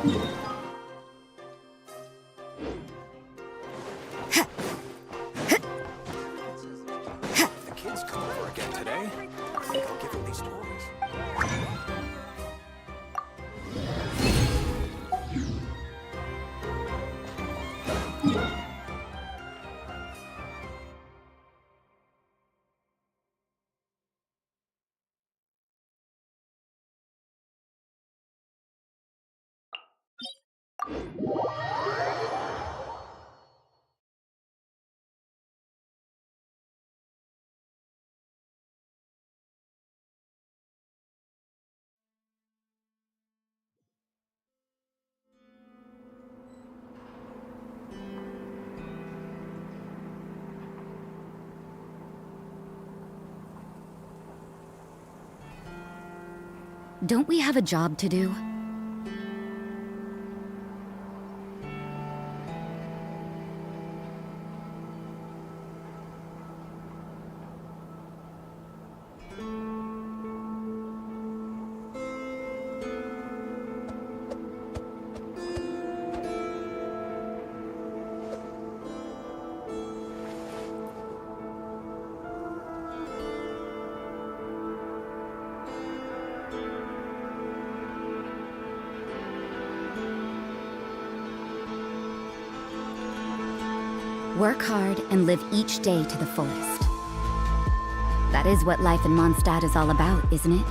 The kids come over again today. I think I'll give them these toys. Don't we have a job to do? Work hard and live each day to the fullest. That is what life in Mondstadt is all about, isn't it?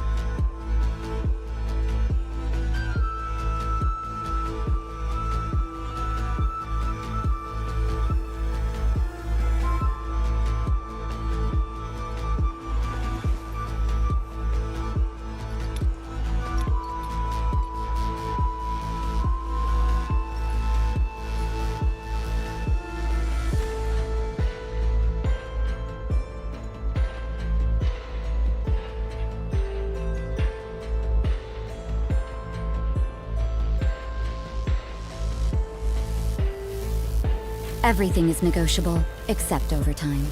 Everything is negotiable, except overtime.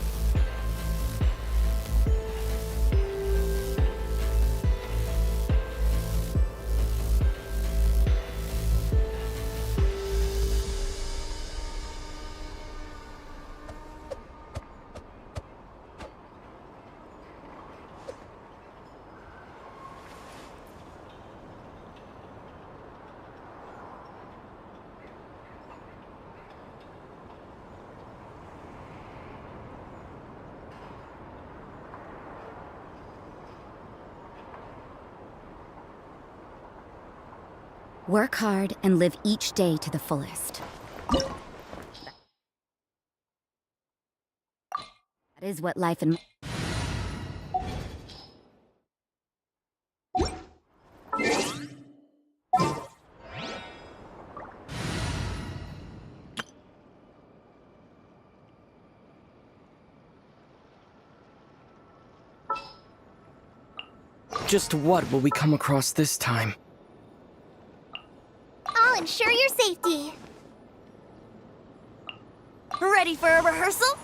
Work hard and live each day to the fullest. That is what life in... Just what will we come across this time? I'll ensure your safety. Ready for a rehearsal?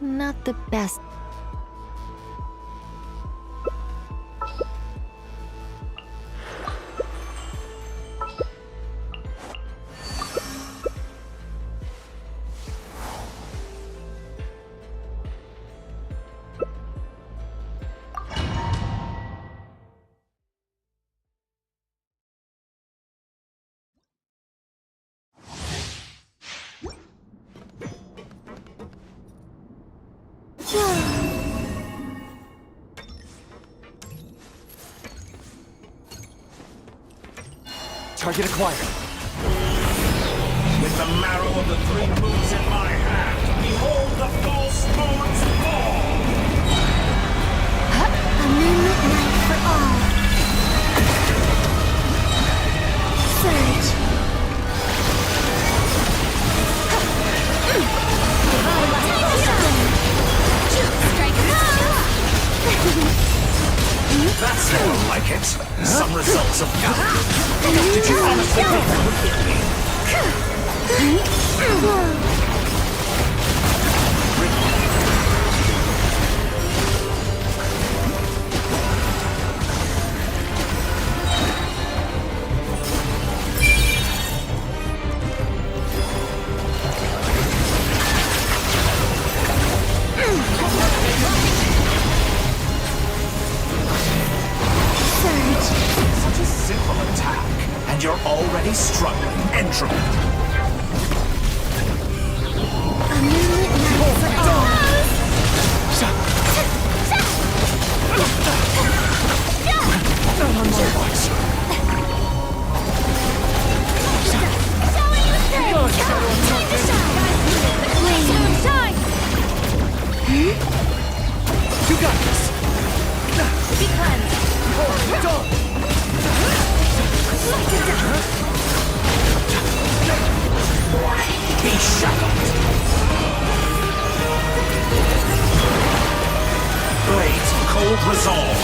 Not the best. Target acquired. With the marrow of the three moons in my hand, behold the false moons fall! A moonlit night for all. Surge. That's more like it. Some results of value. Did you honestly think that would hit me? Such a simple attack, and you're already struggling. Entropy. A moonlit night for all. You got this! Be cleansed. Be shackled. Blades of cold resolve.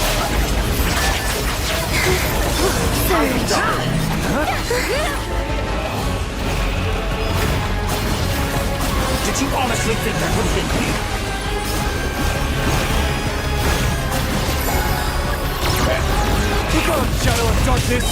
Did you honestly think that would hit me? Keep on, Shadow of Darkness!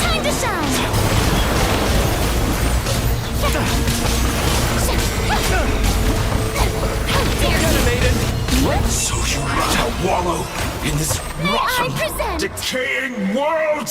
Time to shine. So you want to wallow in this rotten, present. decaying world?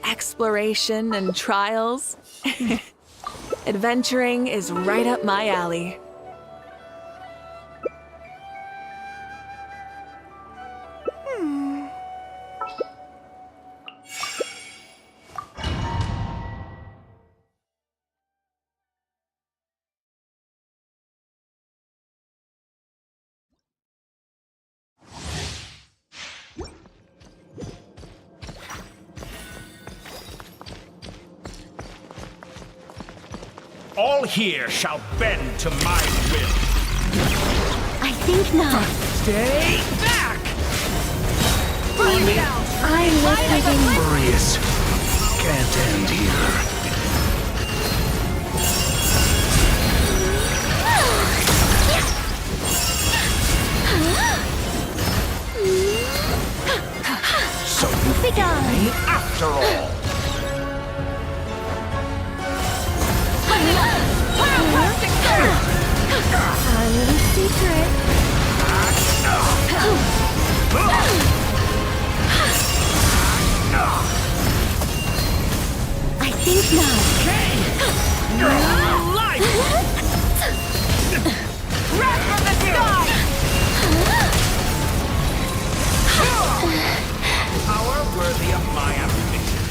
Exploration and trials. Adventuring is right up my alley. All here shall bend to my will. I think not. Stay back! I look within you. Furious can't end here. So you Be gone. me after all. Our little secret. I think not. Red from the sky! Power worthy of my ambition.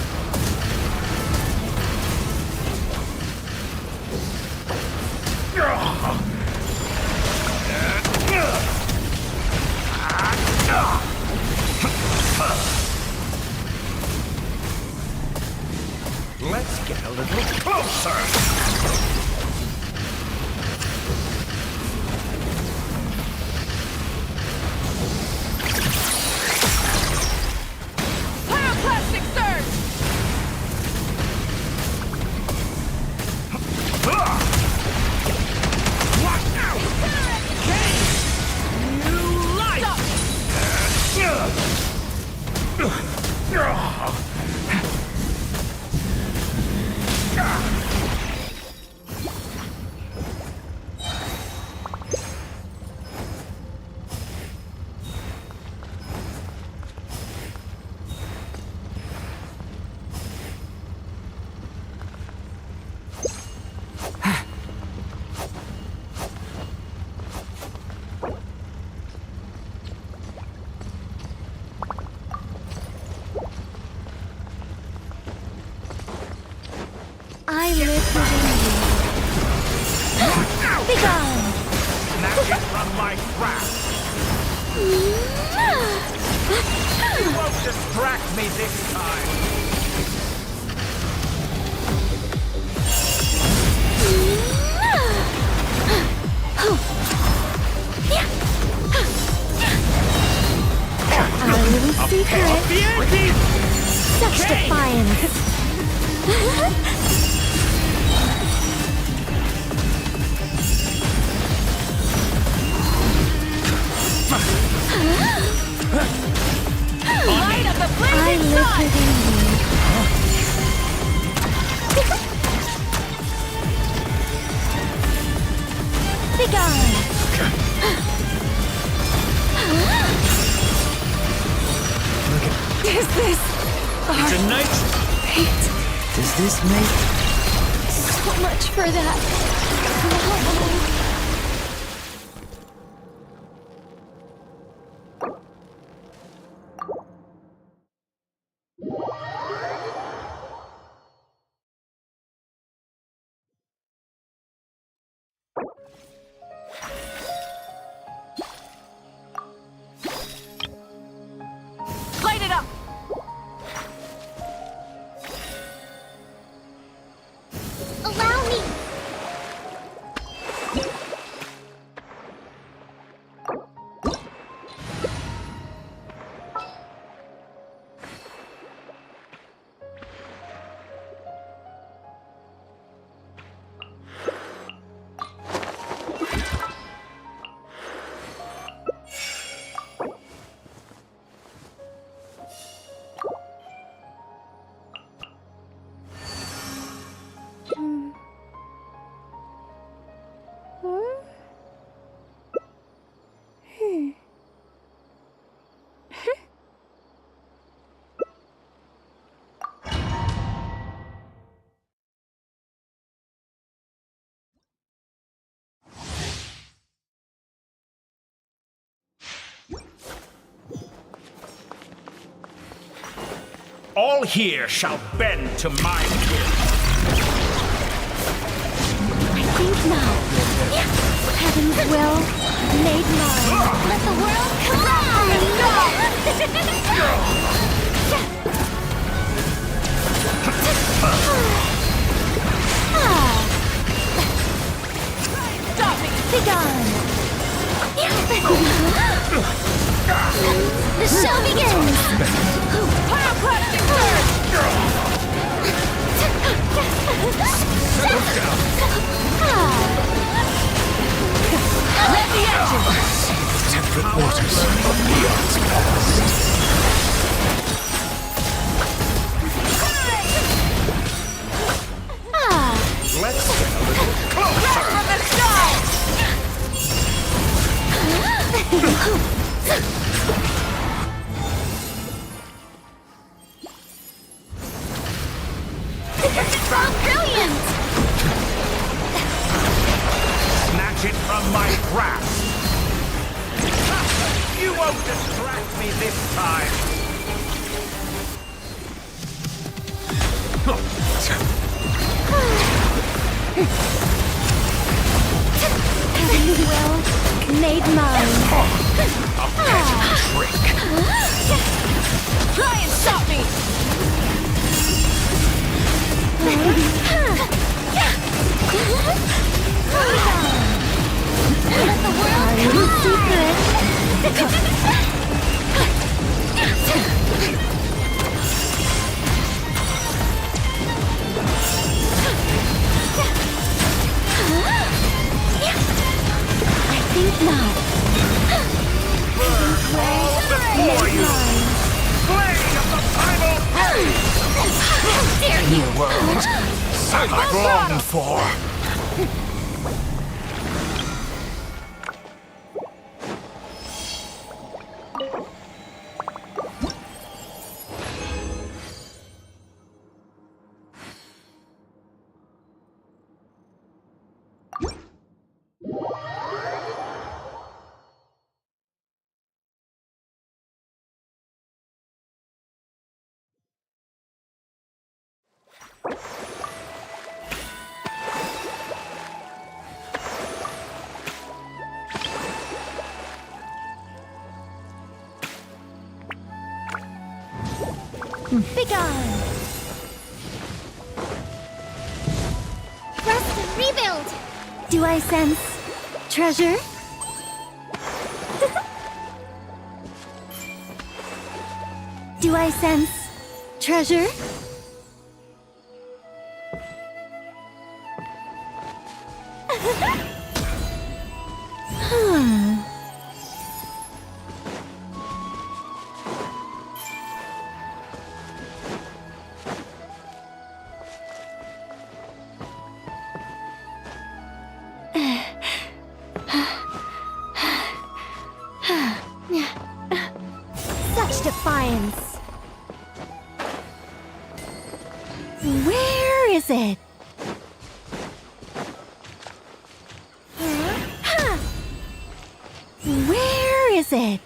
Let's get a little closer. Pyroclastic surge! Watch out! New life! I live within you. Be gone. Snatch it from my grasp. You won't distract me this time. Our little secret. Such defiance. Light of the I blazing live sun! within you. Be gone. Is this Tonight, fate? Does this make... So much for that. Light it up! Allow me. All here shall bend to my will. I think not. Heaven's will made mine. Let the world collide! Stop me! Be gone! The show begins! Pyroclastic surge! Let the action! Temperate waters of eons past. Let's get a little closer. Wrath from the sky! So brilliant! Snatch it from my grasp. You won't distract me this time. Heaven's will made mine. A petty trick. Try and stop me! Let the world secret. I think not. All before you. Flame of the primal pain. How dare you! World I've longed for. Begone! Rest and rebuild! Do I sense treasure? Do I sense treasure? Such defiance! Where is it? Huh? Where is it?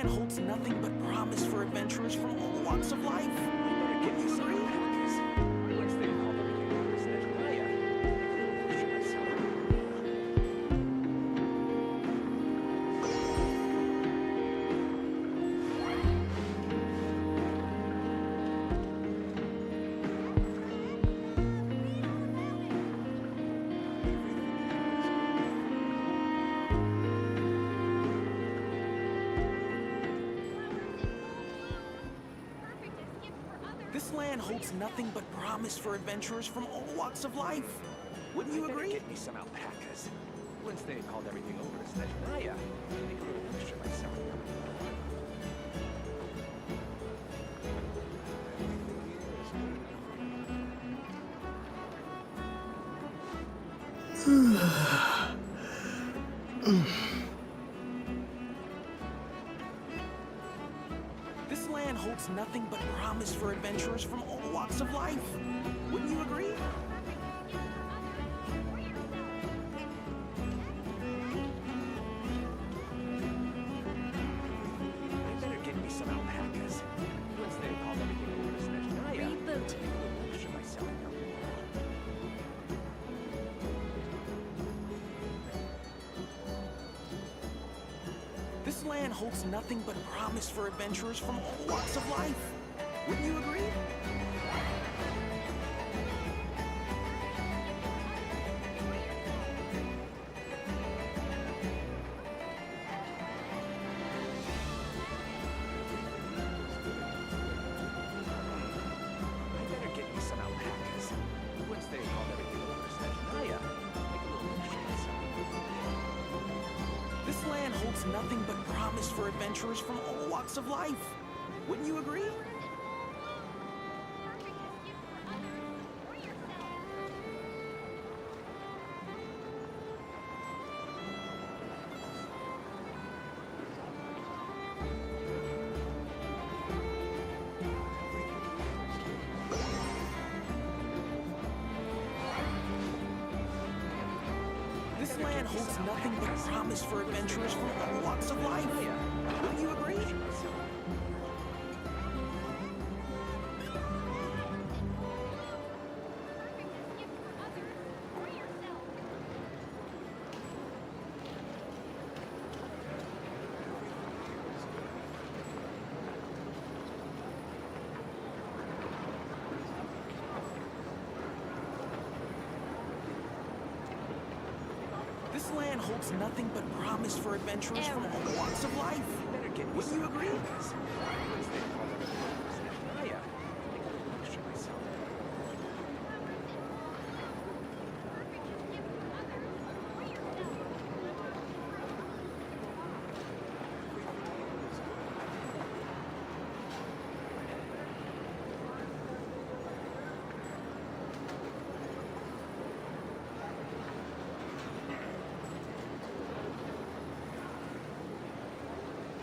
land holds nothing but promise for adventurers from all walks of life. Would you agree? This land holds nothing but promise for adventurers from all walks of life. Wouldn't you agree? Get me some alpacas. Once they called everything over to Snezhnaya, make a little picture myself. This land holds nothing but promise for adventurers from all walks of life. Wouldn't you agree? I better get me some alpacas. Once they called everything over to Snezhnaya, Reboot. make a little picture myself. This land holds nothing but promise for adventurers from all walks of life. Wouldn't you agree? I better get me some alpacas. Once they called everything over to Snezhnaya, make a little picture myself. This land holds nothing but promise for adventurers from all walks of life. Wouldn't you agree? This land holds nothing but promise for adventurers from all walks of life. Wouldn't you agree? This land holds nothing but promise for adventurers from all walks of life. Better get me Wouldn't some you agree? alpacas. Once they called everything over to Snezhnaya, make a little picture myself.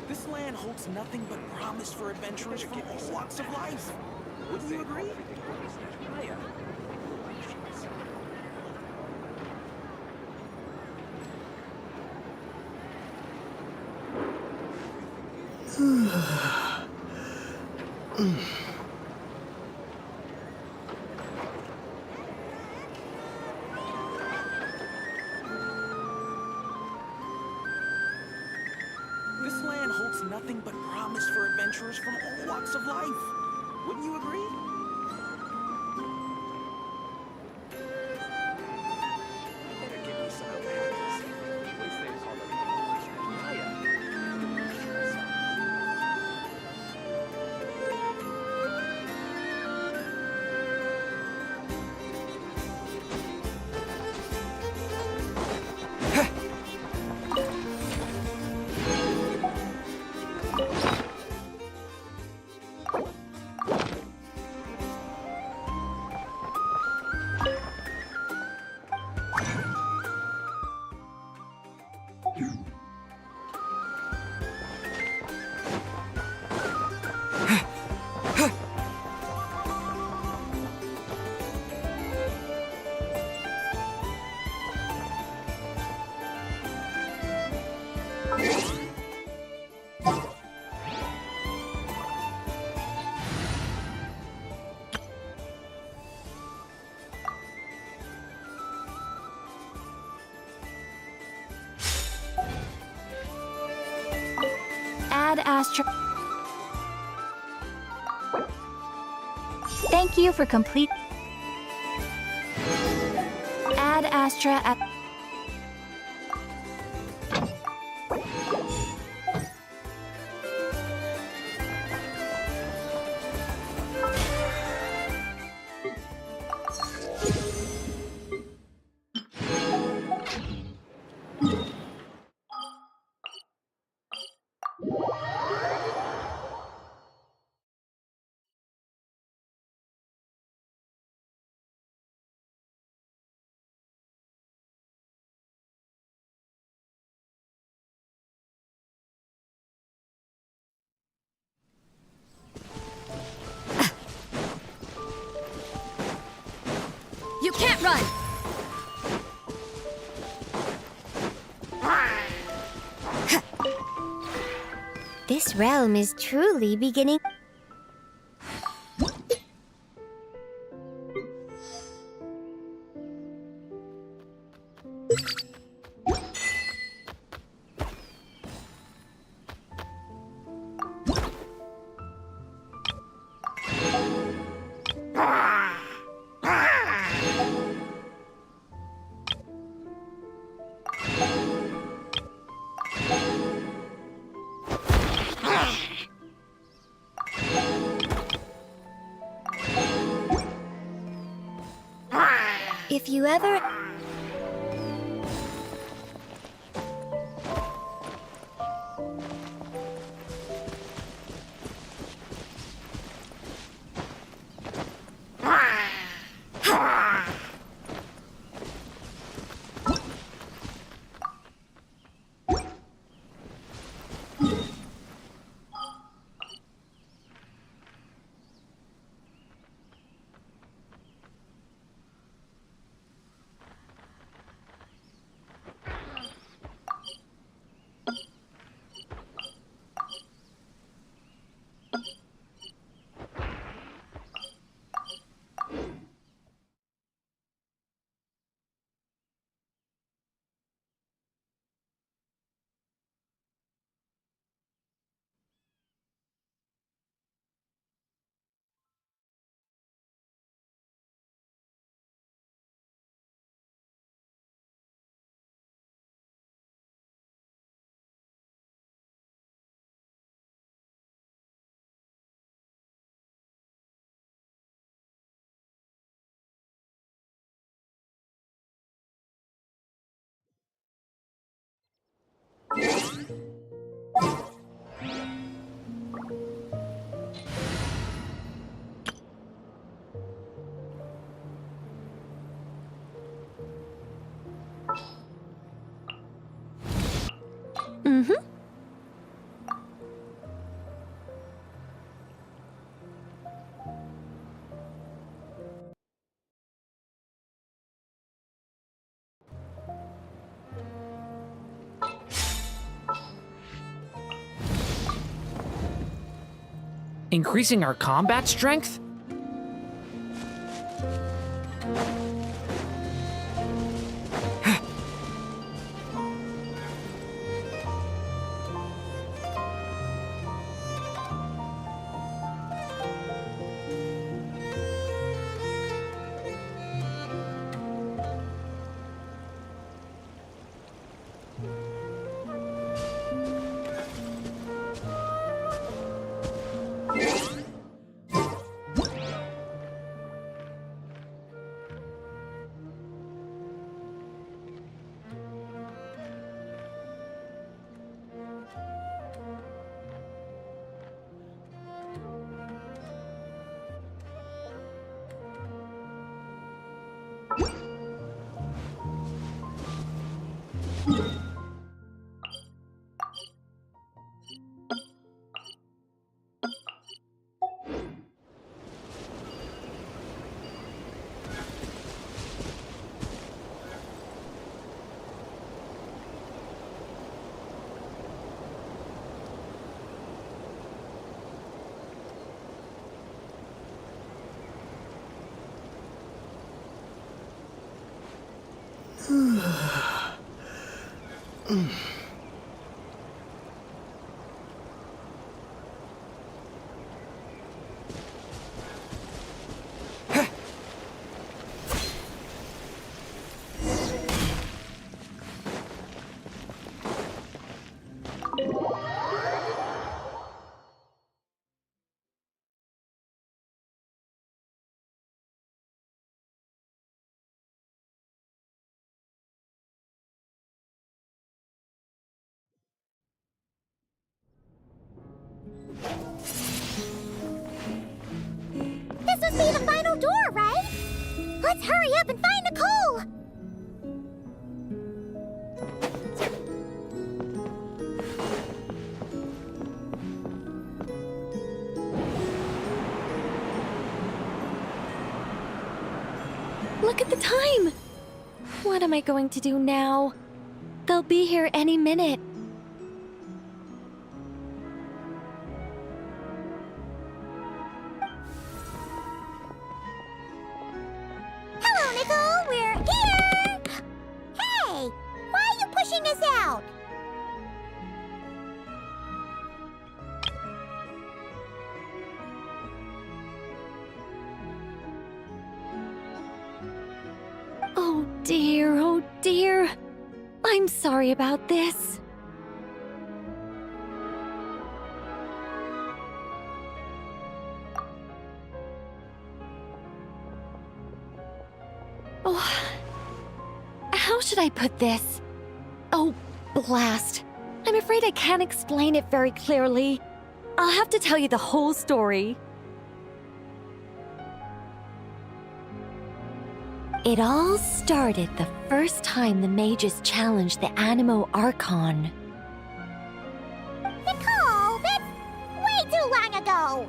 This land holds nothing but promise for adventurers from all walks of life. Wouldn't you agree? Everything over to Snezhnaya, make a little picture myself. This land holds nothing but promise for adventurers from all walks of life. Wouldn't you agree? Better get me some alpacas. Once they called everything over to Snezhnaya, make a little picture myself. Add Astra. Thank you for complete. Add Astra at. You can't run! This realm is truly beginning. If you ever... Mm-hmm. Increasing our combat strength? Let's hurry up and find Nicole! Look at the time! What am I going to do now? They'll be here any minute. Hello, Nicole! We're here! Hey! Why are you pushing us out? Oh dear, oh dear. I'm sorry about this. Oh, how should I put this? Oh, blast. I'm afraid I can't explain it very clearly. I'll have to tell you the whole story. It all started the first time the mages challenged the Animo Archon. Nicole, that's way too long ago!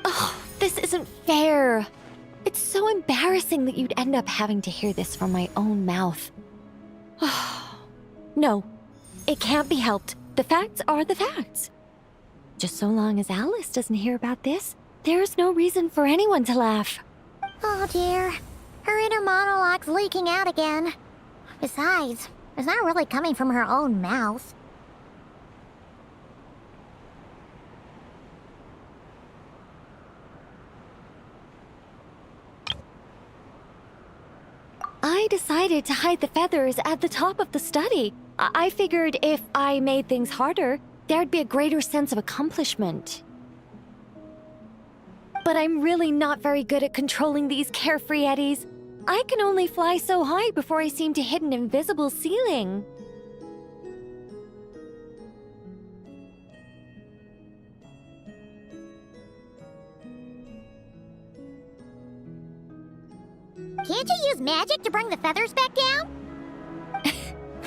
Oh, this isn't fair. It's so embarrassing that you'd end up having to hear this from my own mouth. No, it can't be helped. The facts are the facts. Just so long as Alice doesn't hear about this, there's no reason for anyone to laugh. Oh dear. Her inner monologue's leaking out again. Besides, it's not really coming from her own mouth. I decided to hide the feathers at the top of the study. I figured if I made things harder, there'd be a greater sense of accomplishment. But I'm really not very good at controlling these carefree eddies. I can only fly so high before I seem to hit an invisible ceiling. Can't you use magic to bring the feathers back down?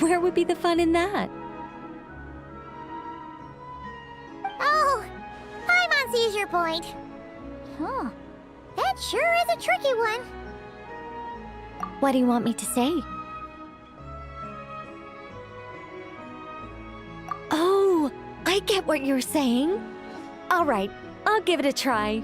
Where would be the fun in that? Oh, I'm on seizure point. Huh. That sure is a tricky one. What do you want me to say? Oh, I get what you're saying. All right, I'll give it a try.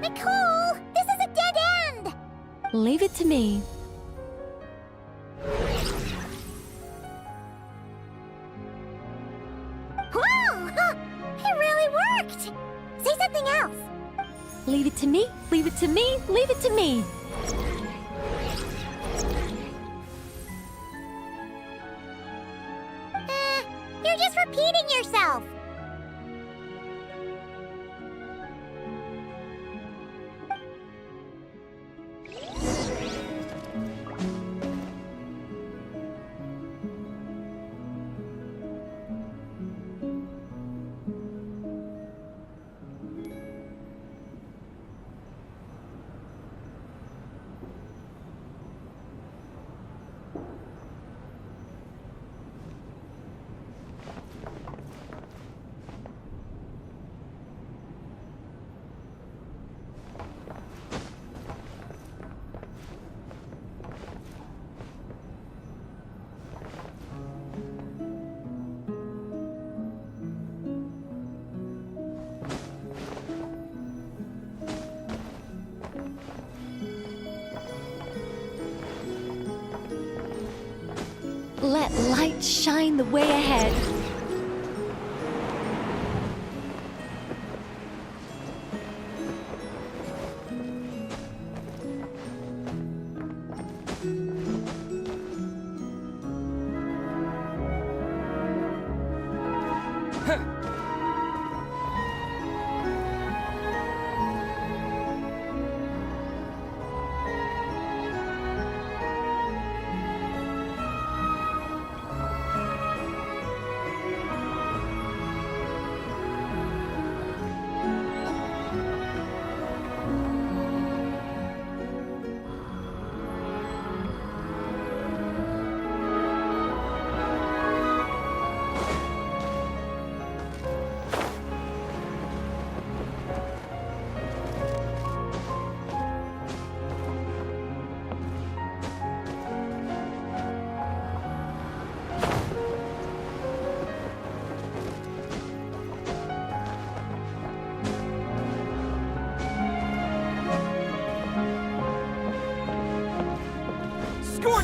Nicole, this is a dead end! Leave it to me. Whoa! It really worked! Say something else. Leave it to me, leave it to me, leave it to me. You're just repeating yourself. Let light shine the way ahead.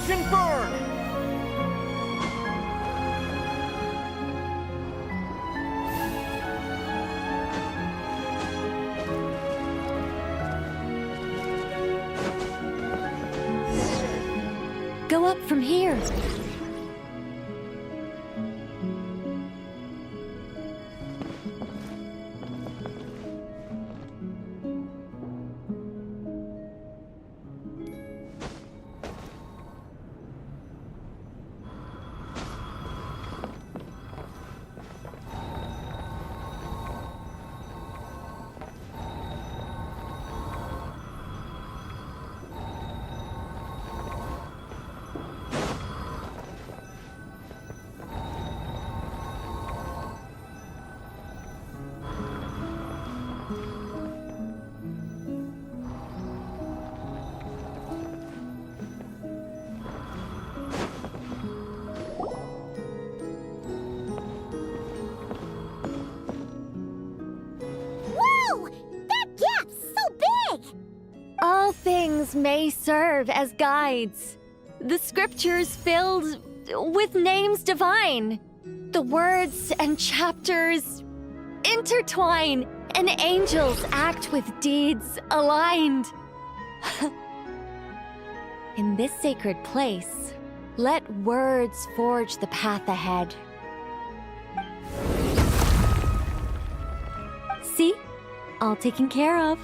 Rage and burn! Go up from here. Whoa! That gap's so big! All things may serve as guides. The scriptures filled with names divine. The words and chapters intertwine, and angels act with deeds aligned. In this sacred place, let words forge the path ahead. See? All taken care of.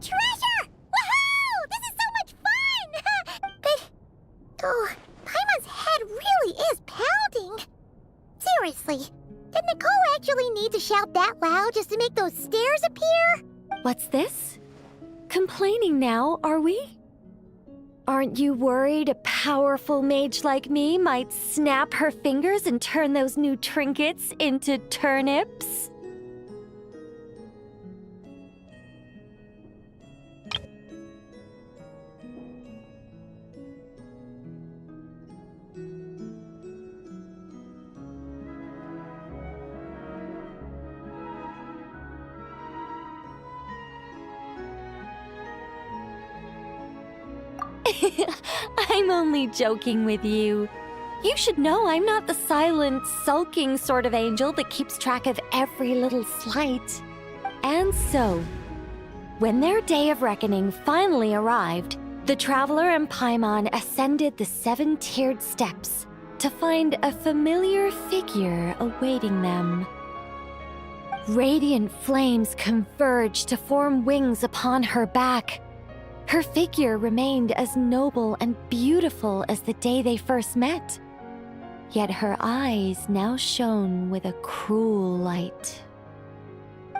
Treasure! Woohoo! This is so much fun! But, oh, Paimon's head really is pounding. Seriously, did Nicole actually need to shout that loud just to make those stairs appear? What's this? Complaining now, are we? Aren't you worried a powerful mage like me might snap her fingers and turn those new trinkets into turnips? I'm only joking with you. You should know I'm not the silent, sulking sort of angel that keeps track of every little slight. And so, when their day of reckoning finally arrived, the Traveler and Paimon ascended the 7-tiered steps to find a familiar figure awaiting them. Radiant flames converged to form wings upon her back. Her figure remained as noble and beautiful as the day they first met. Yet her eyes now shone with a cruel light.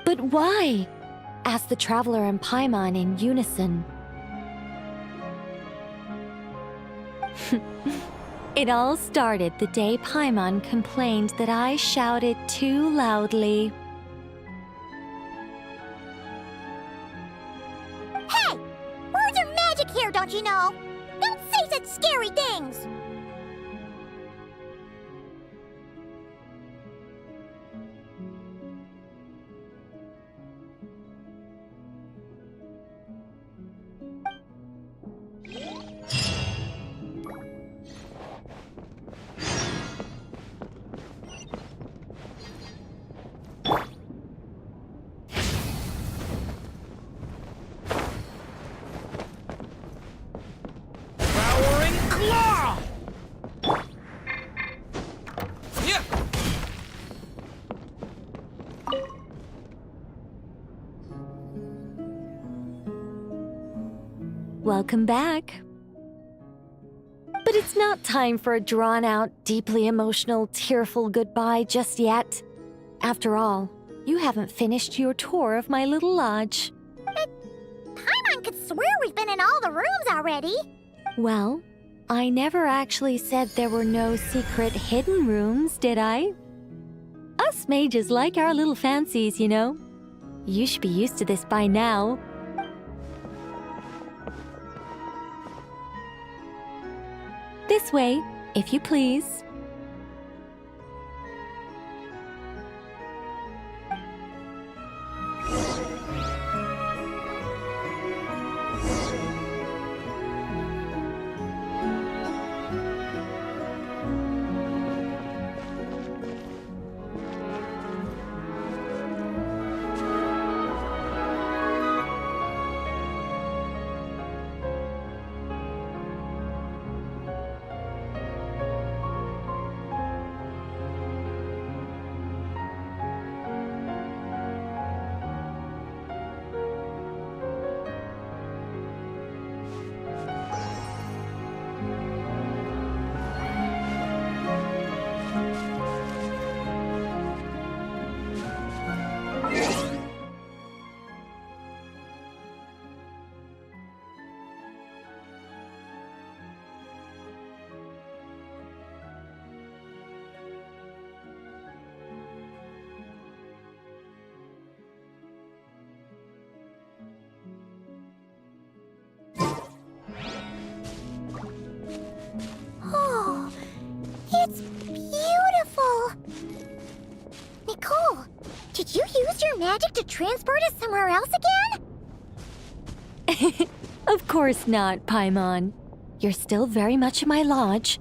But why? Asked the Traveler and Paimon in unison. It all started the day Paimon complained that I shouted too loudly. Hey! Words are magic here, don't you know? Don't say such scary things! Welcome back. But it's not time for a drawn-out, deeply emotional, tearful goodbye just yet. After all, you haven't finished your tour of my little lodge. Paimon could swear we've been in all the rooms already. Well, I never actually said there were no secret hidden rooms, did I? Us mages like our little fancies, you know. You should be used to this by now. This way, if you please. Oh, it's beautiful. Nicole, did you use your magic to transport us somewhere else again? Of course not, Paimon. You're still very much in my lodge.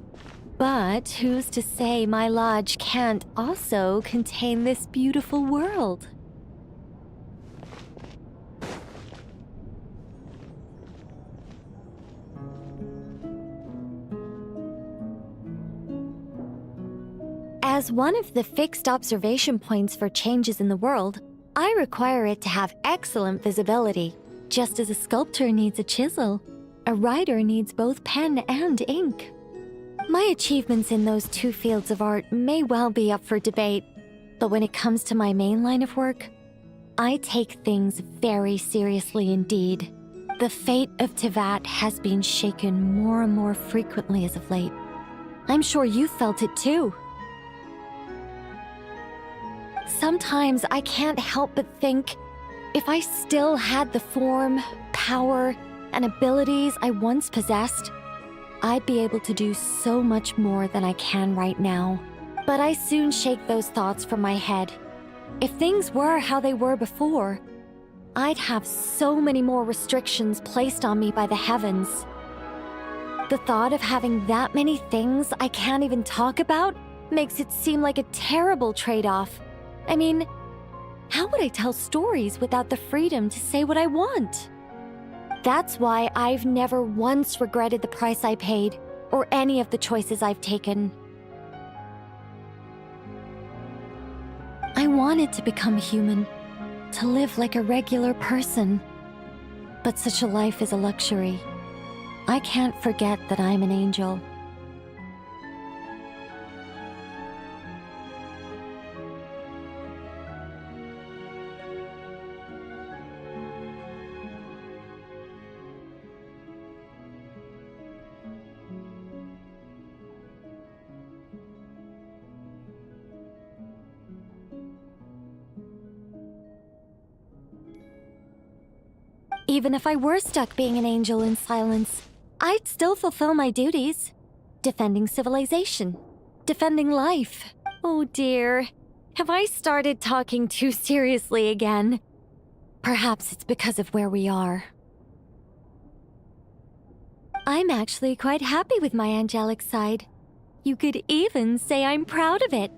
But who's to say my lodge can't also contain this beautiful world? As one of the fixed observation points for changes in the world, I require it to have excellent visibility, just as a sculptor needs a chisel. A writer needs both pen and ink. My achievements in those two fields of art may well be up for debate, but when it comes to my main line of work, I take things very seriously indeed. The fate of Tivat has been shaken more and more frequently as of late. I'm sure you felt it too. Sometimes I can't help but think, if I still had the form, power, and abilities I once possessed, I'd be able to do so much more than I can right now. But I soon shake those thoughts from my head. If things were how they were before, I'd have so many more restrictions placed on me by the heavens. The thought of having that many things I can't even talk about makes it seem like a terrible trade-off. I mean, how would I tell stories without the freedom to say what I want? That's why I've never once regretted the price I paid, or any of the choices I've taken. I wanted to become human, to live like a regular person. But such a life is a luxury. I can't forget that I'm an angel. Even if I were stuck being an angel in silence, I'd still fulfill my duties. Defending civilization. Defending life. Oh dear. Have I started talking too seriously again? Perhaps it's because of where we are. I'm actually quite happy with my angelic side. You could even say I'm proud of it.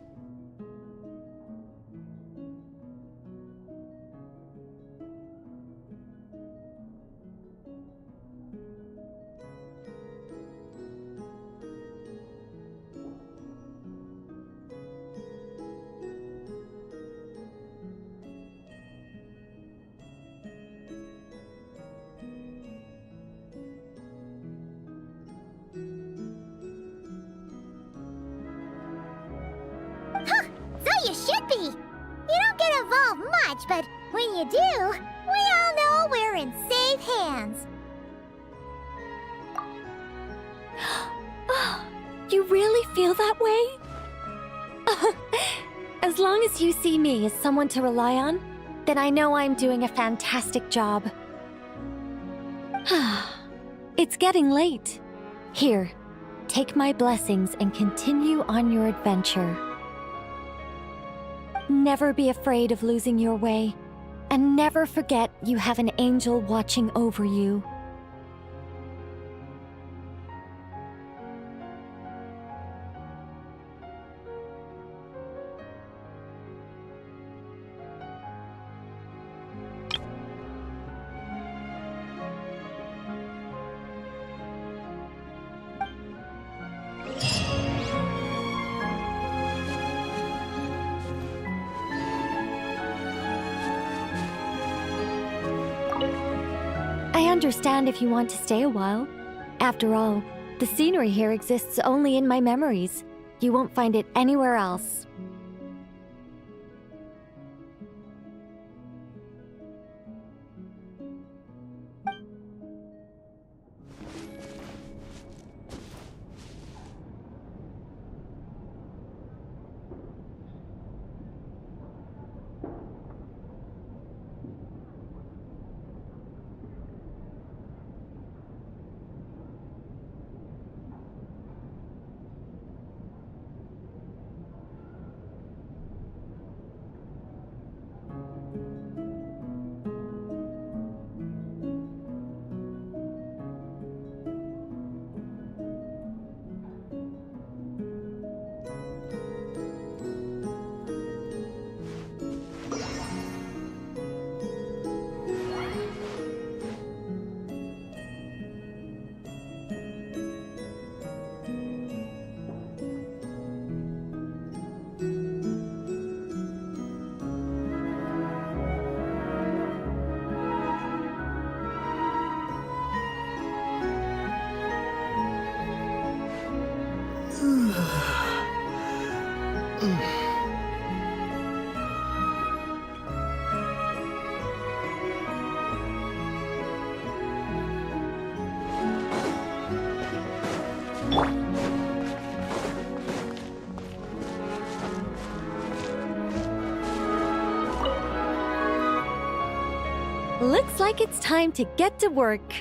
should be. You don't get involved much, but when you do, we all know we're in safe hands. You really feel that way? As long as you see me as someone to rely on, then I know I'm doing a fantastic job. It's getting late. Here, take my blessings and continue on your adventure. Never be afraid of losing your way, and never forget you have an angel watching over you. I understand if you want to stay a while. After all, the scenery here exists only in my memories. You won't find it anywhere else. Looks like it's time to get to work.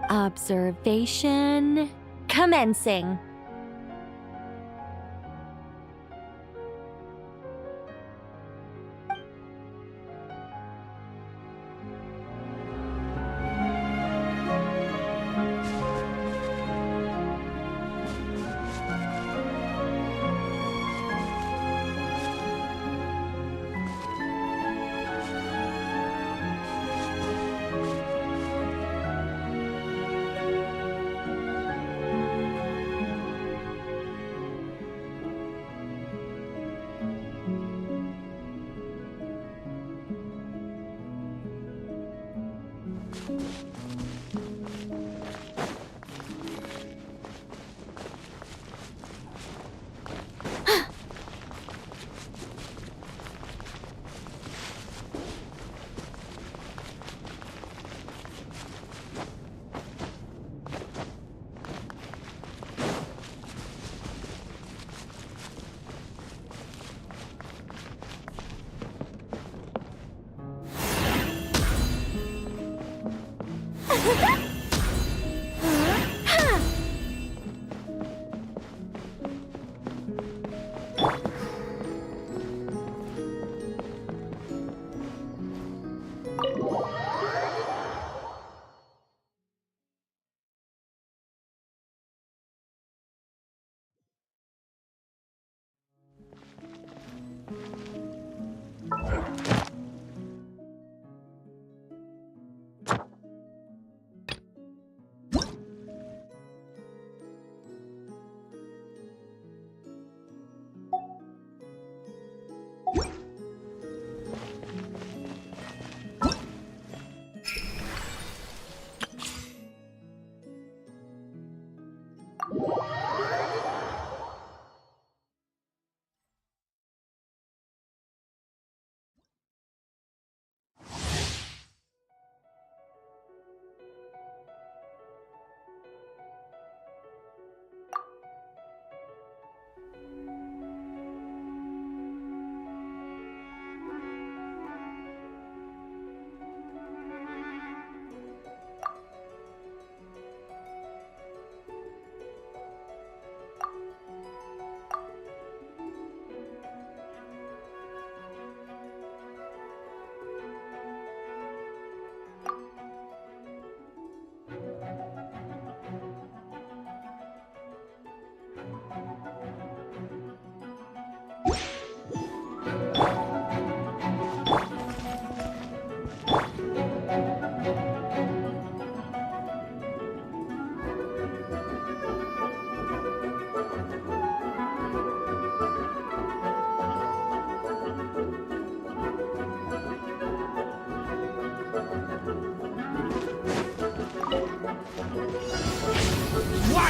Observation commencing.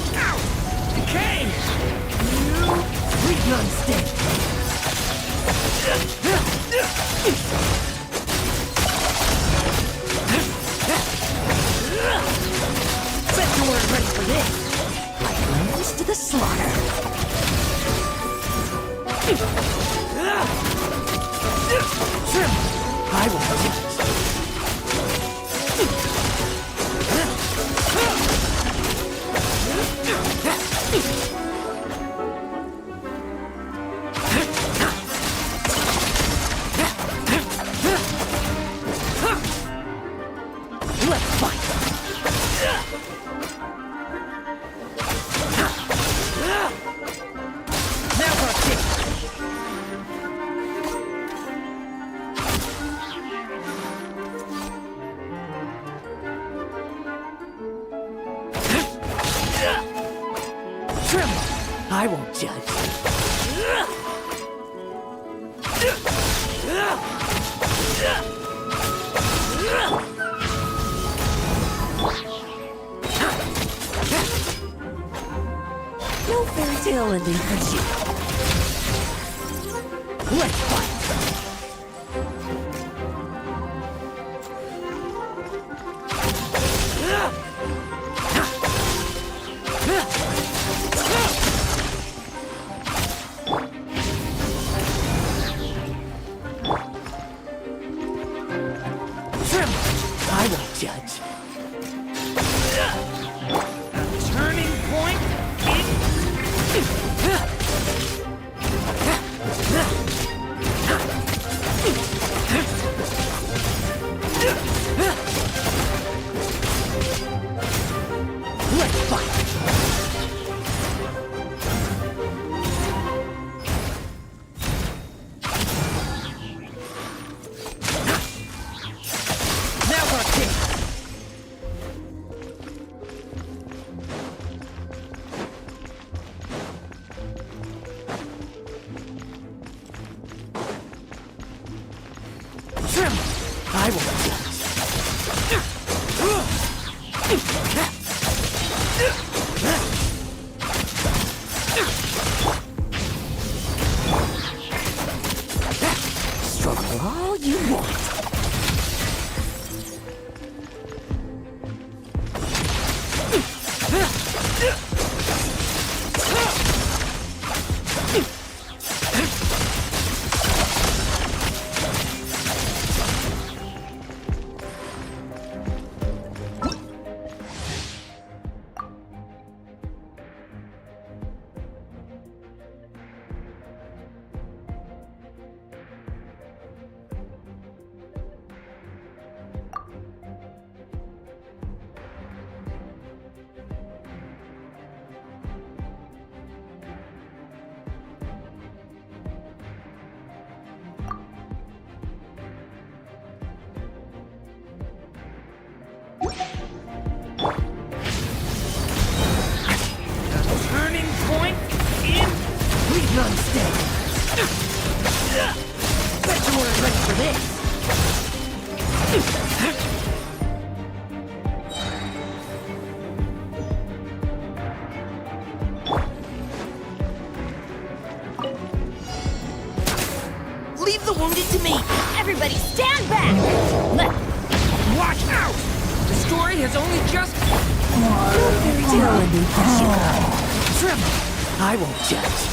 Decay! Weak non-stick! Bet you weren't ready for this! Like lambs to the slaughter! Trim! I will judge! Let's fight! Now's our chance! Trim! I won't judge. No fairy tale ending for you. Let's fight! Trim! I won't judge. A turning point Let's fight! Now's our chance! Trim! I won't judge. Struggle all you want. Turning point in We've non-stick. Bet you weren't ready for this. Leave the wounded to me. Everybody stand back! Watch out! The story has only just... No fairy tale ending for you. Trim! I won't judge.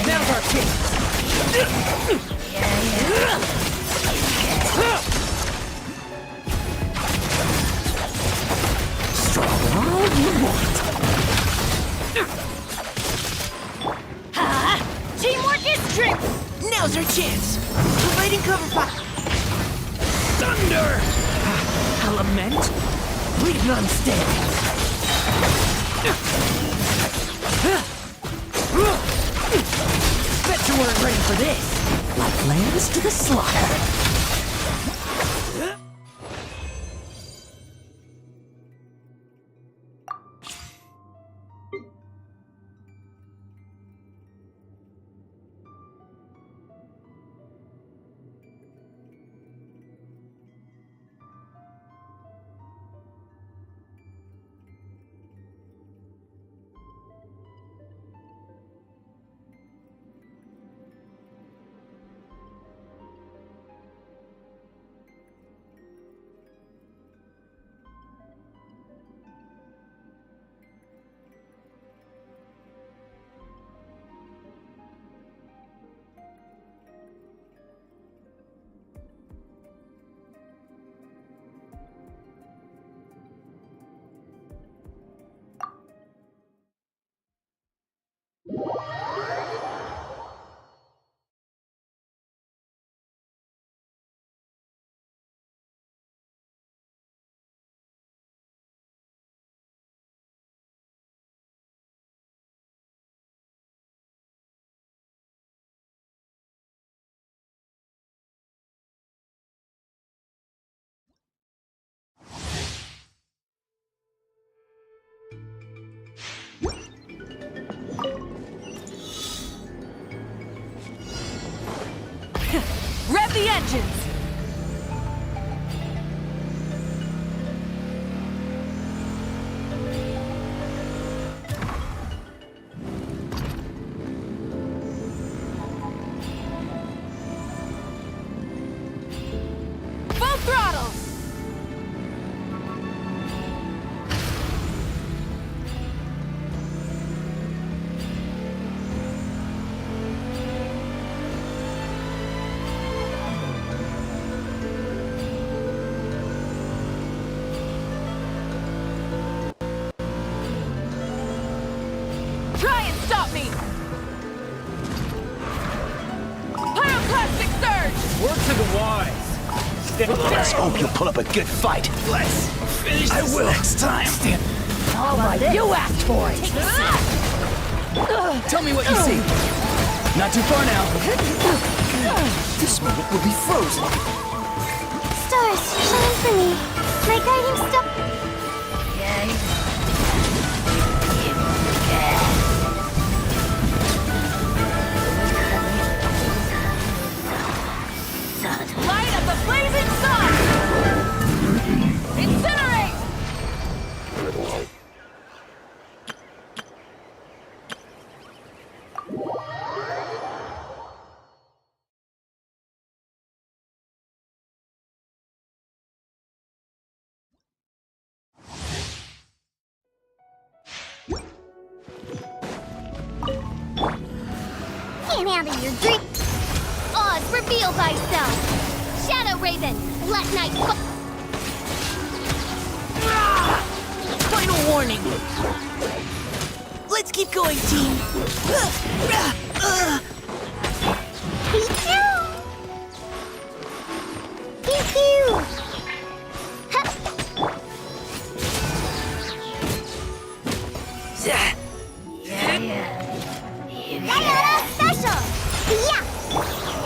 Now's our chance. Struggle all you want. Teamwork is strength! Now's our chance. Providing cover fire. Thunder! Element? Leave none standing. Bet you weren't ready for this. Like lambs to the slaughter. vengeance! Full throttle! Try and stop me! Pyroclastic surge! Word to the wise. Let's hope you'll put up a good fight. Let's finish this next time. You asked for it! Tell me what you see. Not too far now. This moment will be frozen. Stars, shine for me. My guiding star. Light up the blazing sun! Incinerate! Can't handle your dream. Oz, reveal thyself. Shadow Raven, let night. Final warning. Let's keep going, team. Pew-pew! Pew-pew! Hup. Diana special! Yeah!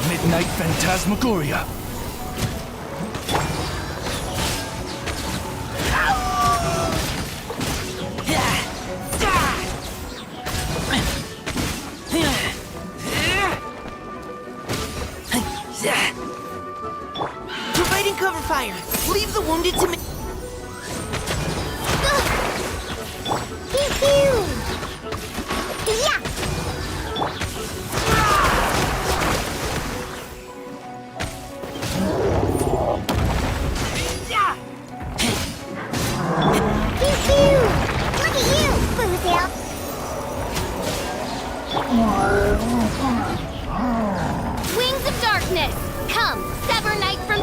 Midnight Phantasmagoria. Providing cover fire. Leave the wounded to me. Pew-pew! Yeah! Pew-pew! Look at you, Boozle! Wings of darkness! Come, sever night from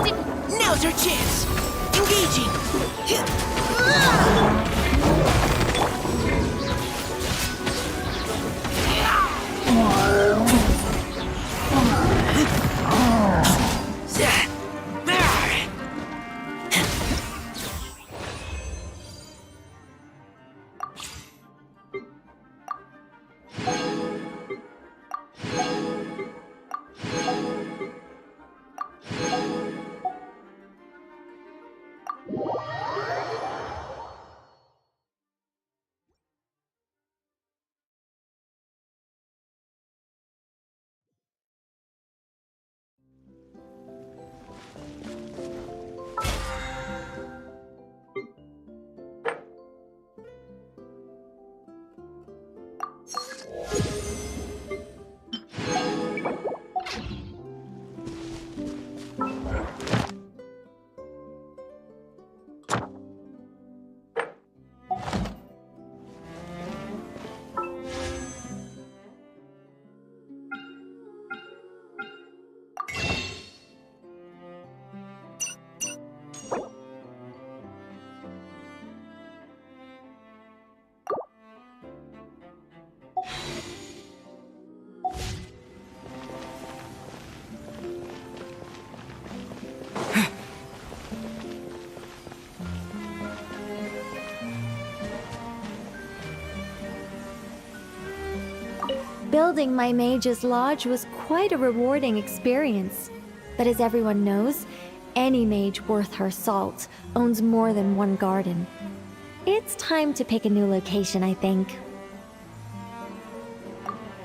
Now's our chance. Engaging. Building my mage's lodge was quite a rewarding experience. But as everyone knows, any mage worth her salt owns more than one garden. It's time to pick a new location, I think.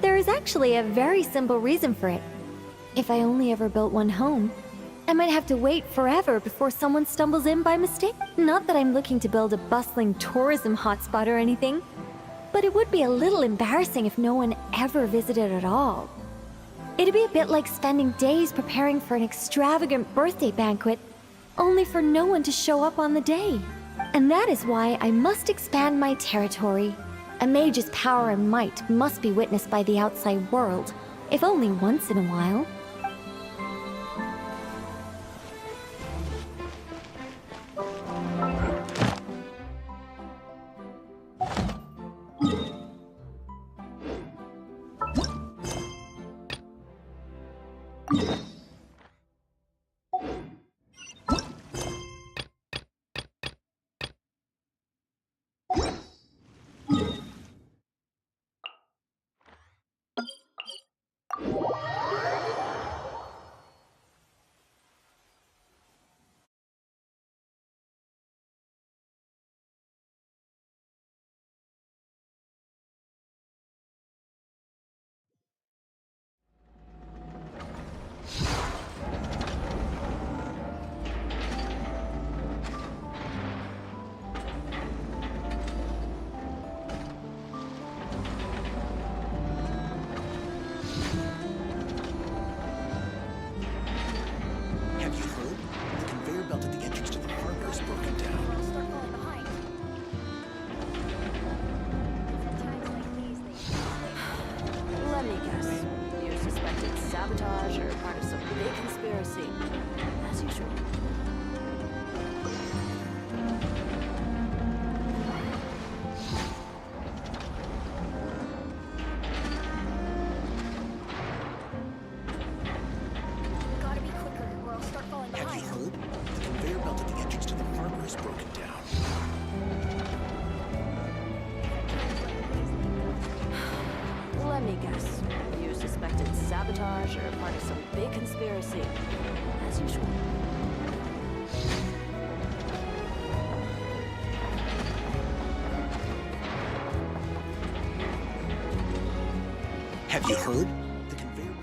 There is actually a very simple reason for it. If I only ever built one home, I might have to wait forever before someone stumbles in by mistake. Not that I'm looking to build a bustling tourism hotspot or anything, but it would be a little embarrassing if no one ever visited at all. It'd be a bit like spending days preparing for an extravagant birthday banquet, only for no one to show up on the day. And that is why I must expand my territory. A mage's power and might must be witnessed by the outside world, if only once in a while. Have you heard? The conveyor belt at the entrance to the harbor is broken down. Start falling behind. Let me guess. You suspected sabotage or part of some big conspiracy. As usual. Gotta be quicker, or I'll start falling Have behind. you heard? The conveyor belt at the entrance to the harbor is broken down. Let me guess. You suspected sabotage or part of some big conspiracy. As usual. Have you heard? The conveyor belt.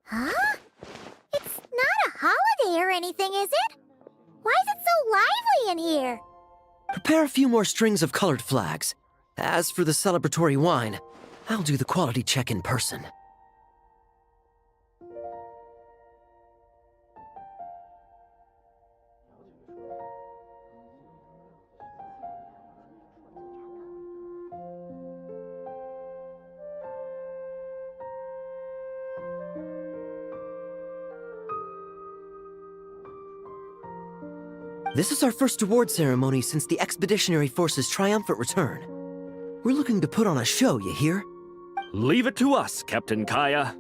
Huh? It's not a holiday or anything, is it? Why is it so lively in here? Prepare a few more strings of colored flags. As for the celebratory wine, I'll do the quality check in person. This is our first award ceremony since the Expeditionary Force's triumphant return. We're looking to put on a show, you hear? Leave it to us, Captain Kaya.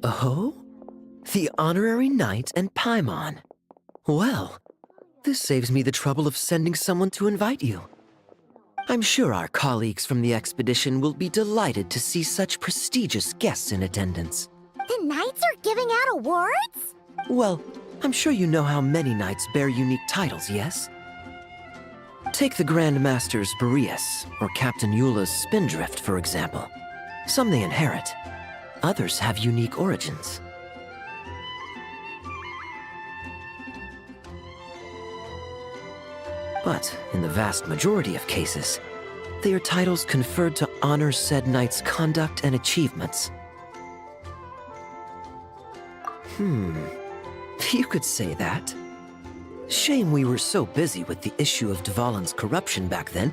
Oh? The Honorary Knight and Paimon. Well, this saves me the trouble of sending someone to invite you. I'm sure our colleagues from the expedition will be delighted to see such prestigious guests in attendance. The knights are giving out awards? Well, I'm sure you know how many knights bear unique titles, yes? Take the Grand Master's Boreas, or Captain Eula's Spindrift, for example. Some they inherit. Others have unique origins. But in the vast majority of cases, They are titles conferred to honor said knight's conduct and achievements. You could say that. Shame we were so busy with the issue of Dvalin's corruption back then,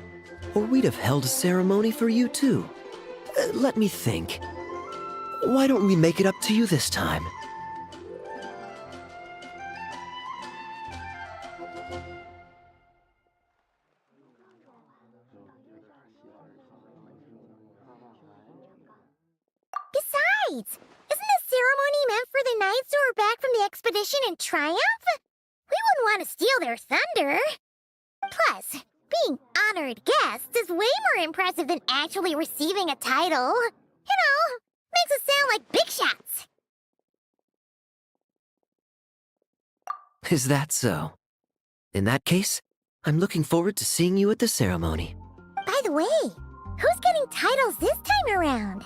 or we'd have held a ceremony for you too. Let me think. Why don't we make it up to you this time? Besides, isn't the ceremony meant for the knights who are back from the expedition in triumph? We wouldn't want to steal their thunder. Plus, being honored guests is way more impressive than actually receiving a title. You know, makes us sound like big shots. Is that so? In that case, I'm looking forward to seeing you at the ceremony. By the way, who's getting titles this time around?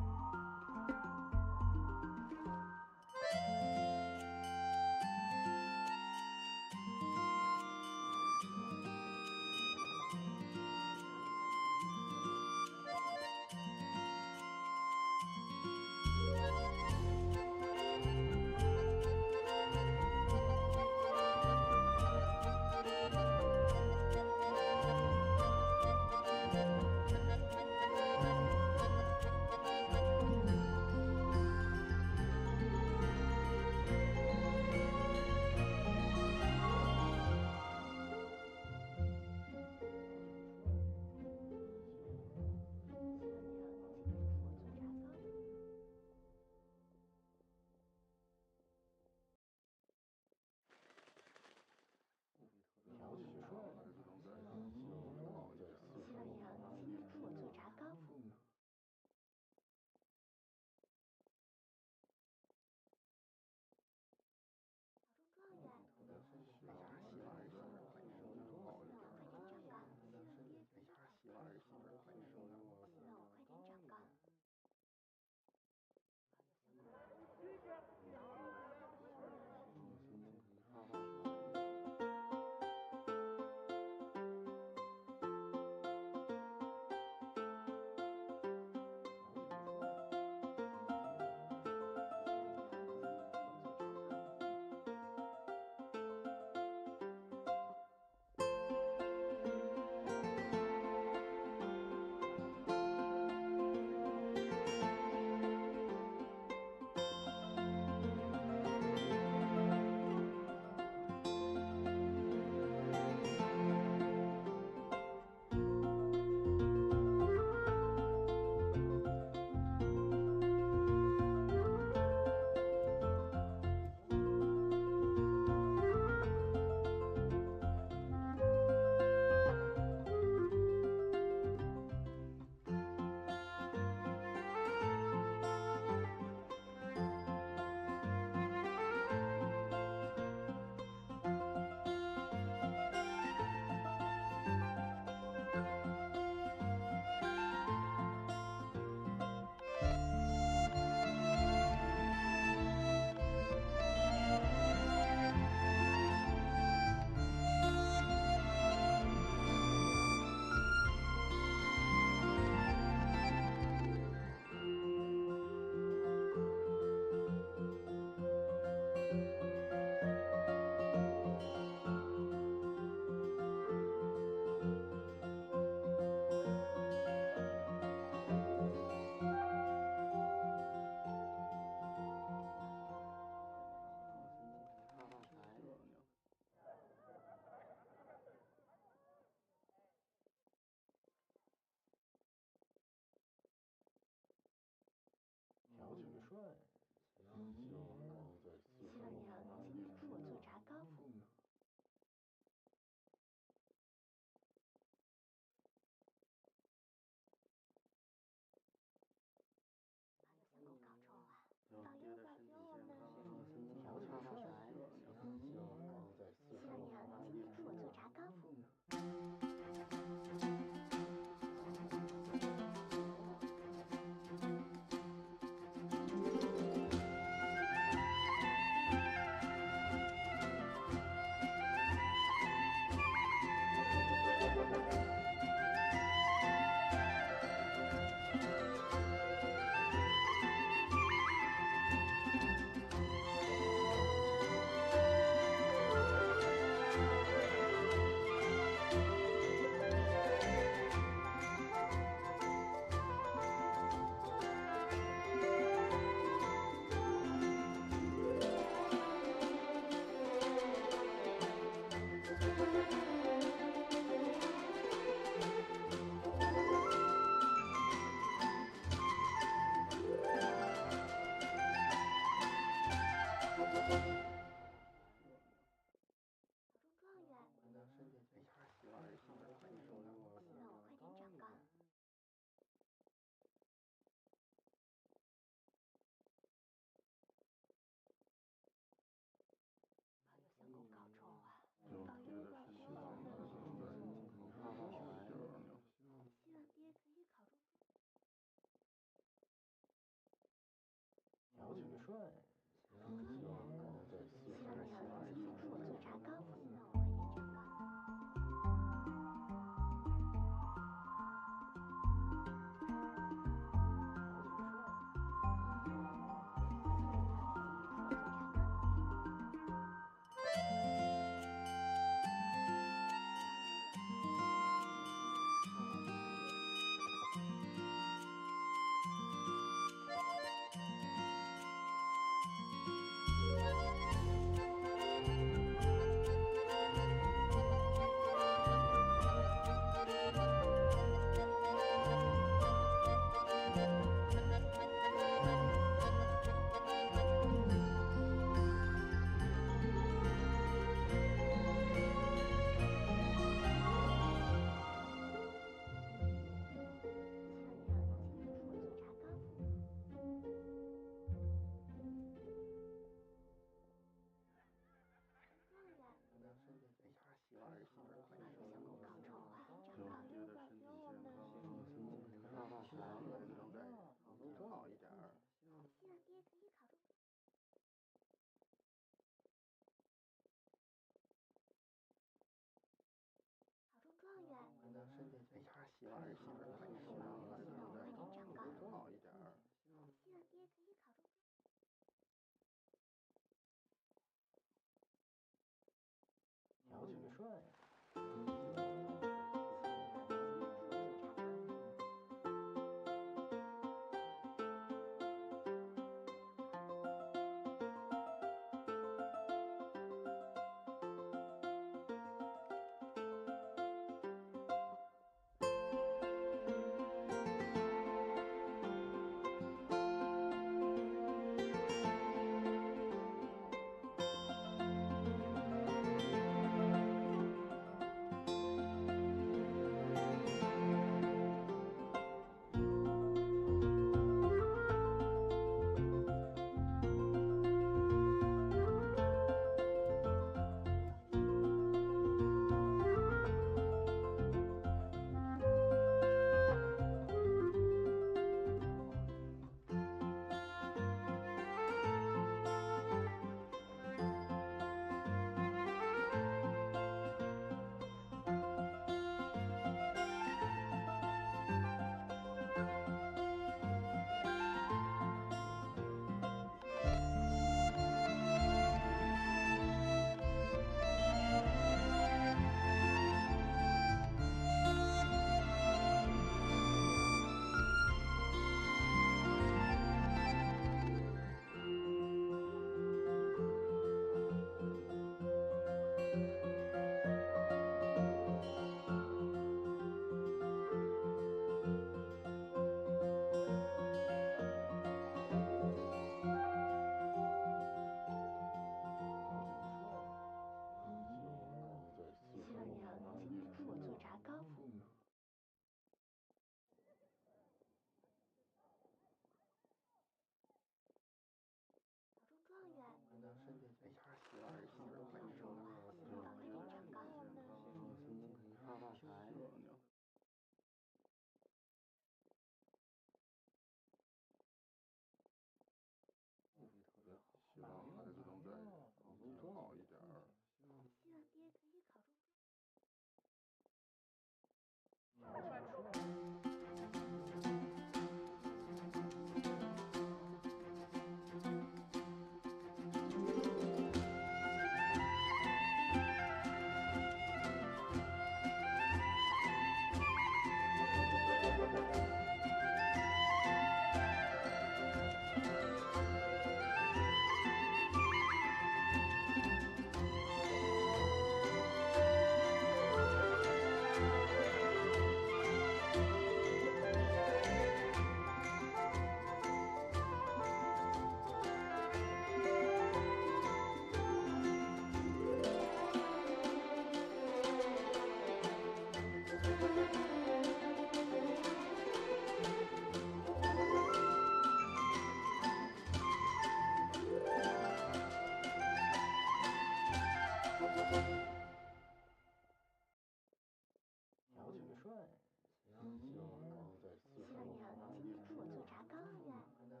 希望你能今天祝我做茶糕呀！哎呀，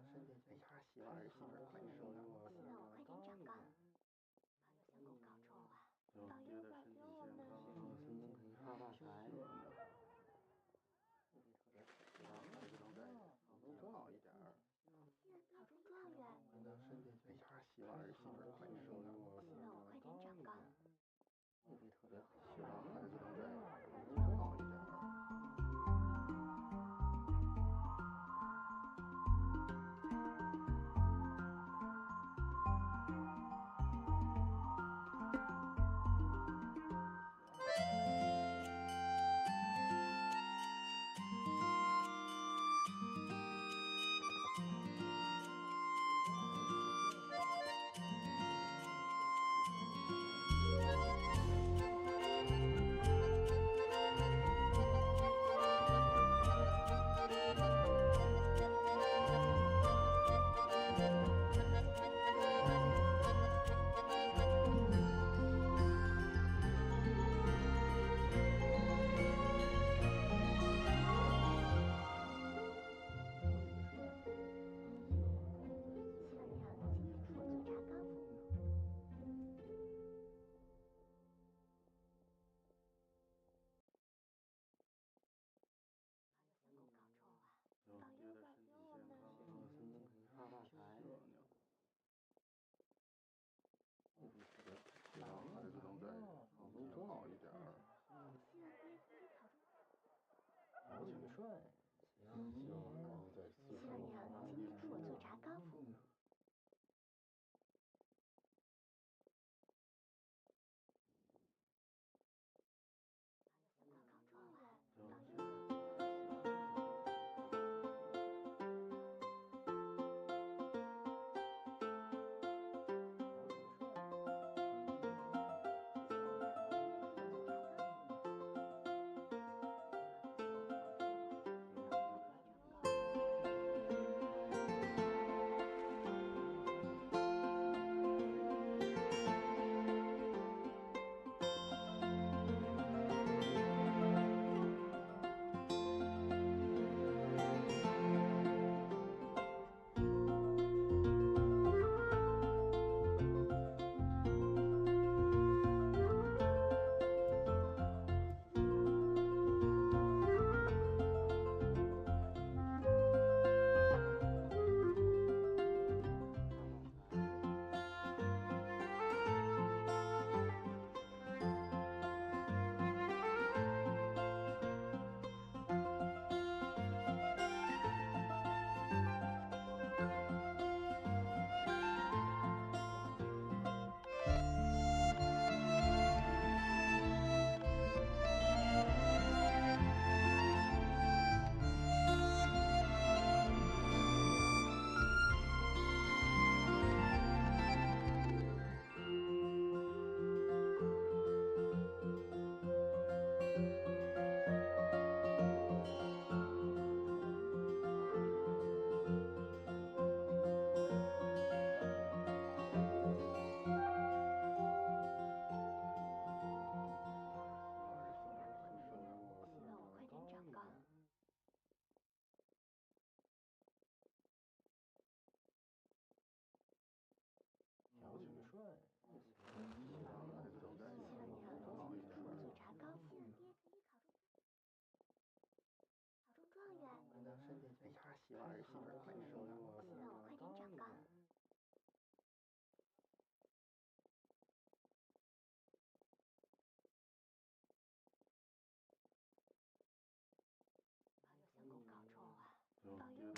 希望儿媳妇快生啊！希望我快点长高，把有相公搞臭啊！保佑保佑我们！身体健康，发财！希望儿子能再好一点儿。考中状元！哎呀，希望儿媳妇快生啊！希望我快点长高。希望孩子能再好一点儿。希望孩子能再好一点儿。考取顺，希望儿子在希望你能今天祝我做茶糕。把有相公搞臭啊！保佑！考取顺，希望儿子能再好一点儿。做茶糕，希望爹可以考中状元。哎呀，希望儿媳妇快生啊！希望我快点长高。把有相公搞臭啊！保佑！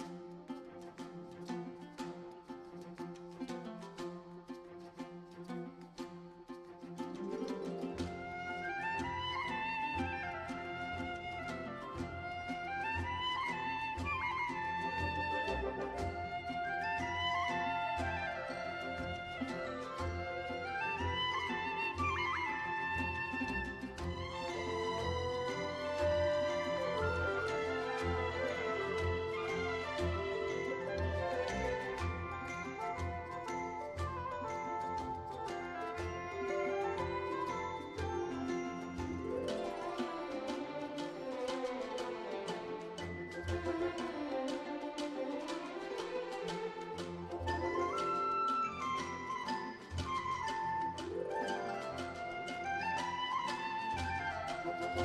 调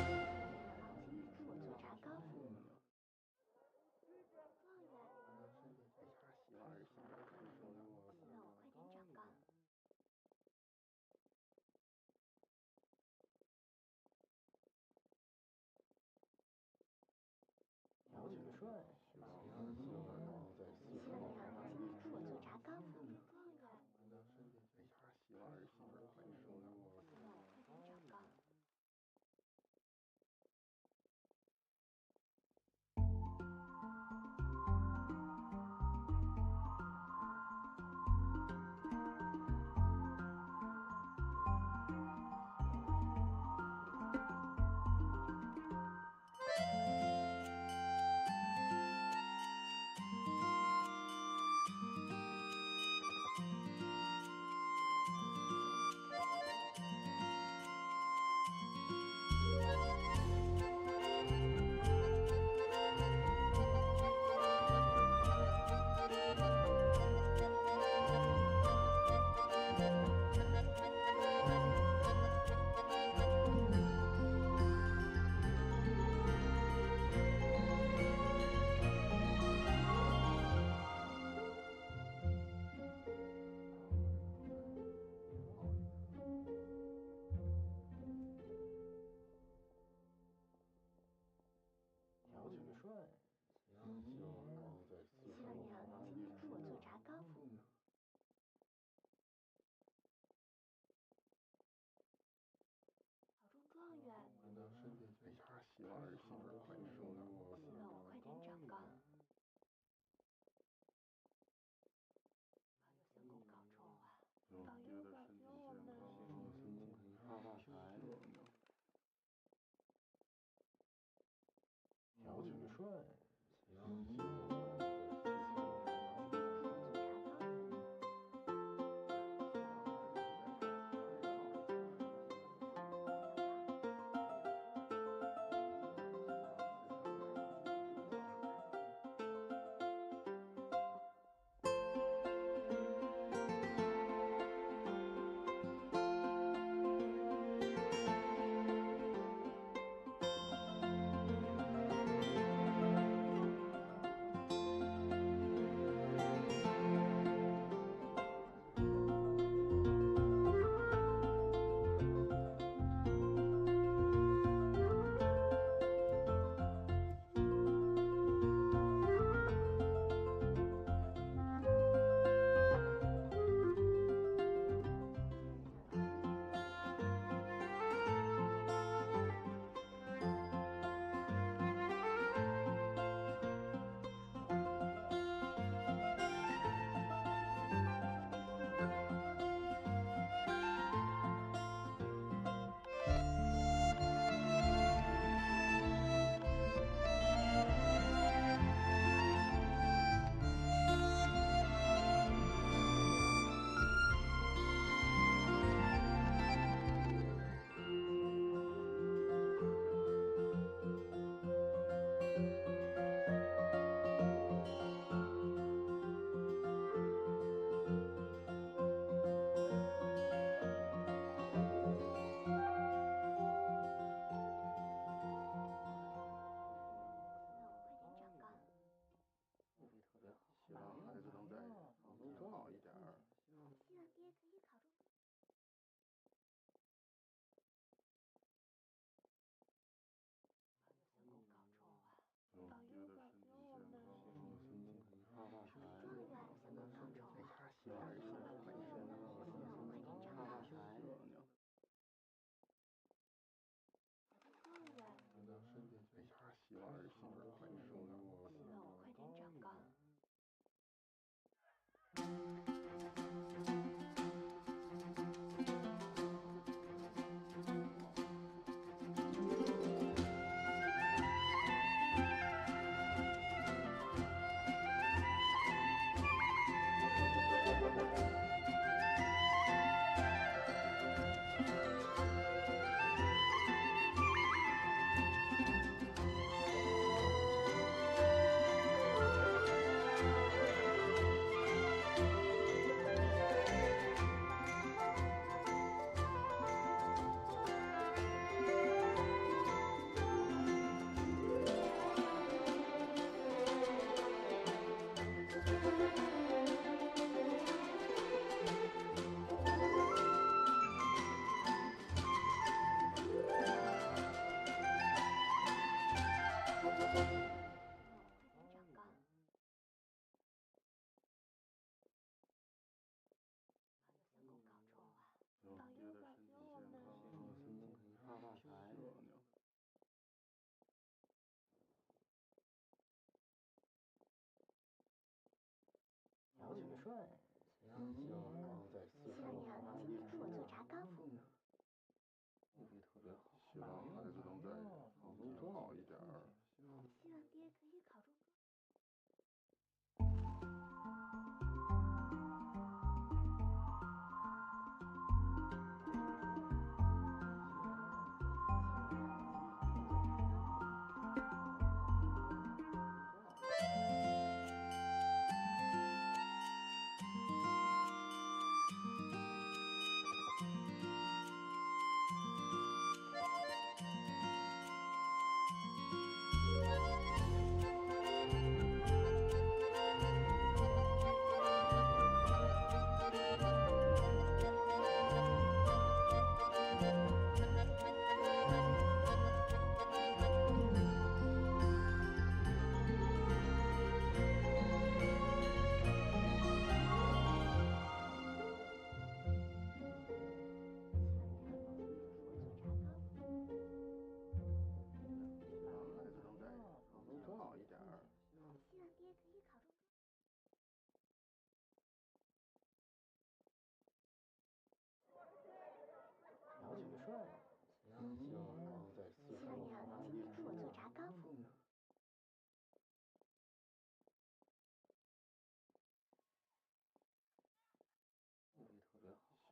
景顺，行，在四川我做炸糕。身体健康，喜欢儿媳妇快生我。快点长高。调景顺，行，在四川我做炸糕。考中状元。身体健康，喜欢儿媳妇快生我。让我快点长高。有想狗搞臭啊！保佑保佑我们！身体健康，发财。调景顺，行。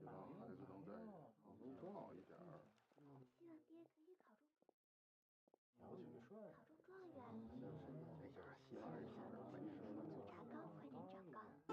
希望孩子能在考中多好一点儿。希望爹可以考中考中状元，没事，希望是小人本事。祖茶膏快点长高。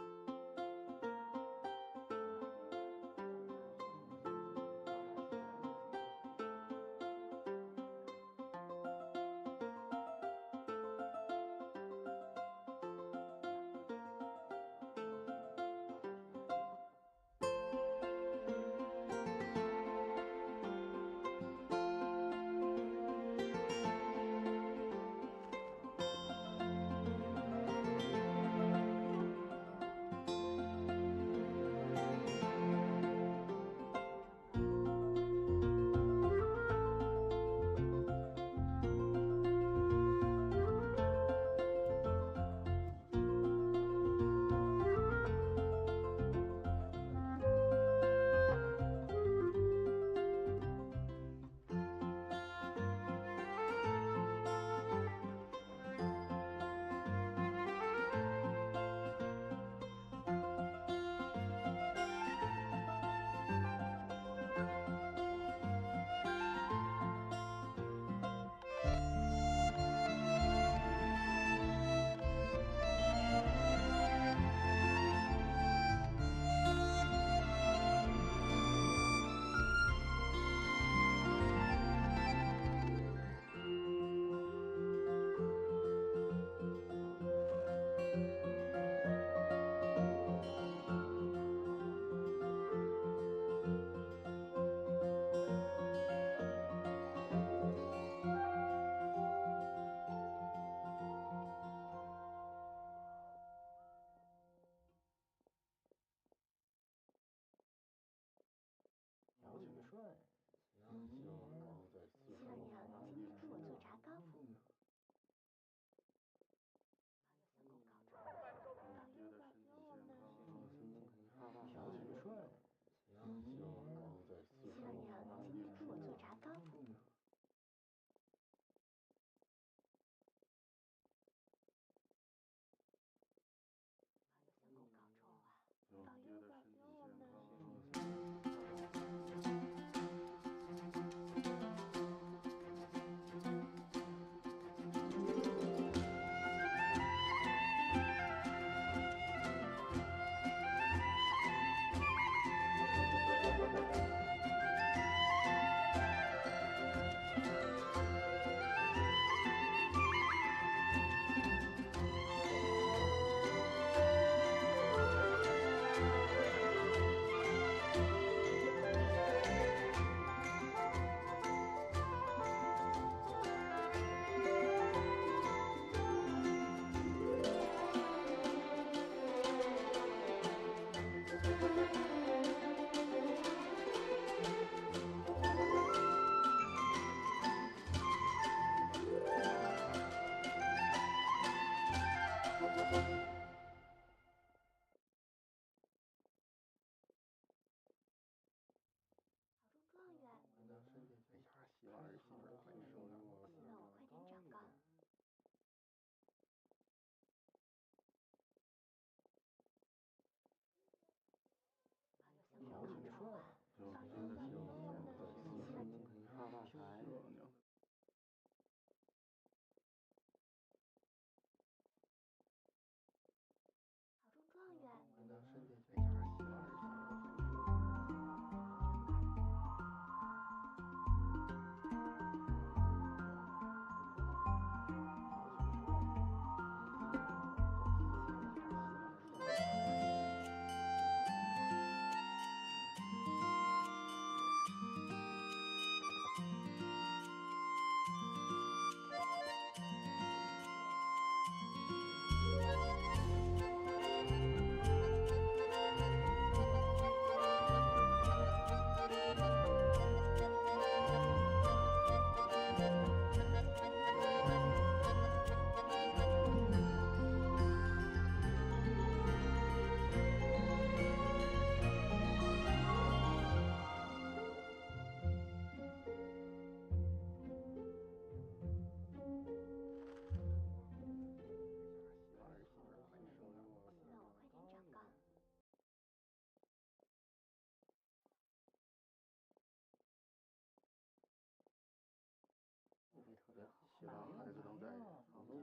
希望孩子能再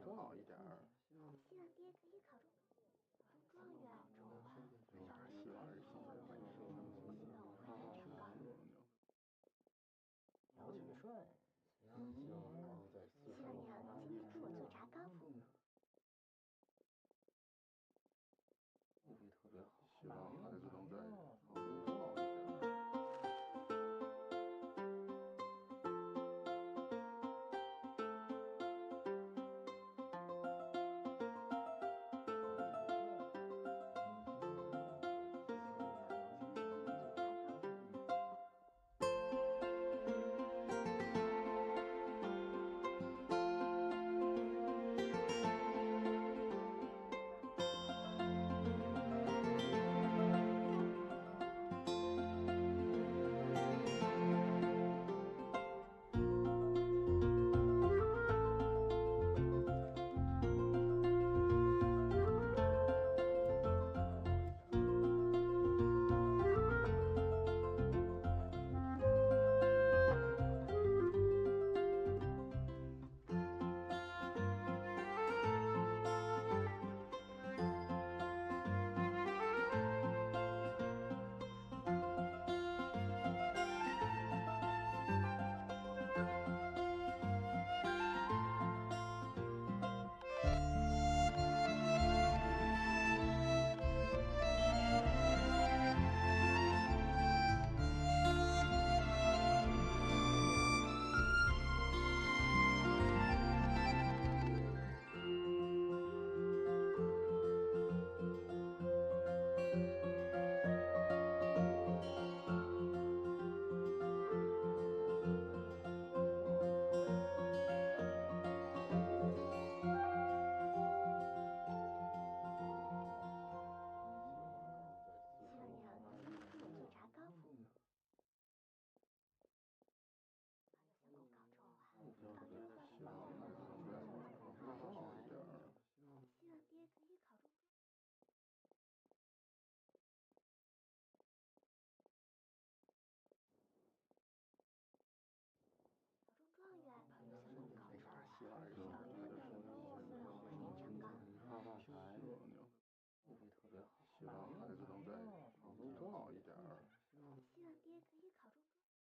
更好一点儿。希望爹可以考中状元。哎呀，希望儿媳妇们苗取顺，希望能够在四川希望你今天给我做炸糕。物质特别好，希望孩子能再更好一点。希望儿媳妇们的生意发大财，物质特别好，希望孩子能再更好一点。希望爹可以考中状元。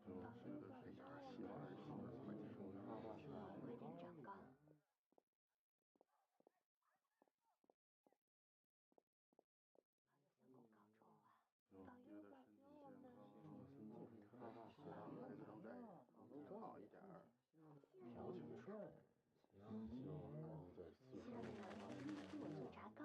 希望儿媳妇们的生意发大财，快点长高。大约的身体健康，发大财，希望孩子能再更好一点。苗取顺，希望能够在四川给我做炸糕。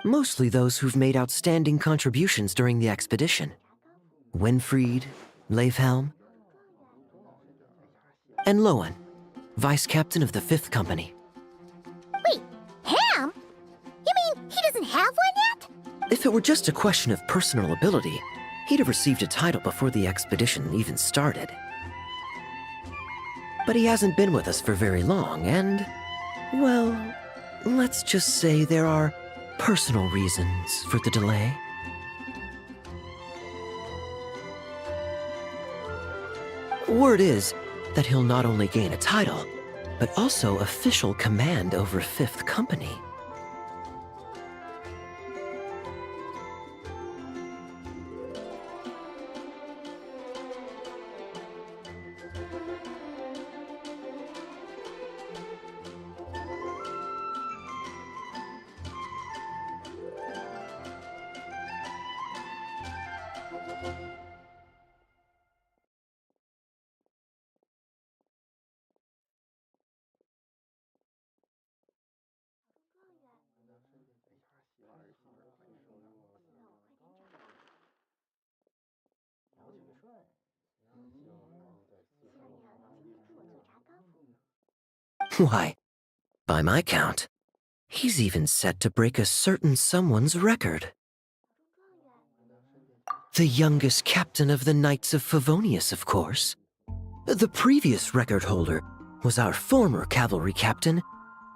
Mostly those who've made outstanding contributions during the expedition. Winfried, Leifhelm, and Lohen, Vice Captain of the 5th Company. Wait, Ham? You mean he doesn't have one yet? If it were just a question of personal ability, he'd have received a title before the expedition even started. But he hasn't been with us for very long, and, well, let's just say there are personal reasons for the delay. Word is that he'll not only gain a title, but also official command over 5th Company. Why, by my count, he's even set to break a certain someone's record. The youngest captain of the Knights of Favonius, of course. The previous record holder was our former cavalry captain,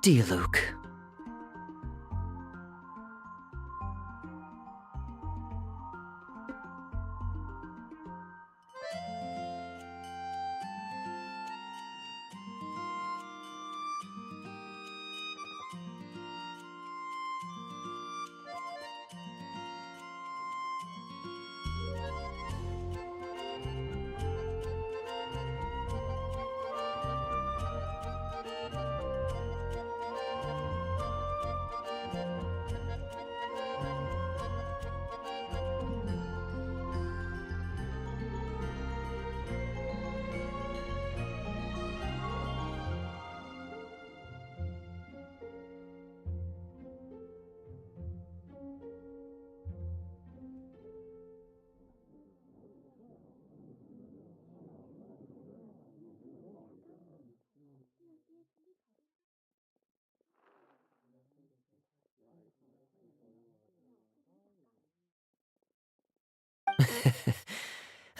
Dialuk.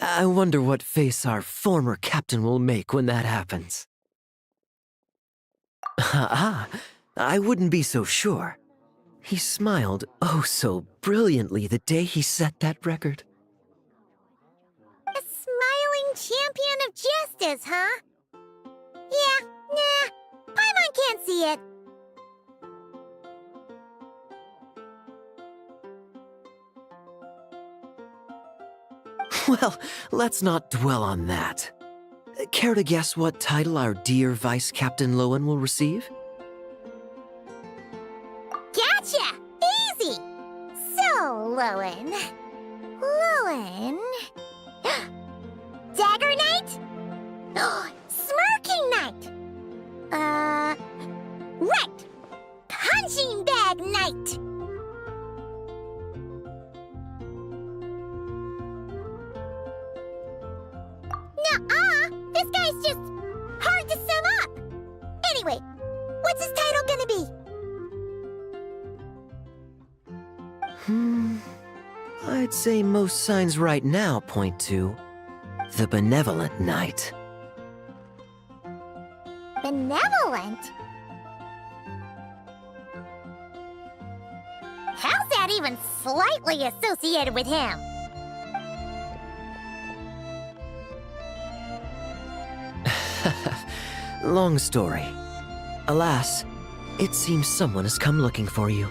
I wonder what face our former captain will make when that happens. I wouldn't be so sure. He smiled oh so brilliantly the day he set that record. A smiling champion of justice, huh? Yeah, nah, Paimon can't see it. Well, let's not dwell on that. Care to guess what title our dear Vice Captain Lohen will receive? Gotcha! Easy! So, Lohen... Dagger Knight? Smirking Knight! Right! Punching Bag Knight! Nuh-uh! This guy's just hard to sum up! Anyway, what's his title gonna be? I'd say most signs right now point to the Benevolent Knight. Benevolent? How's that even slightly associated with him? Long story. Alas, it seems someone has come looking for you.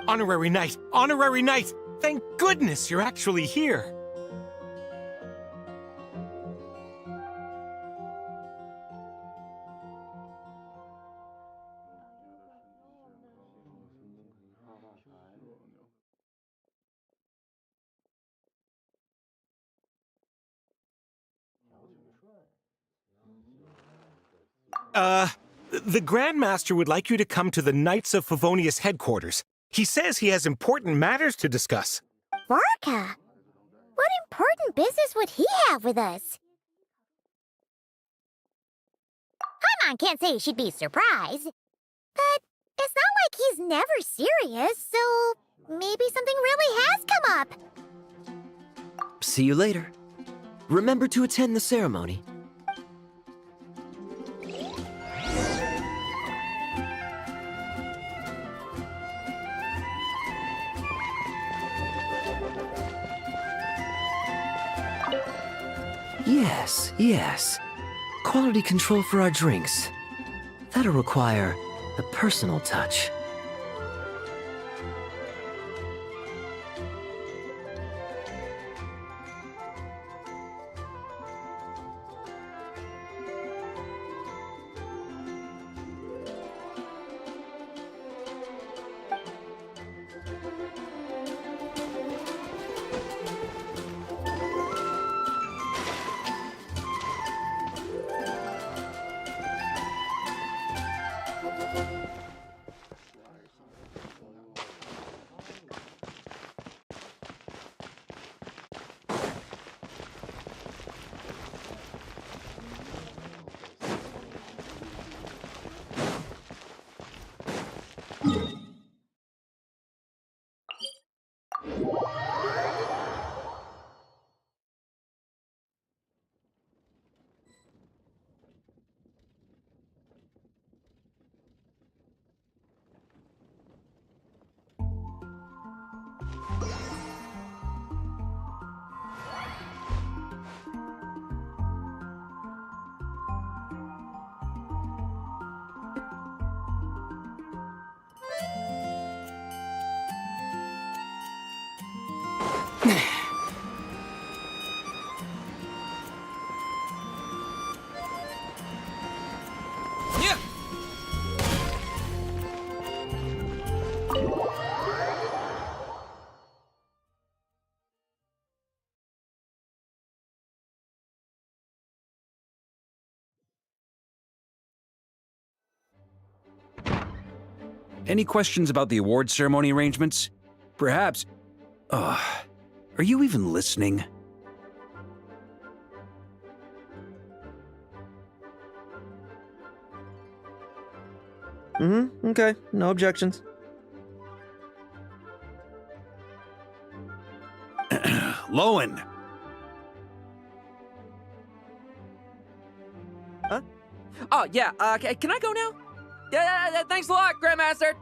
Honorary Knight! Honorary Knight! Thank goodness you're actually here! The Grandmaster would like you to come to the Knights of Favonius headquarters. He says he has important matters to discuss. Varka? What important business would he have with us? Paimon can't say she'd be surprised. But it's not like he's never serious, so maybe something really has come up. See you later. Remember to attend the ceremony. Yes, yes. Quality control for our drinks. That'll require a personal touch. Any questions about the award ceremony arrangements? Perhaps... are you even listening? Okay. No objections. Lohen! Huh? Oh, yeah, can I go now? Yeah, thanks a lot, Grandmaster!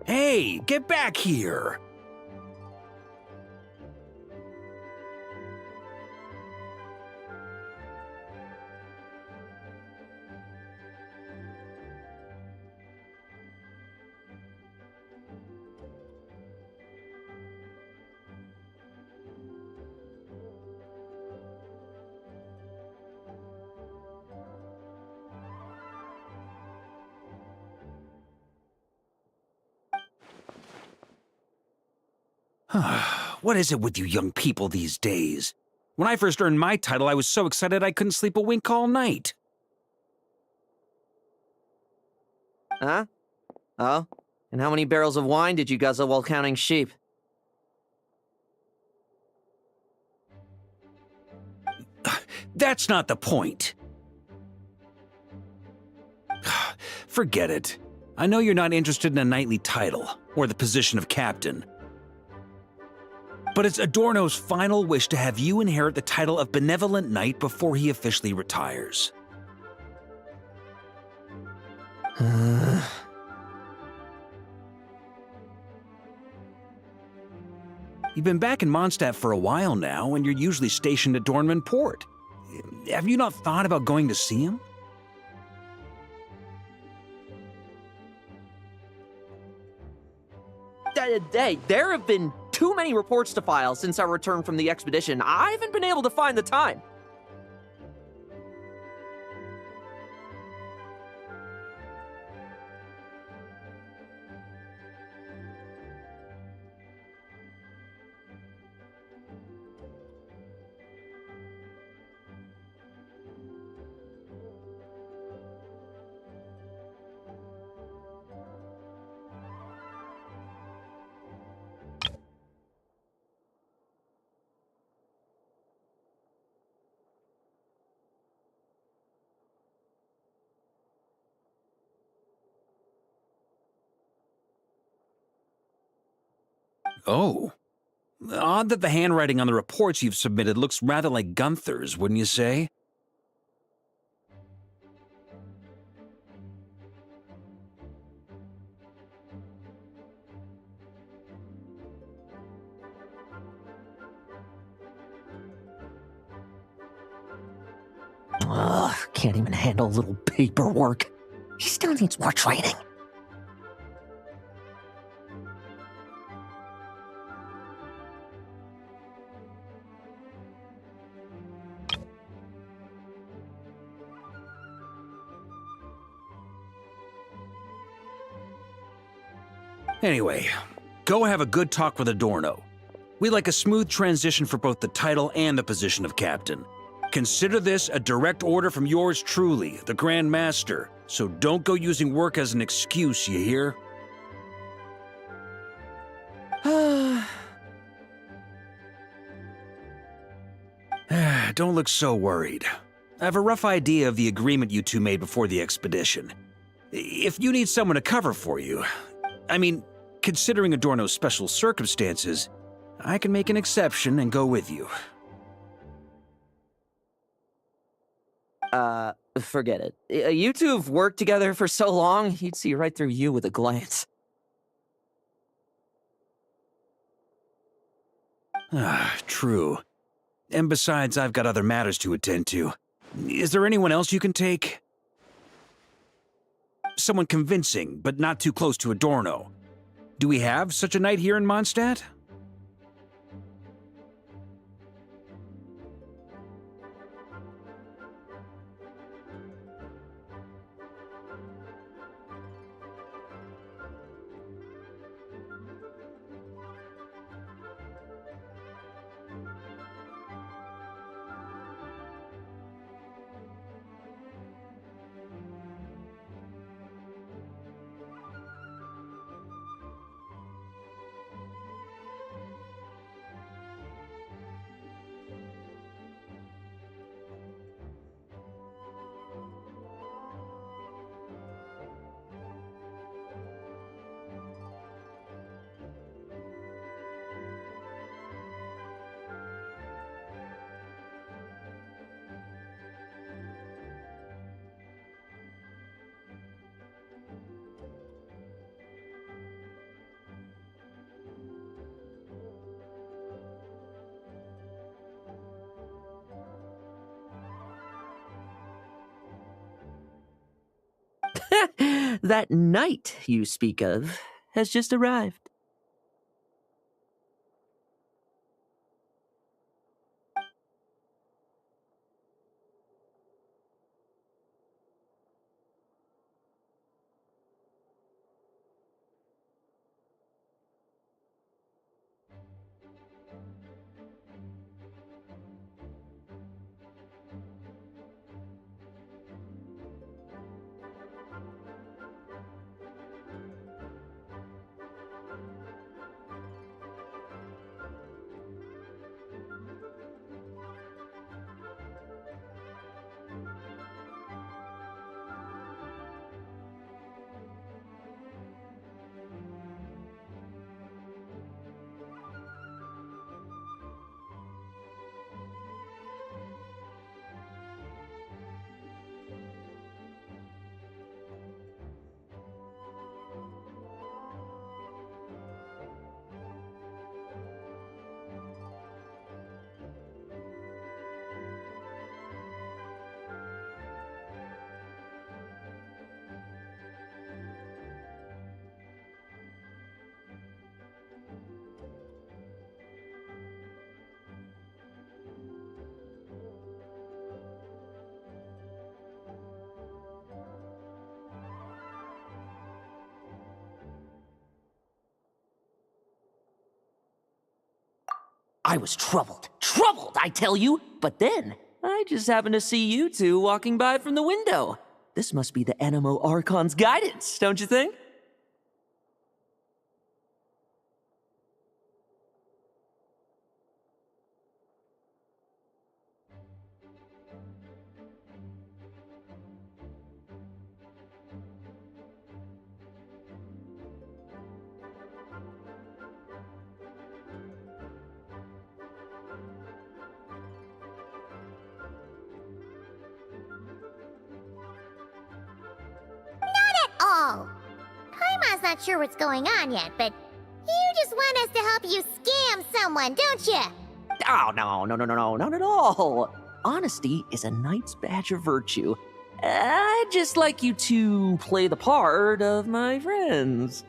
Hey, get back here! What is it with you young people these days? When I first earned my title, I was so excited I couldn't sleep a wink all night. Huh? Oh? And how many barrels of wine did you guzzle while counting sheep? That's not the point. Forget it. I know you're not interested in a knightly title, or the position of captain. But it's Adorno's final wish to have you inherit the title of Benevolent Knight before he officially retires. You've been back in Mondstadt for a while now, and you're usually stationed at Dornman Port. Have you not thought about going to see him? Hey, there have been too many reports to file since our return from the expedition. I haven't been able to find the time. Oh. Odd that the handwriting on the reports you've submitted looks rather like Gunther's, wouldn't you say? Ugh, can't even handle a little paperwork. He still needs more training. Anyway, go have a good talk with Adorno. We like a smooth transition for both the title and the position of captain. Consider this a direct order from yours truly, the Grand Master, so don't go using work as an excuse, you hear? Don't look so worried. I have a rough idea of the agreement you two made before the expedition. If you need someone to cover for you, I mean, considering Adorno's special circumstances, I can make an exception and go with you. Forget it. You two have worked together for so long, he'd see right through you with a glance. True. And besides, I've got other matters to attend to. Is there anyone else you can take? Someone convincing, but not too close to Adorno. Do we have such a knight here in Mondstadt? That knight you speak of has just arrived. I was troubled, I tell you. But then, I just happened to see you two walking by from the window. This must be the Animo Archon's guidance, don't you think? not sure what's going on yet, but you just want us to help you scam someone, don't you? Oh, no, not at all. Honesty is a knight's badge of virtue. I'd just like you to play the part of my friends.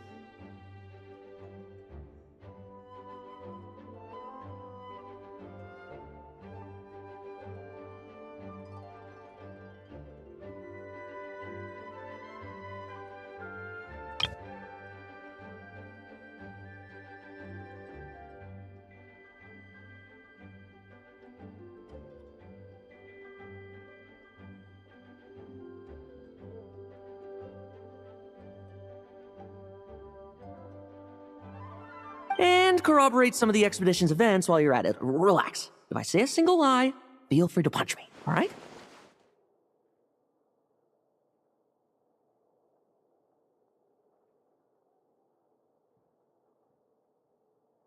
And corroborate some of the expedition's events while you're at it. Relax. If I say a single lie, feel free to punch me, all right?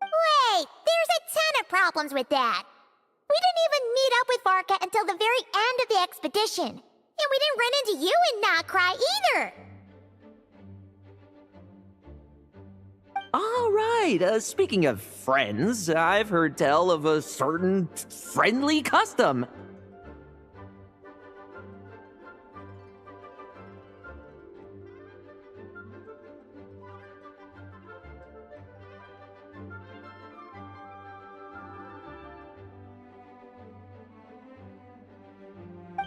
Wait, there's a ton of problems with that. We didn't even meet up with Varka until the very end of the expedition. And we didn't run into you and not cry either. All right, speaking of friends, I've heard tell of a certain friendly custom.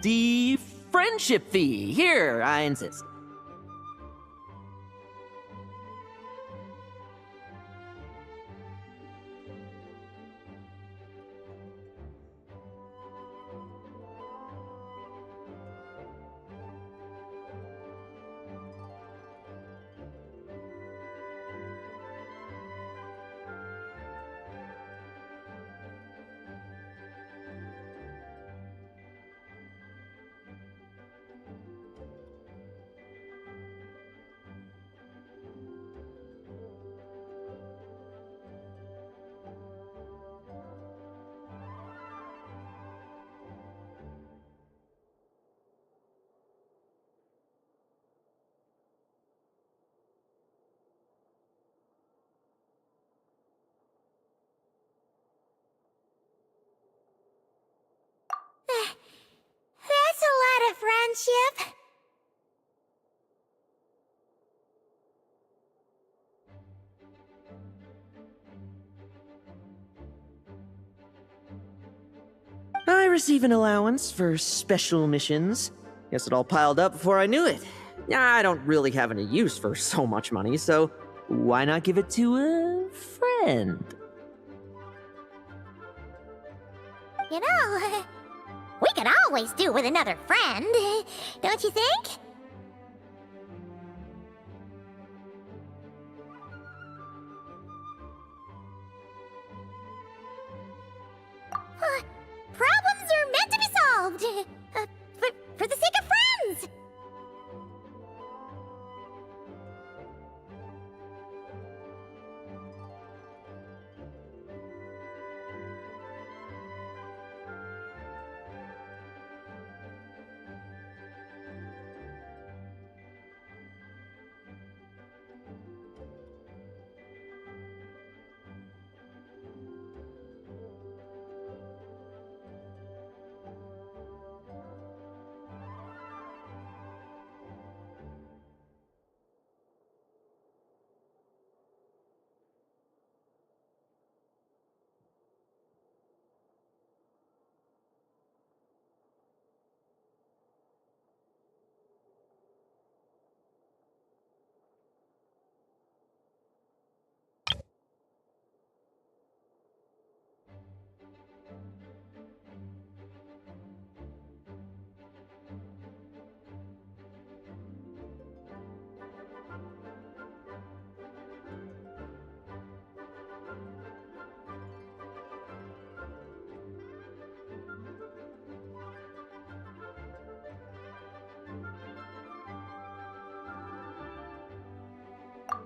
The friendship fee. Here, I insist. That's a lot of friendship. I receive an allowance for special missions. Guess it all piled up before I knew it. I don't really have any use for so much money, so why not give it to a friend? You know, we could always do with another friend, don't you think? Problems are meant to be solved. For the sake of friends.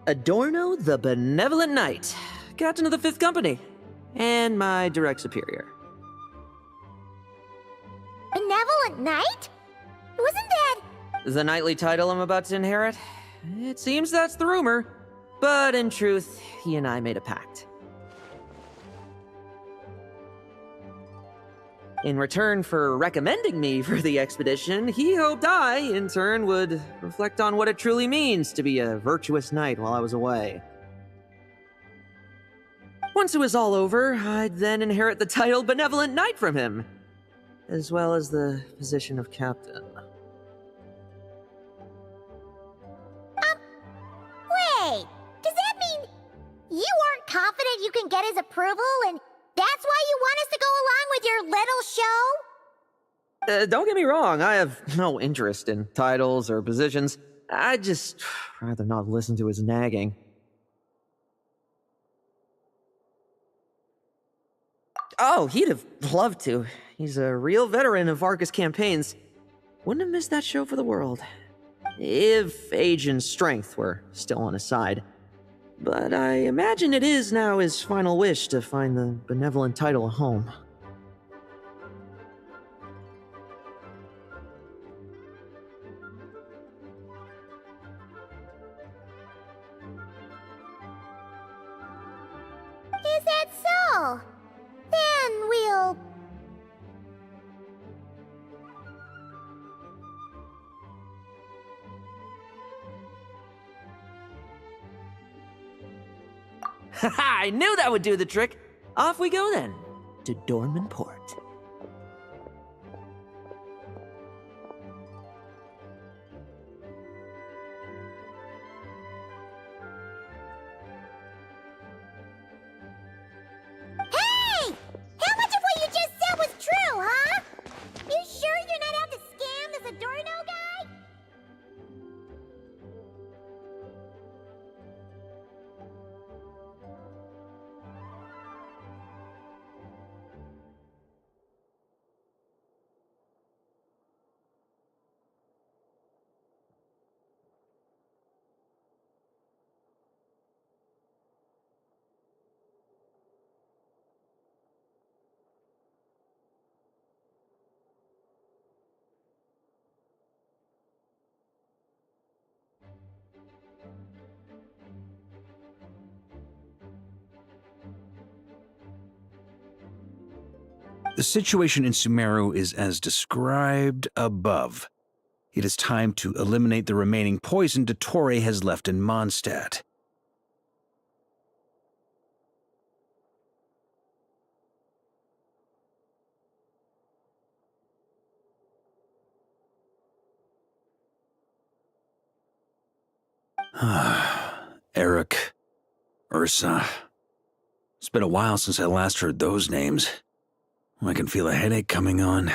Adorno the Benevolent Knight, Captain of the 5th Company, and my direct superior. Benevolent Knight? Wasn't that... The knightly title I'm about to inherit? It seems that's the rumor. But in truth, he and I made a pact. In return for recommending me for the expedition, he hoped I, in turn, would reflect on what it truly means to be a virtuous knight while I was away. Once it was all over, I'd then inherit the title Benevolent Knight from him, as well as the position of captain. Wait, does that mean you aren't confident you can get his approval, and that's why you want us to go along with your little show? Don't get me wrong, I have no interest in titles or positions. I'd just rather not listen to his nagging. Oh, he'd have loved to. He's a real veteran of Arcus campaigns. Wouldn't have missed that show for the world. If age and strength were still on his side. But I imagine it is now his final wish to find the benevolent title a home. Is that so? Then we'll... Haha, I knew that would do the trick! Off we go then, to Dornman Port. Hey! How much of what you just said was true, huh? You sure you're not out to scam this Adorno guy? The situation in Sumeru is as described above. It is time to eliminate the remaining poison Dottore has left in Mondstadt. Eric, Ursa. It's been a while since I last heard those names. I can feel a headache coming on.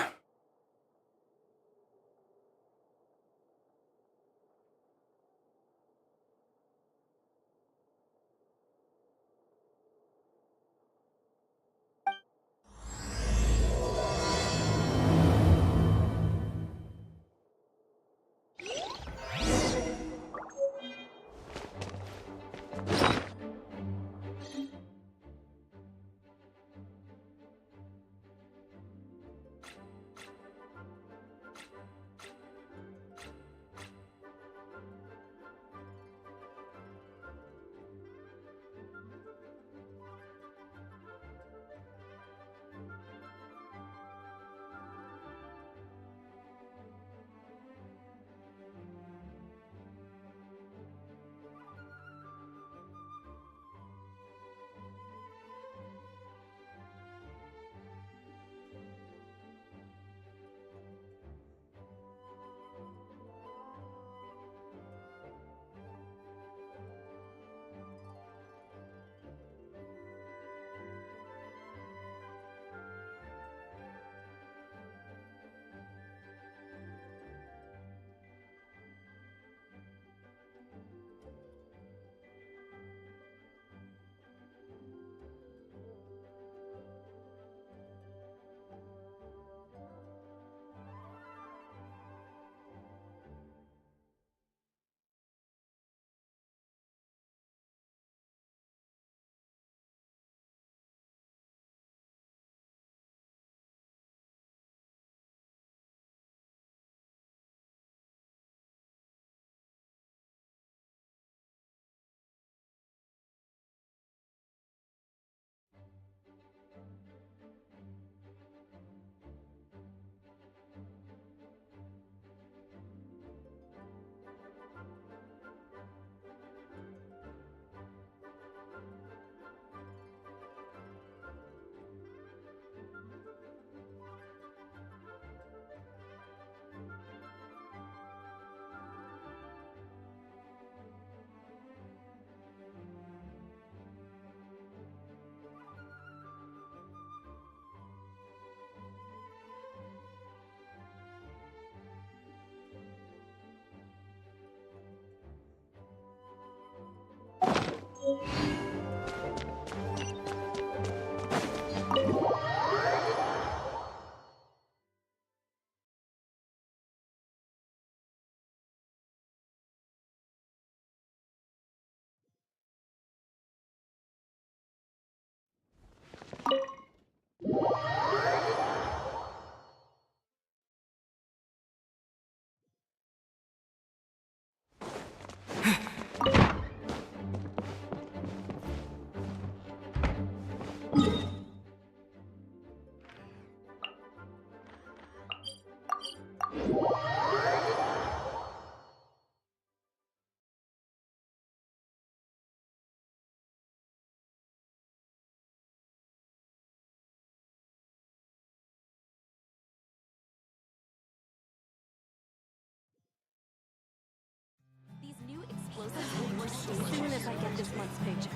These new explosives will work as soon as I get this month's paycheck.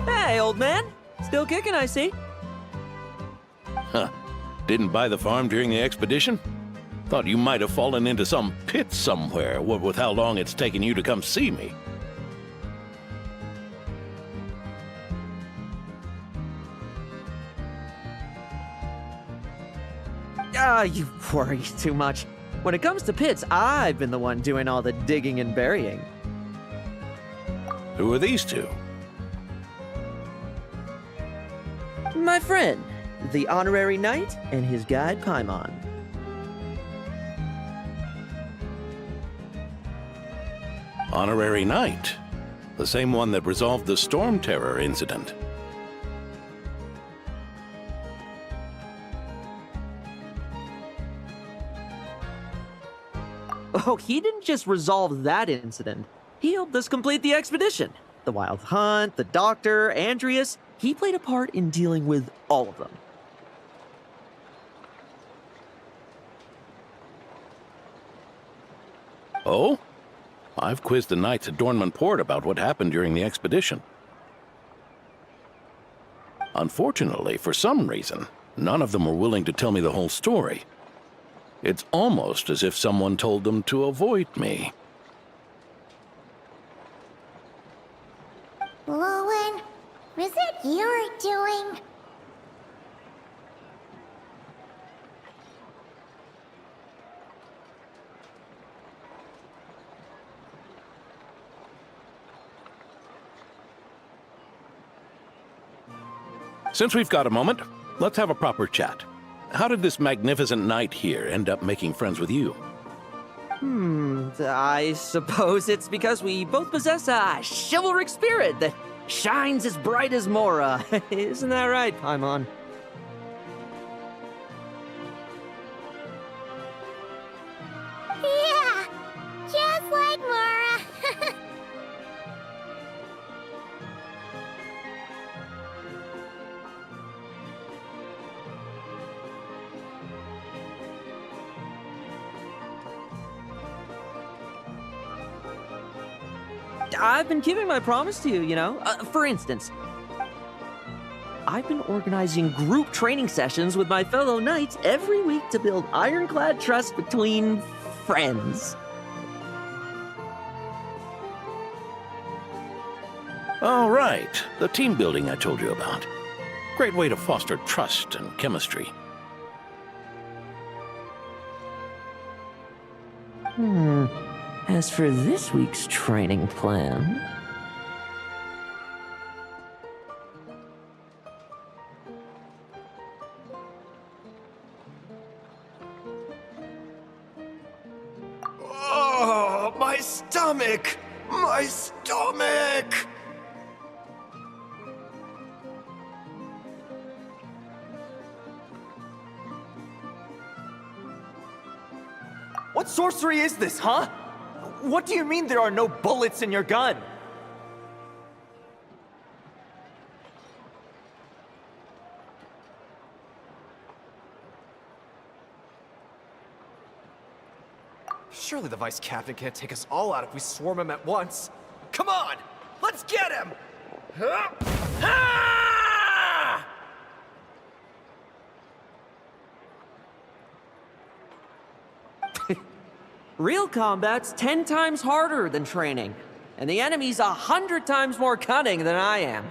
Hey, old man. Still kicking, I see. Huh. Didn't buy the farm during the expedition? Thought you might have fallen into some pit somewhere, what with how long it's taken you to come see me. You worry too much. When it comes to pits, I've been the one doing all the digging and burying. Who are these two? My friend, the honorary knight, and his guide Paimon. Honorary Knight. The same one that resolved the Storm Terror incident. Oh, he didn't just resolve that incident. He helped us complete the expedition. The Wild Hunt, the Doctor, Andreas. He played a part in dealing with all of them. Oh? I've quizzed the knights at Dornman Port about what happened during the expedition. Unfortunately, for some reason, none of them were willing to tell me the whole story. It's almost as if someone told them to avoid me. Lohen, was it your doing? Since we've got a moment, let's have a proper chat. How did this magnificent knight here end up making friends with you? I suppose it's because we both possess a chivalric spirit that shines as bright as Mora. Isn't that right, Paimon? Yeah, just like Mora. I've been keeping my promise to you, you know? For instance, I've been organizing group training sessions with my fellow knights every week to build ironclad trust between friends. All right, the team building I told you about. Great way to foster trust and chemistry. As for this week's training plan... Oh, my stomach! My stomach! What sorcery is this, huh? What do you mean there are no bullets in your gun? Surely the vice captain can't take us all out if we swarm him at once. Come on! Let's get him! Real combat's 10 times harder than training, and the enemy's 100 times more cunning than I am.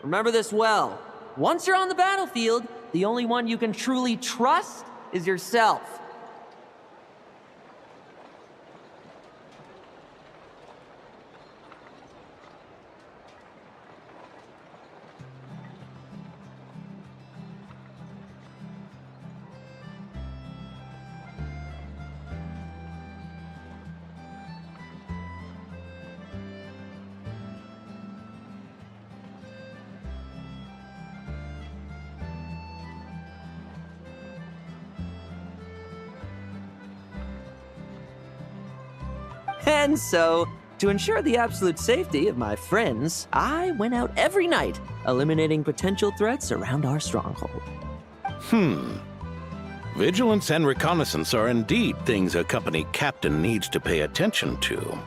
Remember this well. Once you're on the battlefield, the only one you can truly trust is yourself. And so, to ensure the absolute safety of my friends, I went out every night, eliminating potential threats around our stronghold. Vigilance and reconnaissance are indeed things a company captain needs to pay attention to.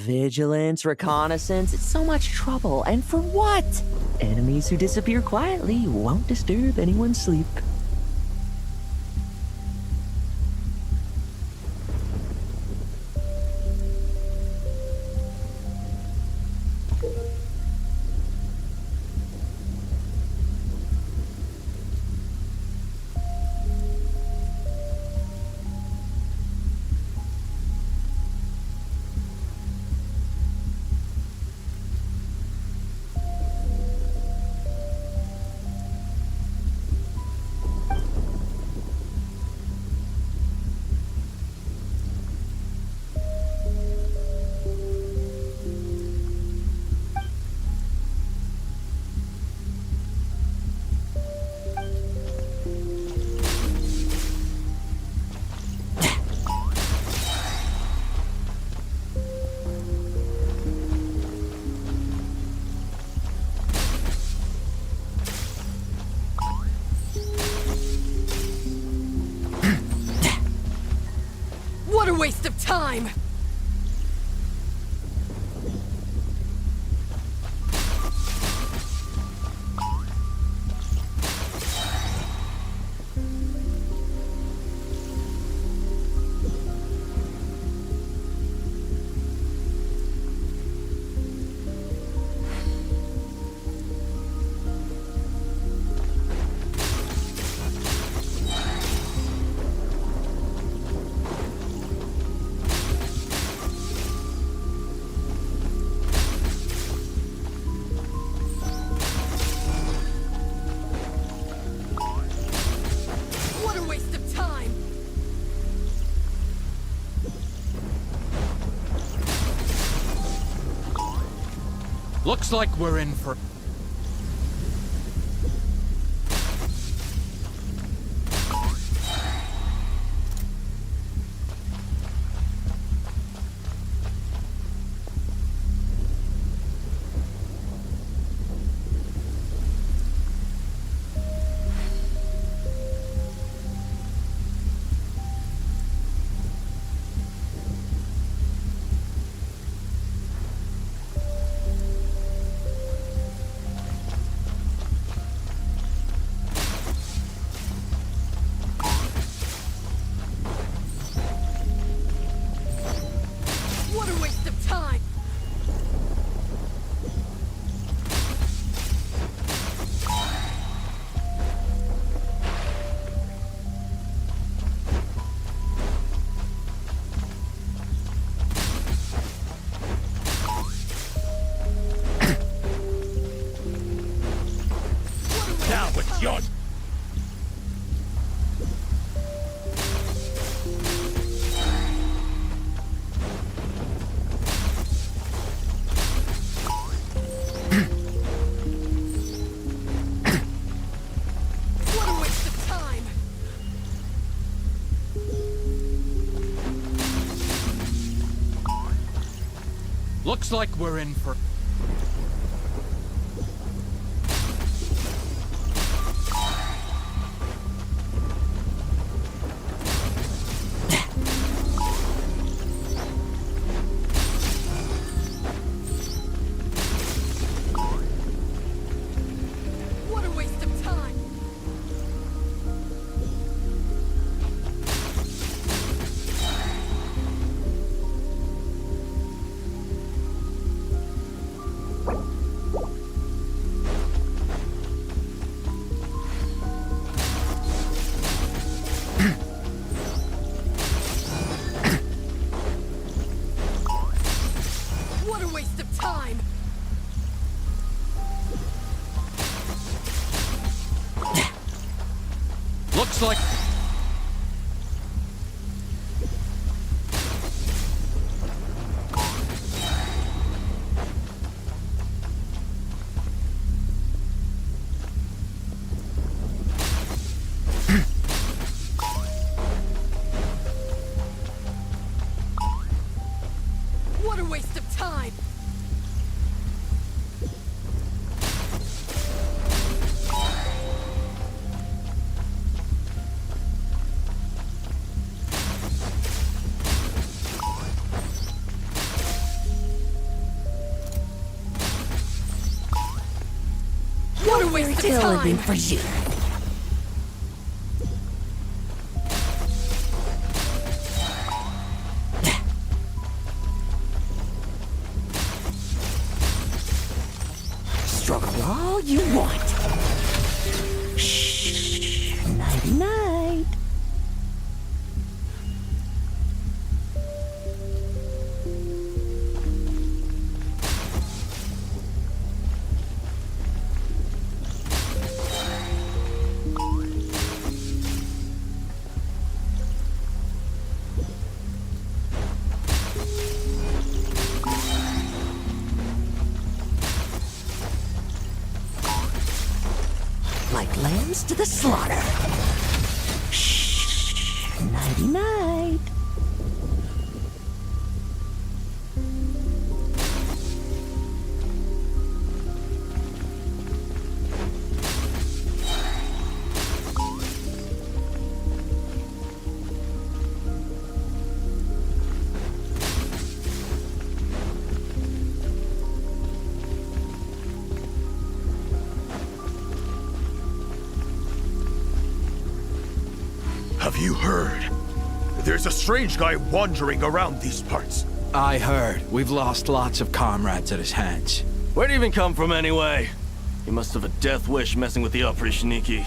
Vigilance, reconnaissance, it's so much trouble, and for what? Enemies who disappear quietly won't disturb anyone's sleep. What a waste of time! Looks like we're in for... Looks like we're in for... What a waste of time! What a waste of time! Looks like... What a waste of time! What a waste of time! for you. Struggle all you want. Shh. Nighty night. Like lambs to the slaughter. Shh. Nighty night. Have you heard? There's a strange guy wandering around these parts. I heard. We've lost lots of comrades at his hands. Where'd he even come from anyway? He must have a death wish messing with the Oprishniki.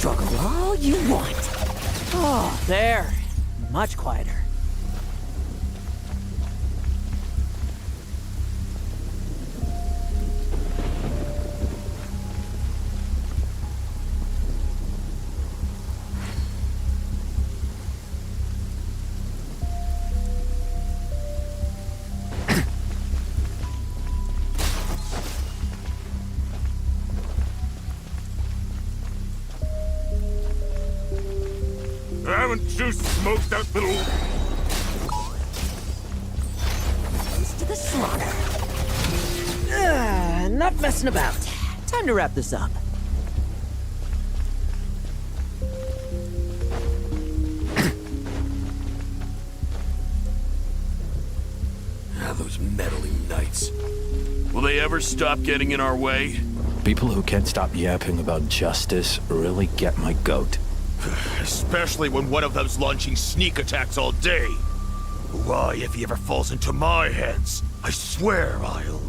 Struggle all you want. Oh, there. Much quieter. Haven't you smoked that little... To the slaughter. Not messing about. Time to wrap this up. Those meddling knights. Will they ever stop getting in our way? People who can't stop yapping about justice really get my goat. Especially when one of them's launching sneak attacks all day. Why, if he ever falls into my hands, I swear I'll...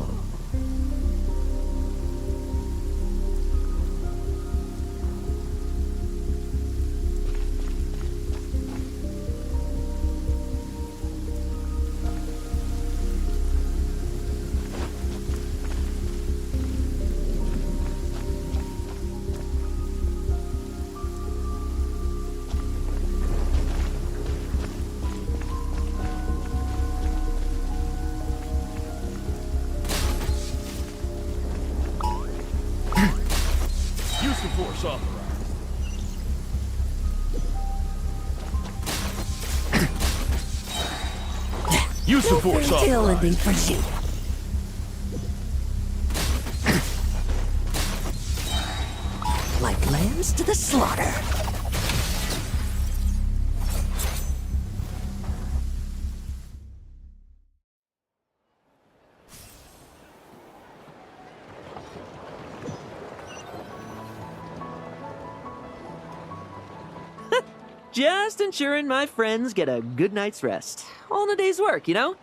force authorized. Use the force Tale authorized. ending for you. Like lambs to the slaughter. Just ensuring my friends get a good night's rest. All in a day's work, you know?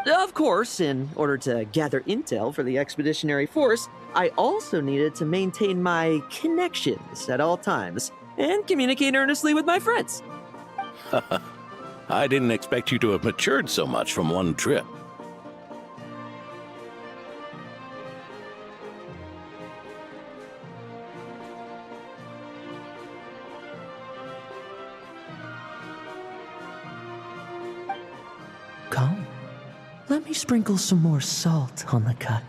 Of course, in order to gather intel for the expeditionary force, I also needed to maintain my connections at all times and communicate earnestly with my friends. I didn't expect you to have matured so much from one trip. Come, let me sprinkle some more salt on the cut.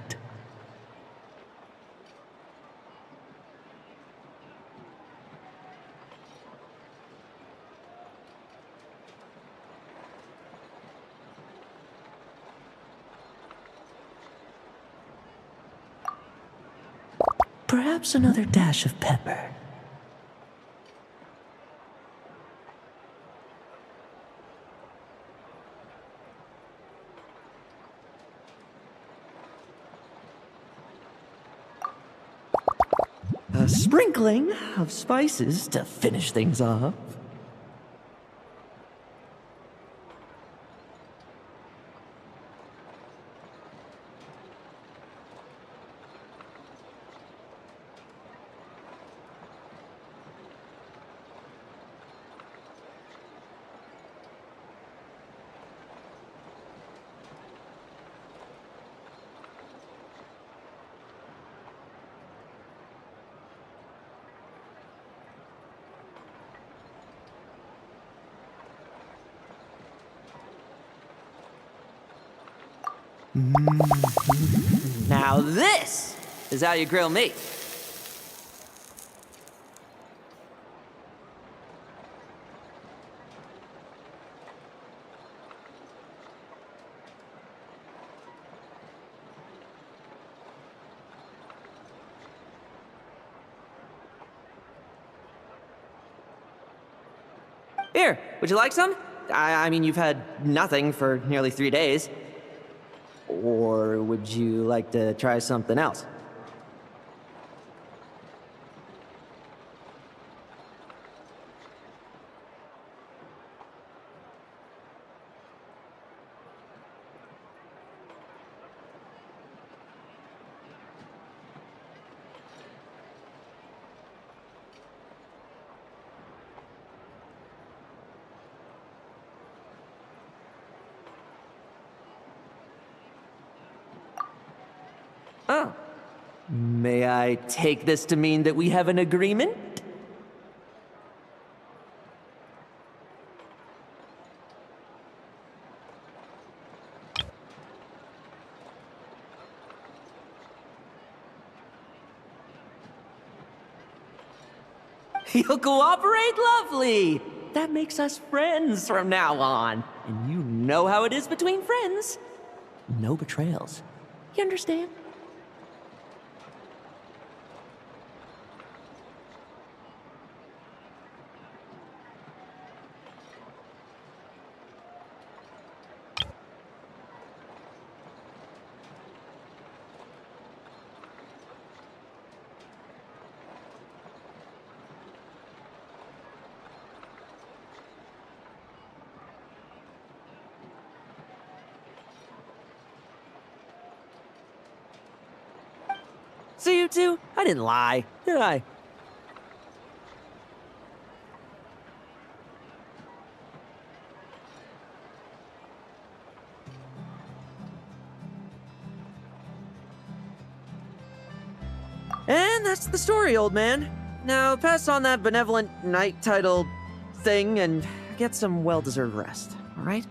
Perhaps another dash of pepper. A sprinkling of spices to finish things off. Now this is how you grill meat. Here, would you like some? I mean, you've had nothing for nearly 3 days. Or would you like to try something else? Oh. May I take this to mean that we have an agreement? You'll cooperate? Lovely! That makes us friends from now on. And you know how it is between friends. No betrayals. You understand? See you two? I didn't lie, did I? And that's the story, old man. Now pass on that benevolent night title thing and get some well-deserved rest, all right?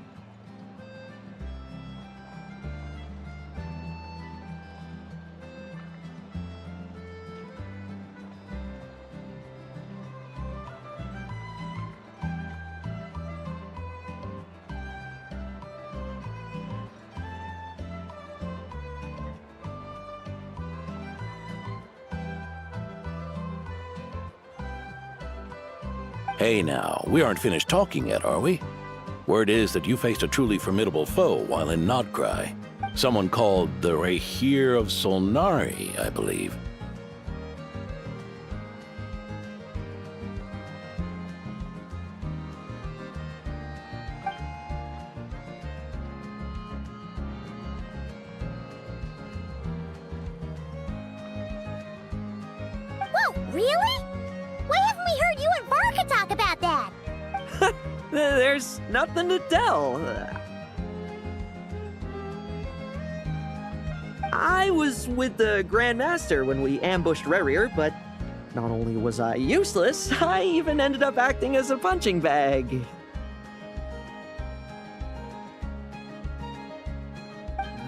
Hey now, we aren't finished talking yet, are we? Word is that you faced a truly formidable foe while in Nodcry. Someone called the Frfr of Solnari, I believe. Whoa, really? Why haven't we heard you and Varka talk about that? There's nothing to tell. I was with the Grand Master when we ambushed Rerir, but not only was I useless, I even ended up acting as a punching bag.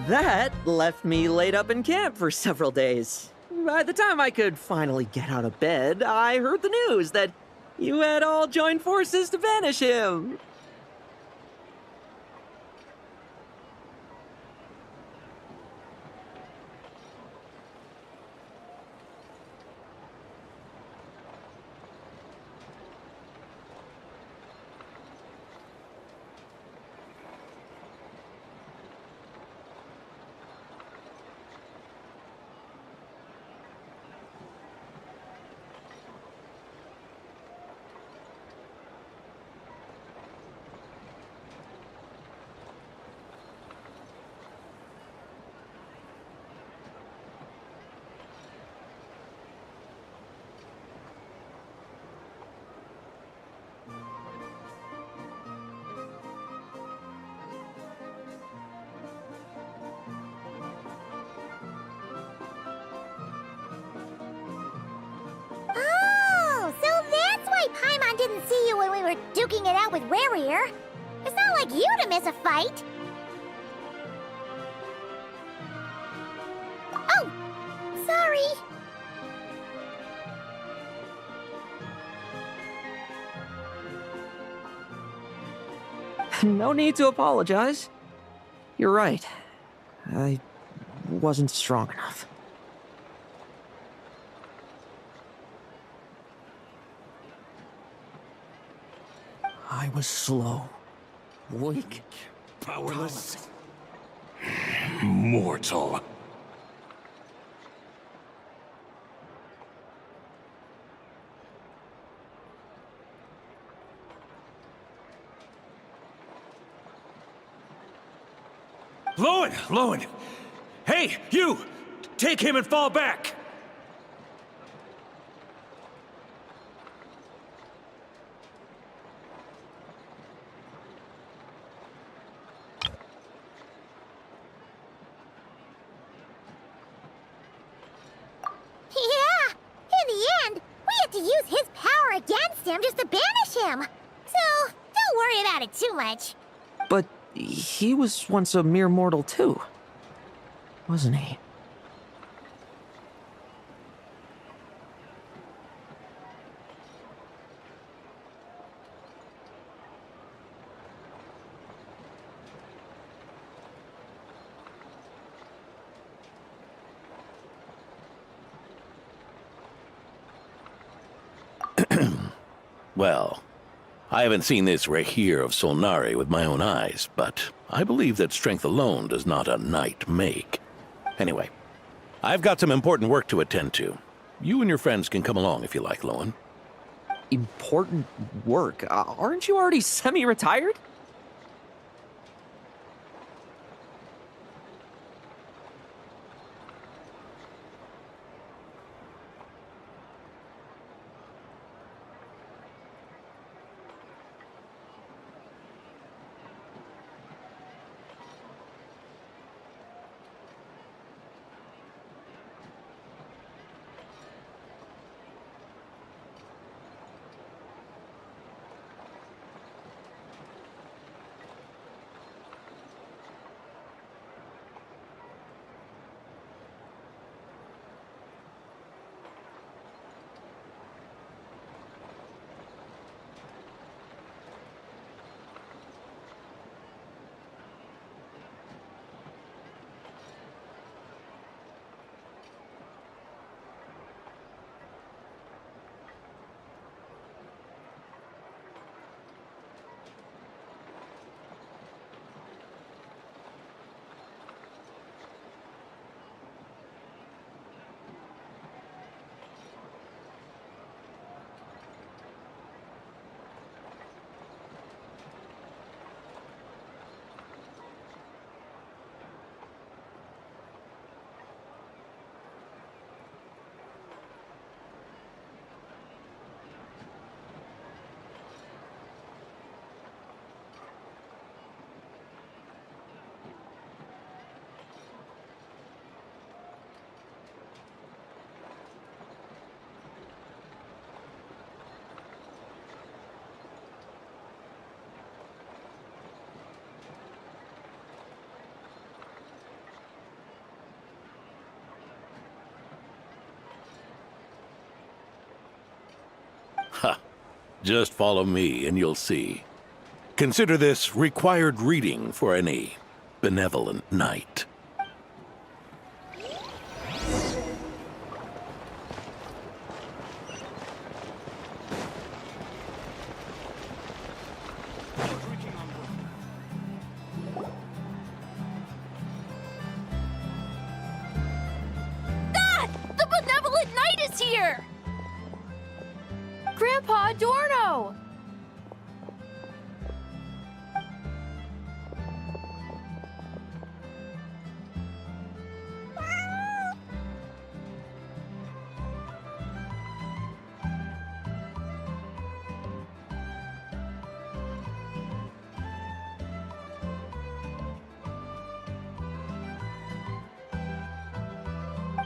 That left me laid up in camp for several days. By the time I could finally get out of bed, I heard the news that you had all joined forces to banish him. Oh, so that's why Paimon didn't see you when we were duking it out with Rerir. It's not like you to miss a fight. Oh, sorry. No need to apologize. You're right. I wasn't strong enough. I was slow, weak, Powerless. Mortal. Lohen! Hey, you! Take him and fall back! Yeah, in the end, we had to use his power against him just to banish him. So, don't worry about it too much. But he was once a mere mortal too, wasn't he? Well, I haven't seen this Frfr of Solnari with my own eyes, but I believe that strength alone does not a knight make. Anyway, I've got some important work to attend to. You and your friends can come along if you like, Lohen. Important work? Aren't you already semi-retired? Just follow me and you'll see. Consider this required reading for any benevolent knight. Ah! The benevolent knight is here! Grandpa Adorno!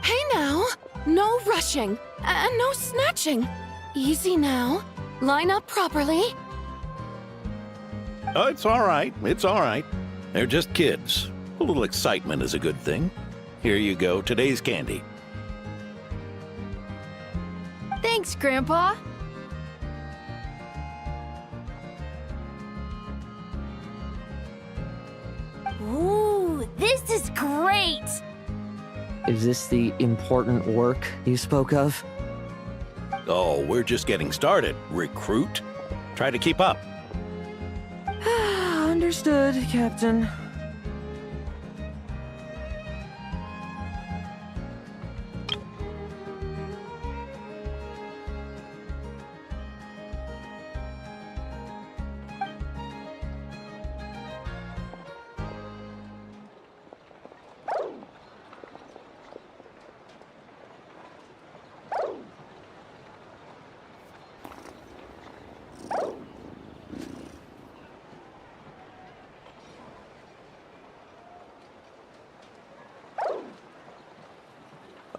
Hey now! No rushing, and no snatching. Easy now. Line up properly. Oh, it's all right. It's all right. They're just kids. A little excitement is a good thing. Here you go, today's candy. Thanks, Grandpa. Ooh, this is great! Is this the important work you spoke of? Oh, we're just getting started, recruit. Try to keep up. Understood, Captain.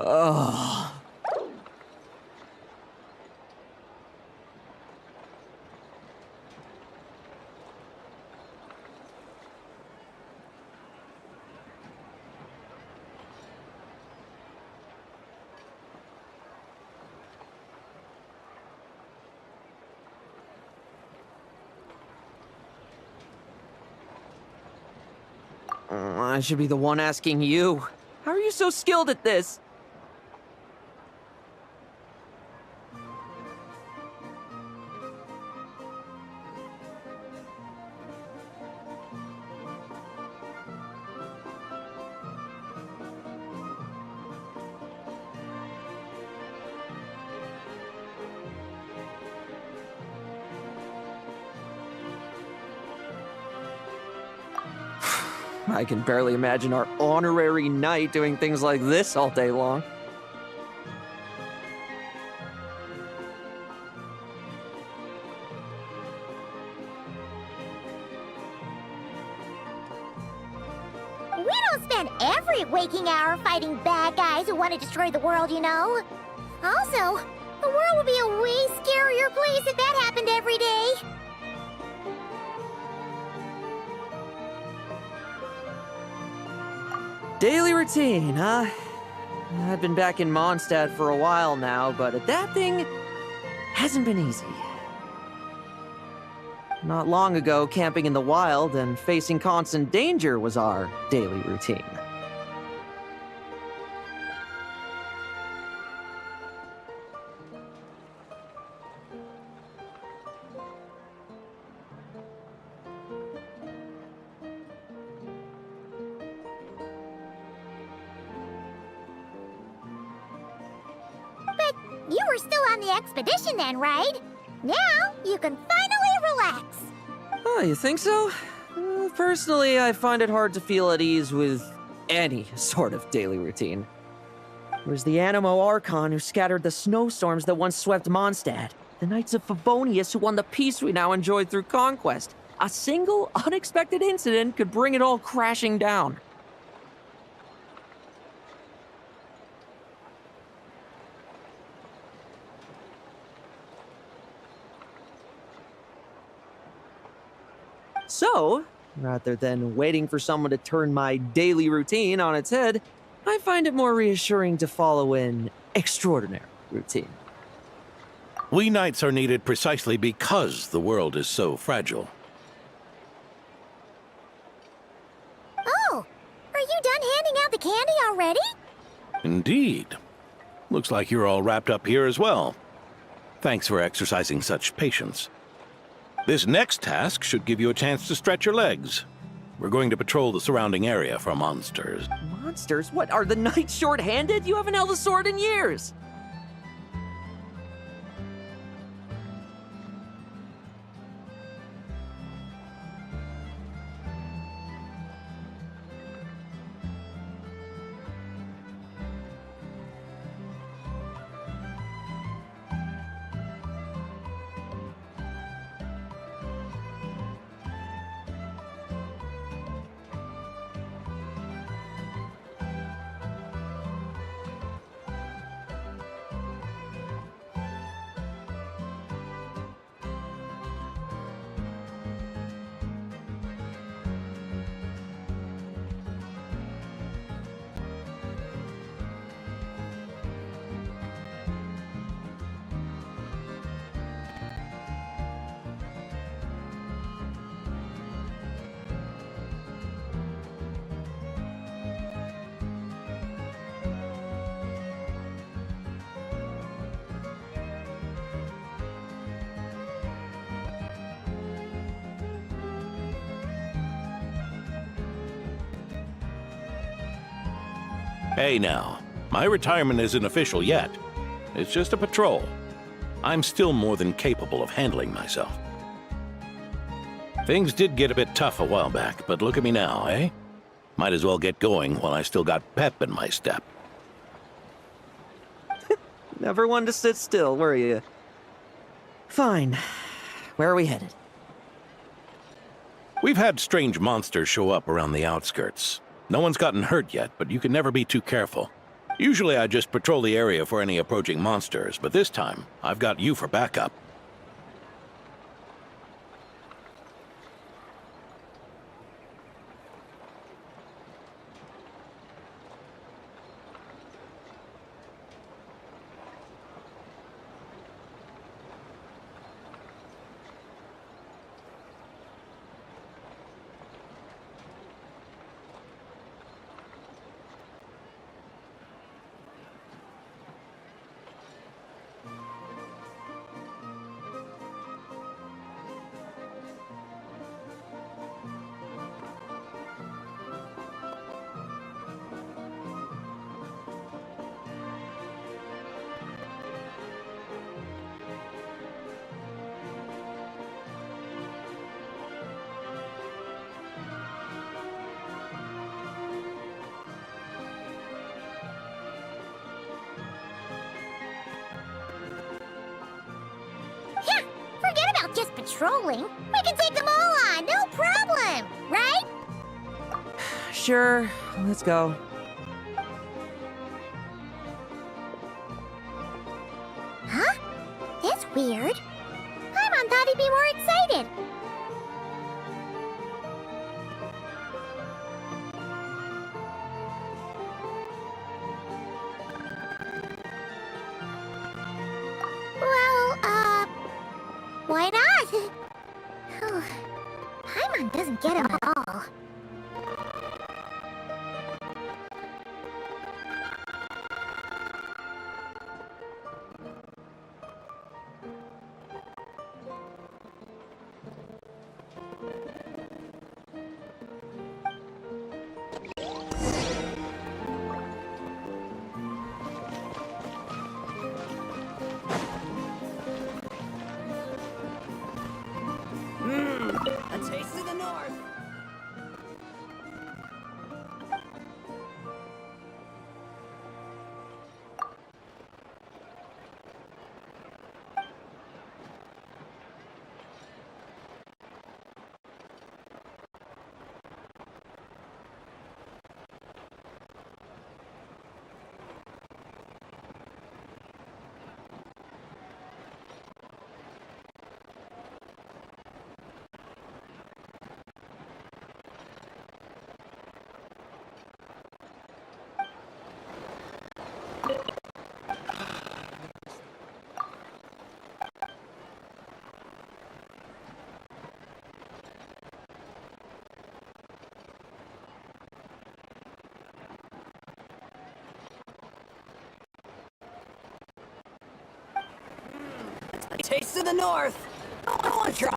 Oh. I should be the one asking you. How are you so skilled at this? I can barely imagine our honorary knight doing things like this all day long. We don't spend every waking hour fighting bad guys who want to destroy the world, you know. Also, the world would be a way scarier place if that happened every day. Daily routine, huh? I've been back in Mondstadt for a while now, but adapting hasn't been easy. Not long ago, camping in the wild and facing constant danger was our daily routine. You were still on the expedition then, right? Now, you can finally relax. Oh, you think so? Personally, I find it hard to feel at ease with any sort of daily routine. There's the Animo Archon who scattered the snowstorms that once swept Mondstadt. The Knights of Favonius who won the peace we now enjoy through conquest. A single, unexpected incident could bring it all crashing down. So, rather than waiting for someone to turn my daily routine on its head, I find it more reassuring to follow an extraordinary routine. We knights are needed precisely because the world is so fragile. Oh, are you done handing out the candy already? Indeed. Looks like you're all wrapped up here as well. Thanks for exercising such patience. This next task should give you a chance to stretch your legs. We're going to patrol the surrounding area for monsters. Monsters? What, are the knights short-handed? You haven't held a sword in years! Hey now, my retirement isn't official yet. It's just a patrol. I'm still more than capable of handling myself. Things did get a bit tough a while back, but look at me now, eh? Might as well get going while I still got pep in my step. Never one to sit still, were you? Fine. Where are we headed? We've had strange monsters show up around the outskirts. No one's gotten hurt yet, but you can never be too careful. Usually I just patrol the area for any approaching monsters, but this time, I've got you for backup. Forget about just patrolling. We can take them all on, no problem, right? Sure, let's go. Huh? That's weird. Paimon thought he'd be more excited. Why not? Oh, Paimon doesn't get him at all. A taste of the north. Taste of the North! I want to try!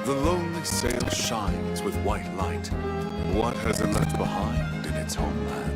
The lonely sail shines with white light. What has it left behind in its homeland?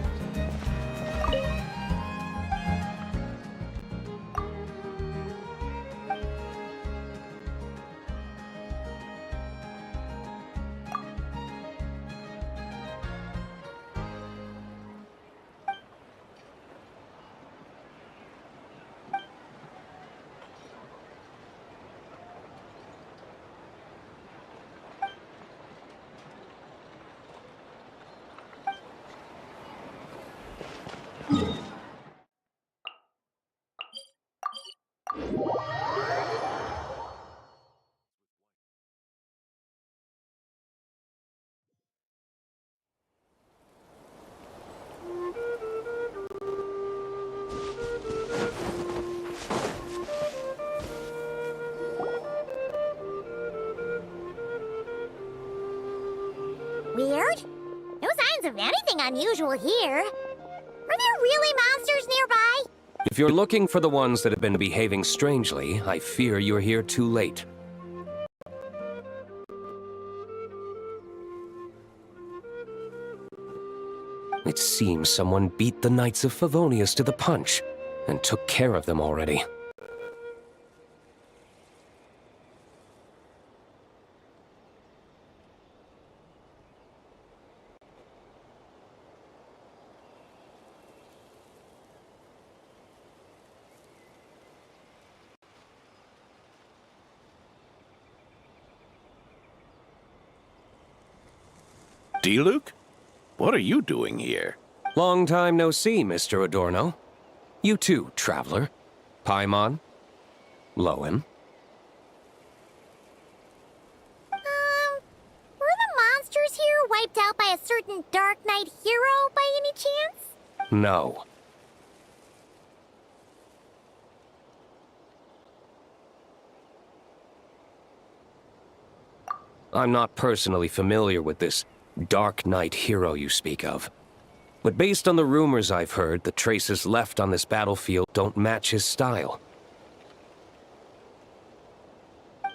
Weird? No signs of anything unusual here. Are there really monsters nearby? If you're looking for the ones that have been behaving strangely, I fear you're here too late. It seems someone beat the Knights of Favonius to the punch, and took care of them already. D-Luke? What are you doing here? Long time no see, Mr. Adorno. You too, traveler. Paimon? Lohen? Were the monsters here wiped out by a certain Dark Knight hero by any chance? No. I'm not personally familiar with this Dark Knight hero you speak of. But based on the rumors I've heard, the traces left on this battlefield don't match his style.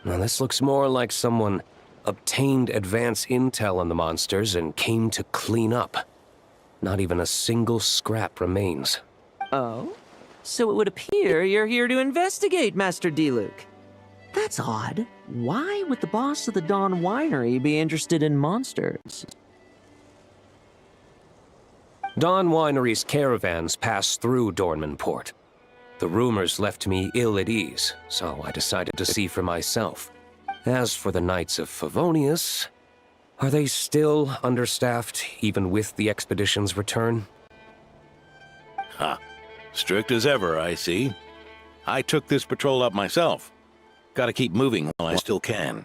Now this looks more like someone obtained advance intel on the monsters and came to clean up. Not even a single scrap remains. Oh? So it would appear you're here to investigate, Master D-Luke. That's odd. Why would the boss of the Dawn Winery be interested in monsters? Dawn Winery's caravans pass through Dornman Port. The rumors left me ill at ease, so I decided to see for myself. As for the Knights of Favonius, are they still understaffed, even with the expedition's return? Ha. Strict as ever, I see. I took this patrol up myself. Gotta keep moving while I still can.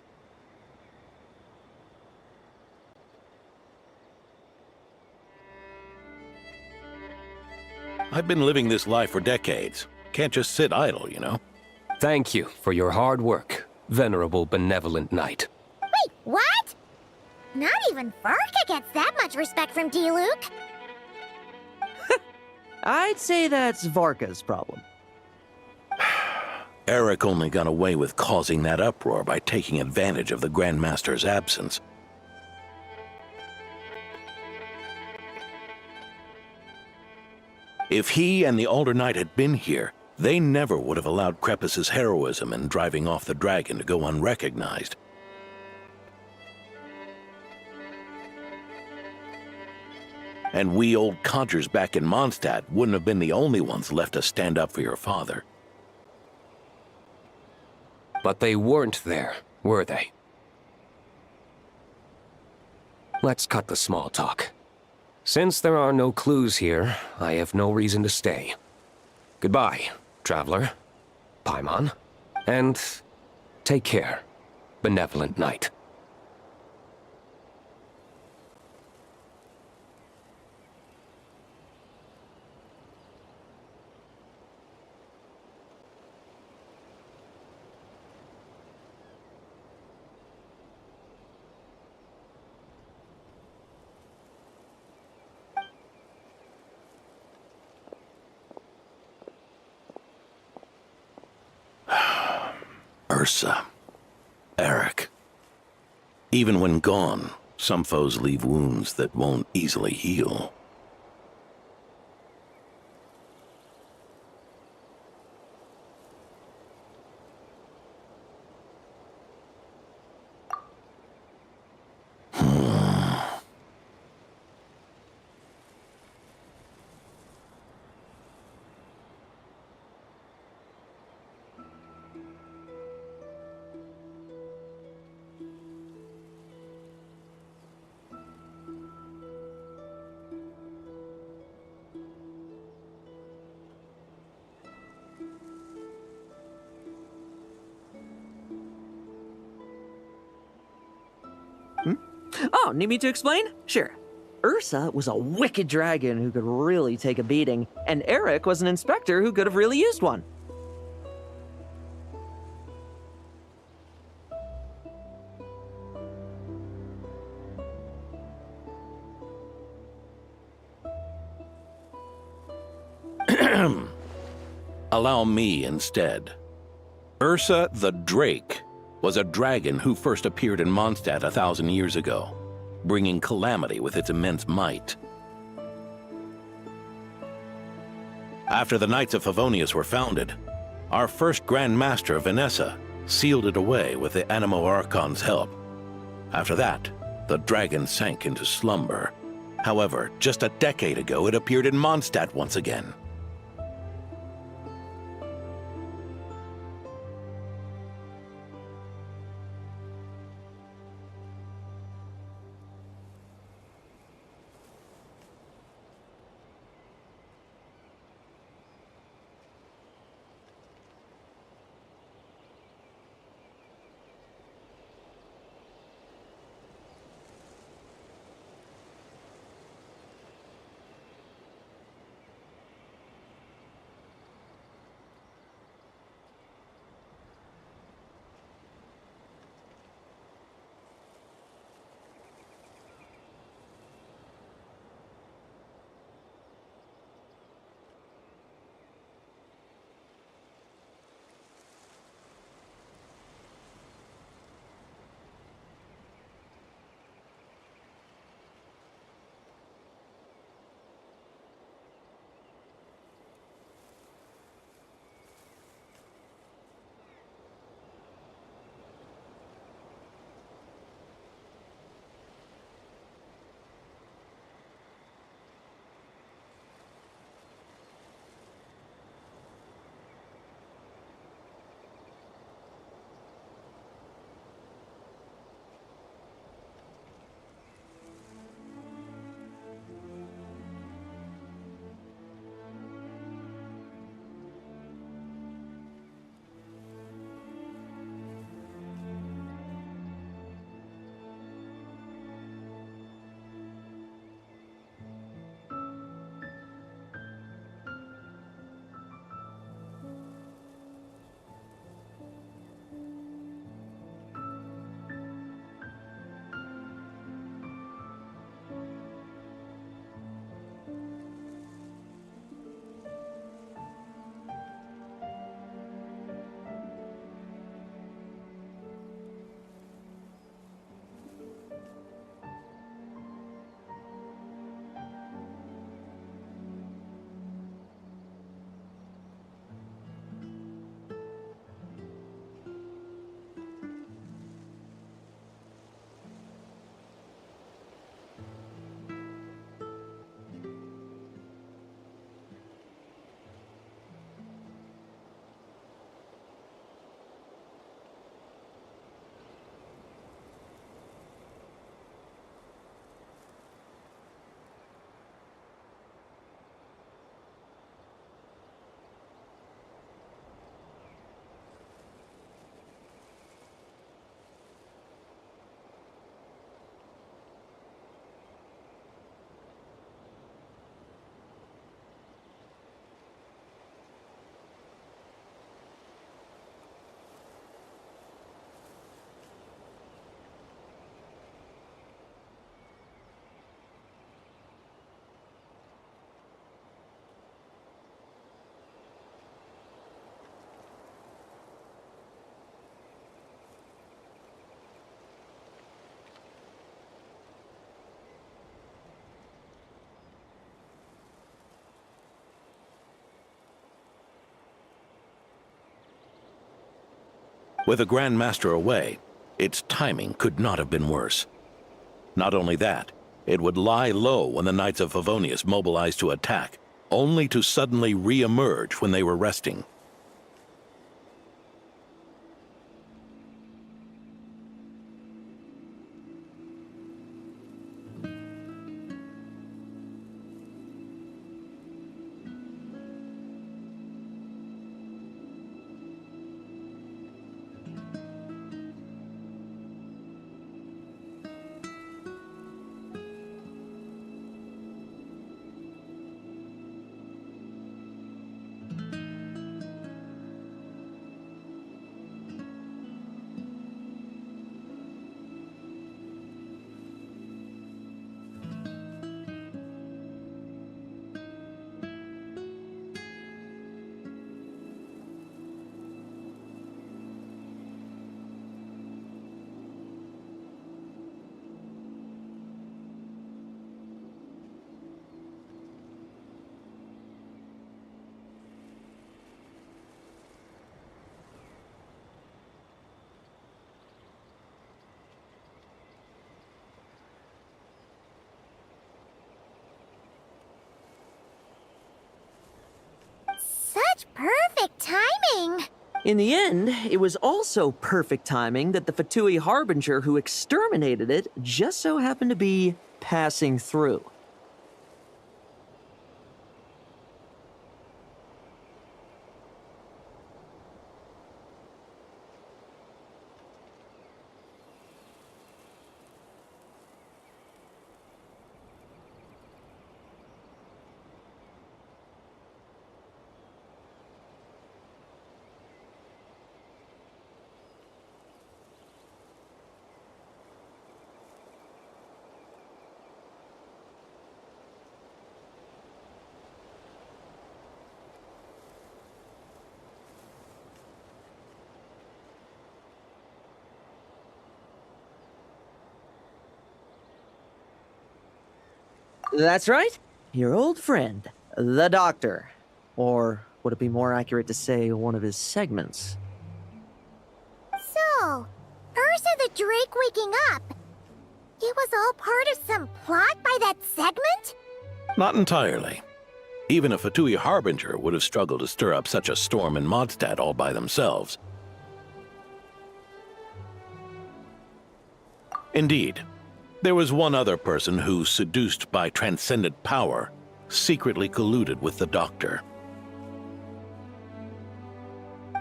I've been living this life for decades. Can't just sit idle, you know? Thank you for your hard work, venerable benevolent knight. Wait, what? Not even Varka gets that much respect from D-Luke. I'd say that's Varka's problem. Eric only got away with causing that uproar by taking advantage of the Grandmaster's absence. If he and the Alder Knight had been here, they never would have allowed Krepus's heroism in driving off the dragon to go unrecognized. And we old codgers back in Mondstadt wouldn't have been the only ones left to stand up for your father. But they weren't there, were they? Let's cut the small talk. Since there are no clues here, I have no reason to stay. Goodbye, traveler, Paimon, and take care, benevolent knight. Ursa. Eric. Even when gone, some foes leave wounds that won't easily heal. Oh, need me to explain? Sure. Ursa was a wicked dragon who could really take a beating, and Eric was an inspector who could have really used one. Allow me instead. Ursa the Drake was a dragon who first appeared in Mondstadt 1,000 years ago, bringing calamity with its immense might. After the Knights of Favonius were founded, our first Grand Master, Vanessa, sealed it away with the Animo Archon's help. After that, the dragon sank into slumber. However, just a decade ago, it appeared in Mondstadt once again. With the Grand Master away, its timing could not have been worse. Not only that, it would lie low when the Knights of Favonius mobilized to attack, only to suddenly re-emerge when they were resting. Such perfect timing! In the end, it was also perfect timing that the Fatui Harbinger who exterminated it just so happened to be passing through. That's right. Your old friend, the Doctor. Or would it be more accurate to say one of his segments? So, Ursa the Drake waking up. It was all part of some plot by that segment? Not entirely. Even a Fatui Harbinger would have struggled to stir up such a storm in Mondstadt all by themselves. Indeed, there was one other person who, seduced by transcendent power, secretly colluded with the Doctor.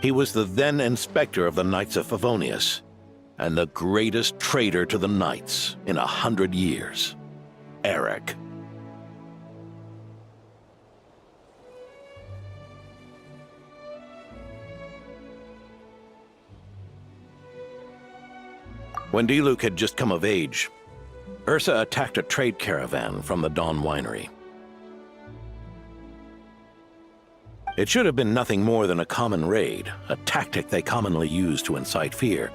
He was the then Inspector of the Knights of Favonius, and the greatest traitor to the Knights in 100 years, Eric. When Diluc had just come of age, Ursa attacked a trade caravan from the Dawn Winery. It should have been nothing more than a common raid, a tactic they commonly use to incite fear.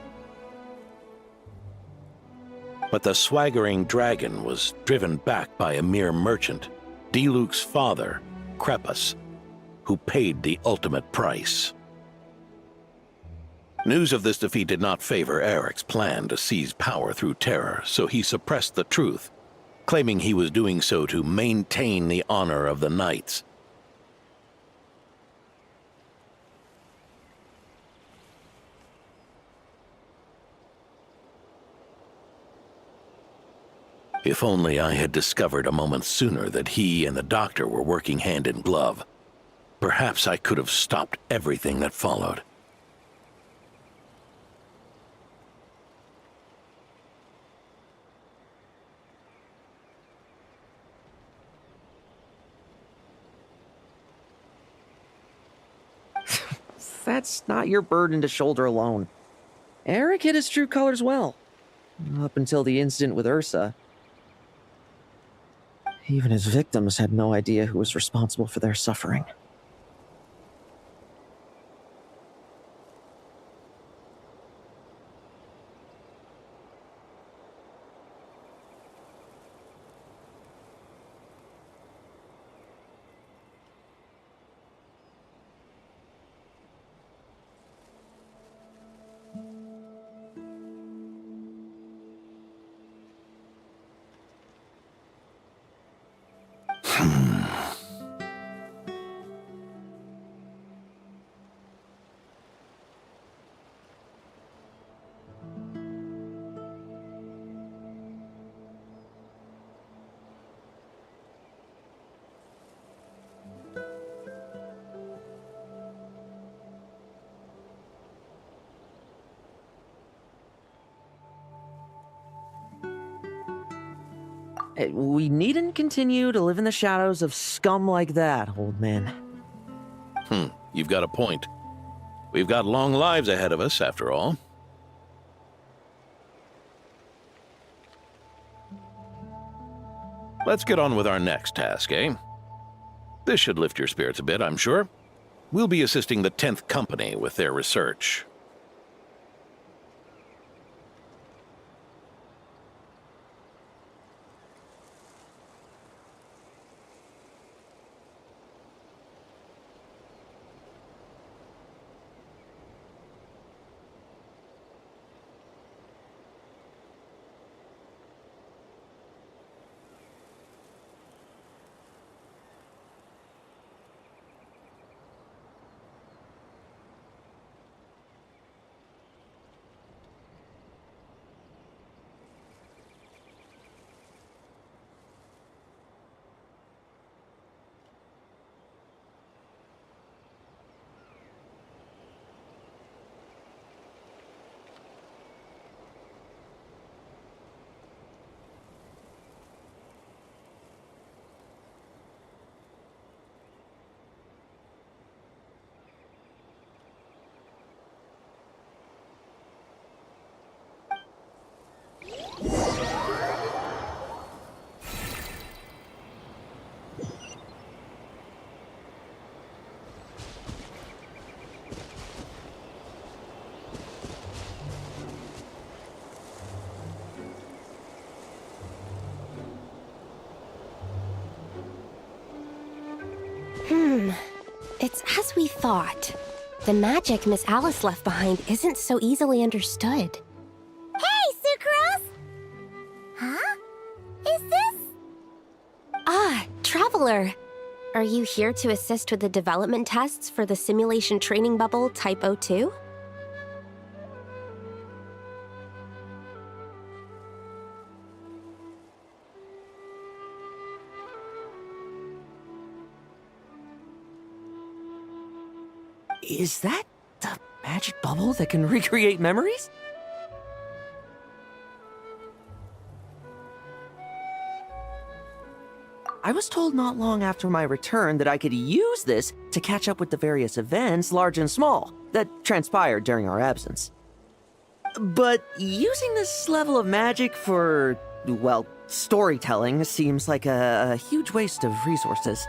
But the swaggering dragon was driven back by a mere merchant, Diluc's father, Crepus, who paid the ultimate price. News of this defeat did not favor Eric's plan to seize power through terror, so he suppressed the truth, claiming he was doing so to maintain the honor of the Knights. If only I had discovered a moment sooner that he and the Doctor were working hand in glove, perhaps I could have stopped everything that followed. That's not your burden to shoulder alone. Eric hid his true colors well. Up until the incident with Ursa. Even his victims had no idea who was responsible for their suffering. We needn't continue to live in the shadows of scum like that, old man. You've got a point. We've got long lives ahead of us, after all. Let's get on with our next task, eh? This should lift your spirits a bit, I'm sure. We'll be assisting the 10th Company with their research. It's as we thought. The magic Miss Alice left behind isn't so easily understood. Hey, Sucrose! Huh? Is this? Ah, Traveler! Are you here to assist with the development tests for the simulation training bubble Type 02? Is that the magic bubble that can recreate memories? I was told not long after my return that I could use this to catch up with the various events, large and small, that transpired during our absence. But using this level of magic for, well, storytelling seems like a huge waste of resources.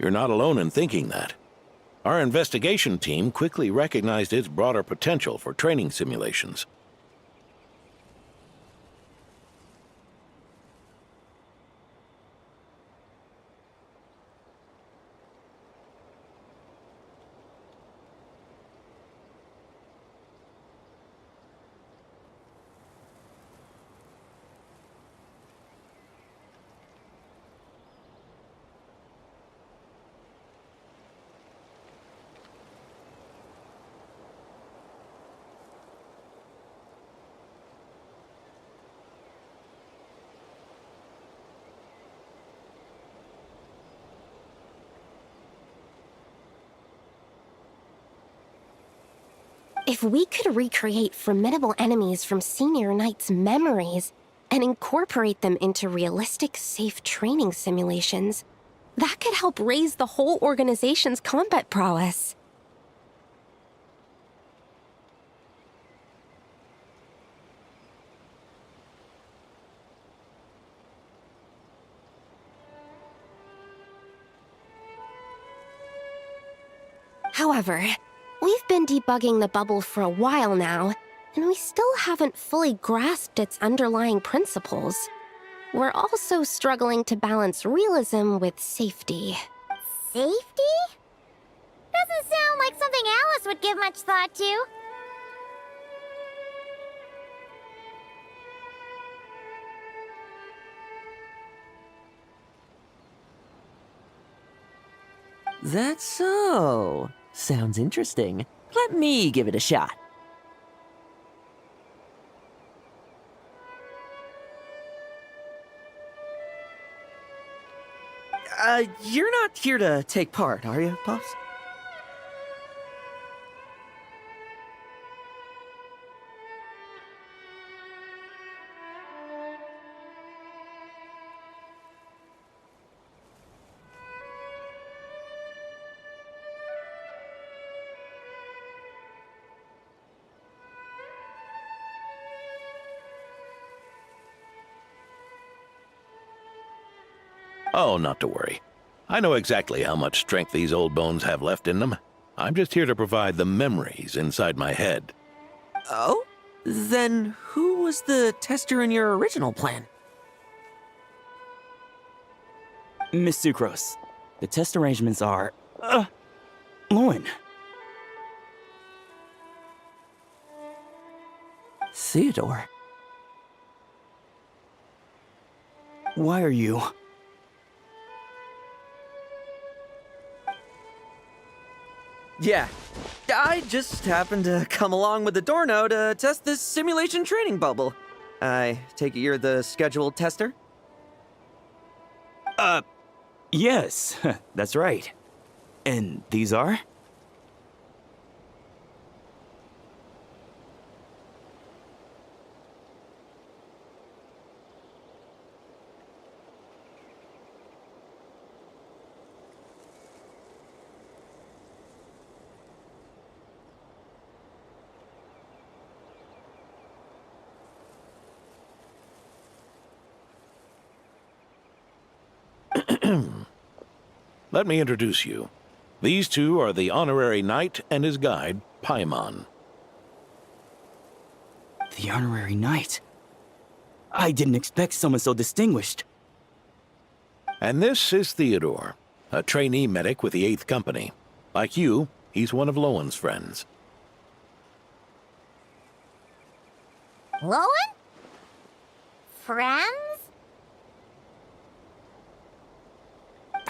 You're not alone in thinking that. Our investigation team quickly recognized its broader potential for training simulations. If we could recreate formidable enemies from Senior Knight's memories and incorporate them into realistic, safe training simulations, that could help raise the whole organization's combat prowess. However, we've been debugging the bubble for a while now, and we still haven't fully grasped its underlying principles. We're also struggling to balance realism with safety. Safety? Doesn't sound like something Alice would give much thought to. That's so. Sounds interesting. Let me give it a shot. You're not here to take part, are you, Pops? Oh, not to worry. I know exactly how much strength these old bones have left in them. I'm just here to provide the memories inside my head. Oh? Then who was the tester in your original plan? Miss Sucrose, the test arrangements are... Lohen. Theodore. Why are you... Yeah, I just happened to come along with Adorno to test this simulation training bubble. I take it you're the scheduled tester? Yes, that's right. And these are? Let me introduce you. These two are the honorary knight and his guide, Paimon. The honorary knight? I didn't expect someone so distinguished. And this is Theodore, a trainee medic with the 8th Company. Like you, he's one of Lowen's friends. Lohen? Friends?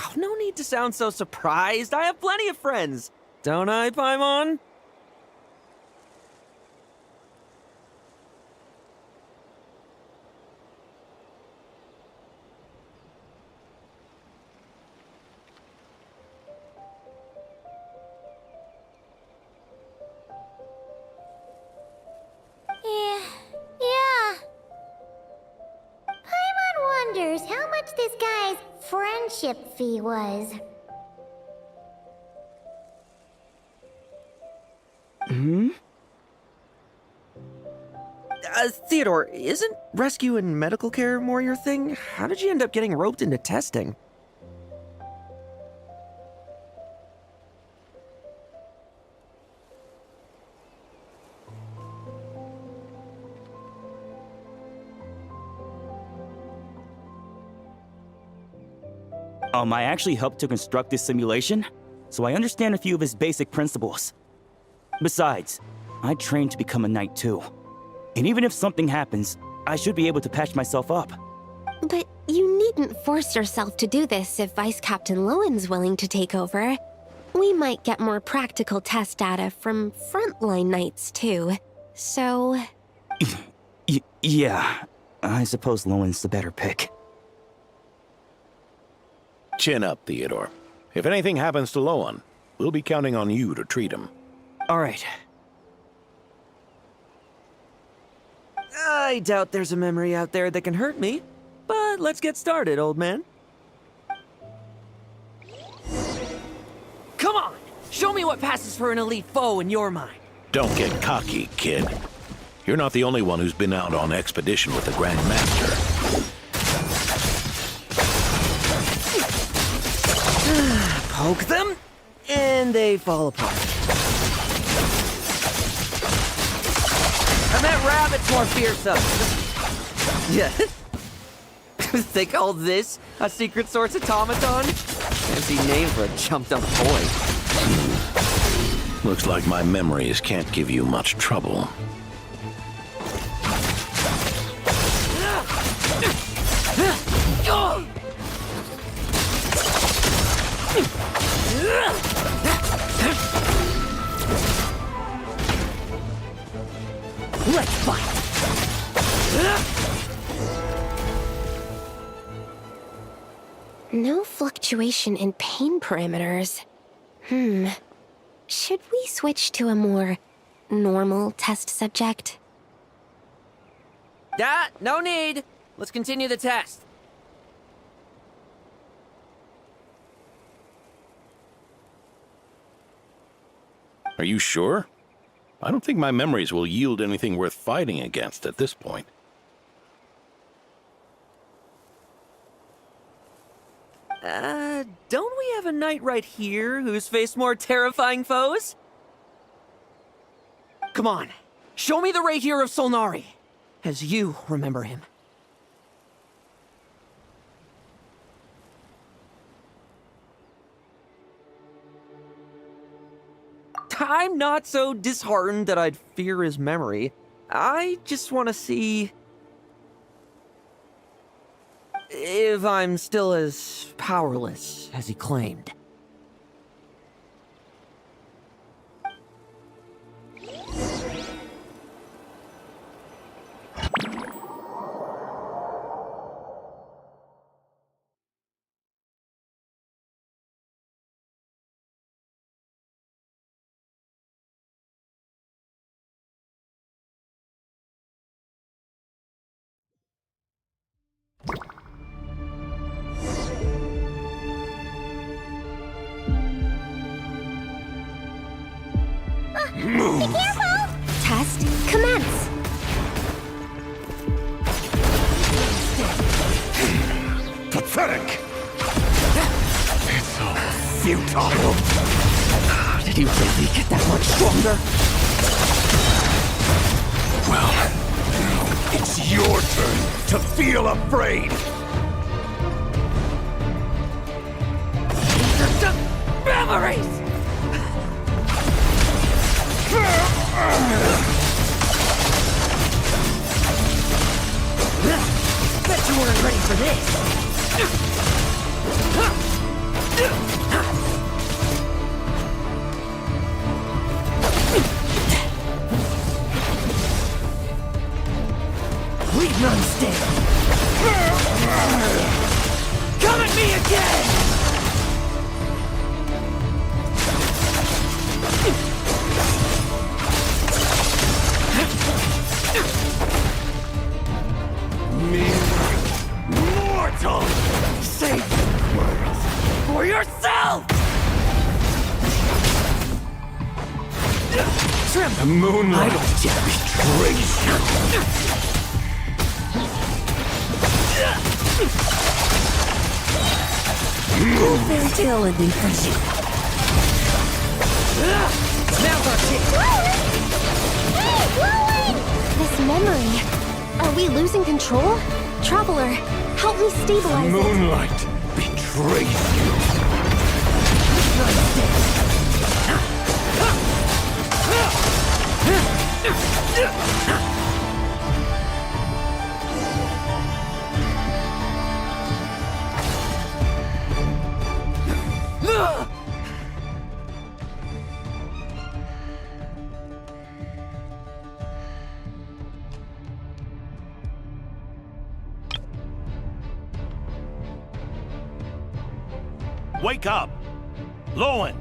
Oh, no need to sound so surprised. I have plenty of friends. Don't I, Paimon? Yeah. Paimon wonders how much this guy's friendship fee was. Theodore, isn't rescue and medical care more your thing? How did you end up getting roped into testing? I actually helped to construct this simulation, so I understand a few of his basic principles. Besides, I trained to become a knight too. And even if something happens, I should be able to patch myself up. But you needn't force yourself to do this if Vice Captain Lowen's willing to take over. We might get more practical test data from frontline knights too. So... Yeah, I suppose Lowen's the better pick. Chin up, Theodore. If anything happens to Lowen, we'll be counting on you to treat him. All right. I doubt there's a memory out there that can hurt me, but let's get started, old man. Come on! Show me what passes for an elite foe in your mind. Don't get cocky, kid. You're not the only one who's been out on expedition with the Grand Master. Poke them, and they fall apart. I meant rabbits more fearsome. Yeah. They call this a secret source automaton? Fancy name for a jumped-up boy. Looks like my memories can't give you much trouble. Let's fight! No fluctuation in pain parameters. Should we switch to a more normal test subject? No need. Let's continue the test. Are you sure? I don't think my memories will yield anything worth fighting against at this point. Don't we have a knight right here who's faced more terrifying foes? Come on, show me the Rahier of Solnari, as you remember him. I'm not so disheartened that I'd fear his memory. I just want to see if I'm still as powerless as he claimed. Be careful! Test commence! Pathetic! It's all futile. Did he really get that much stronger? Well, now it's your turn to feel afraid. These are just memories! Bet you weren't ready for this. Leave none stand. Come at me again! Mortal! Save the world for yourself! Trim! The moonlight I don't dare betrays you! Fairy tale ending for you. Now's our chance! Hey, Lohen! This memory. Are we losing control? Traveler, help me stabilize it. Moonlight betrays you! Wake up! Lohen!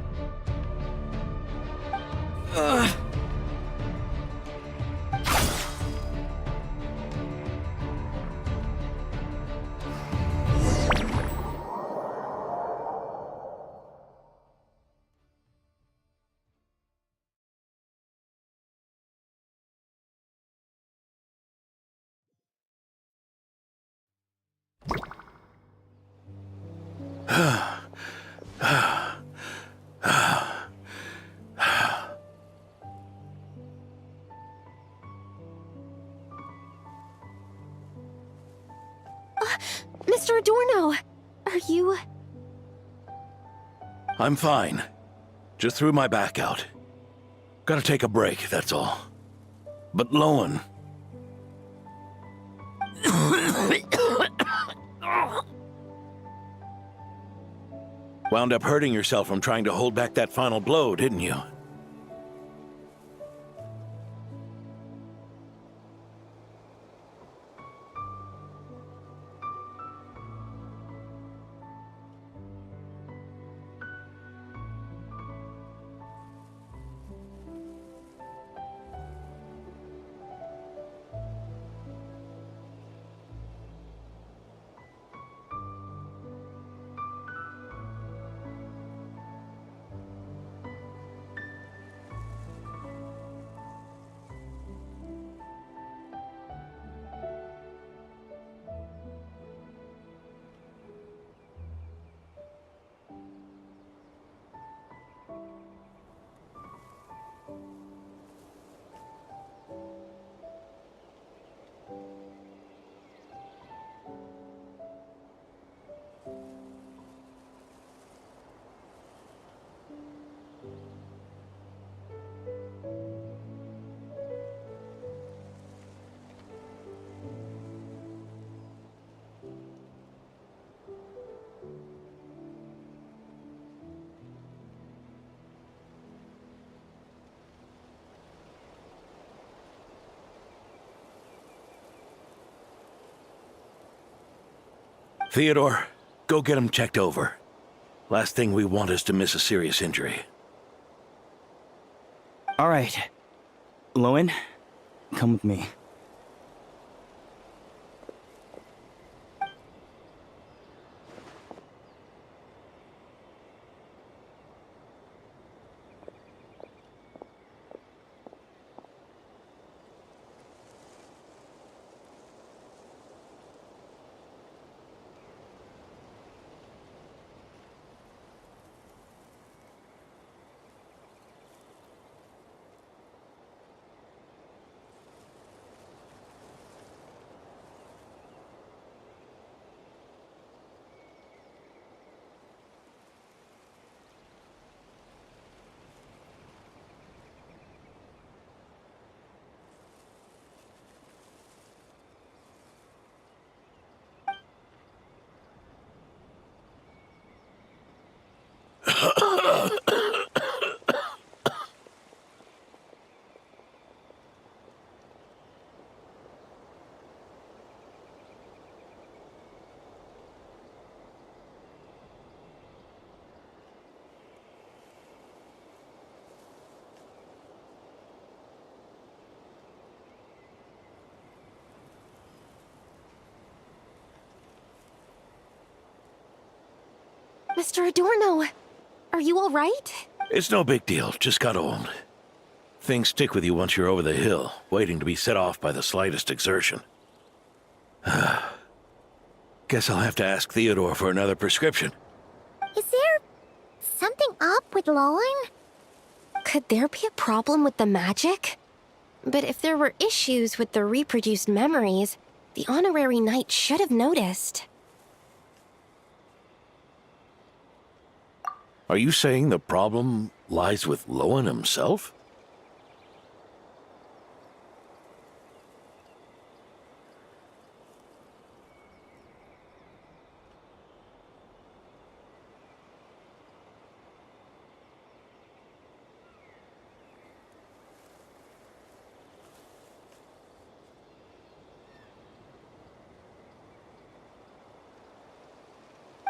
Mr. Adorno, are you... I'm fine. Just threw my back out. Gotta take a break, that's all. But Lohen... Wound up hurting yourself from trying to hold back that final blow, didn't you? Theodore, go get him checked over. Last thing we want is to miss a serious injury. All right. Lohen, come with me. Mr. Adorno, are you all right? It's no big deal, just got old. Things stick with you once you're over the hill, waiting to be set off by the slightest exertion. Guess I'll have to ask Theodore for another prescription. Is there something up with Lohen? Could there be a problem with the magic? But if there were issues with the reproduced memories, the honorary knight should have noticed. Are you saying the problem lies with Lohen himself?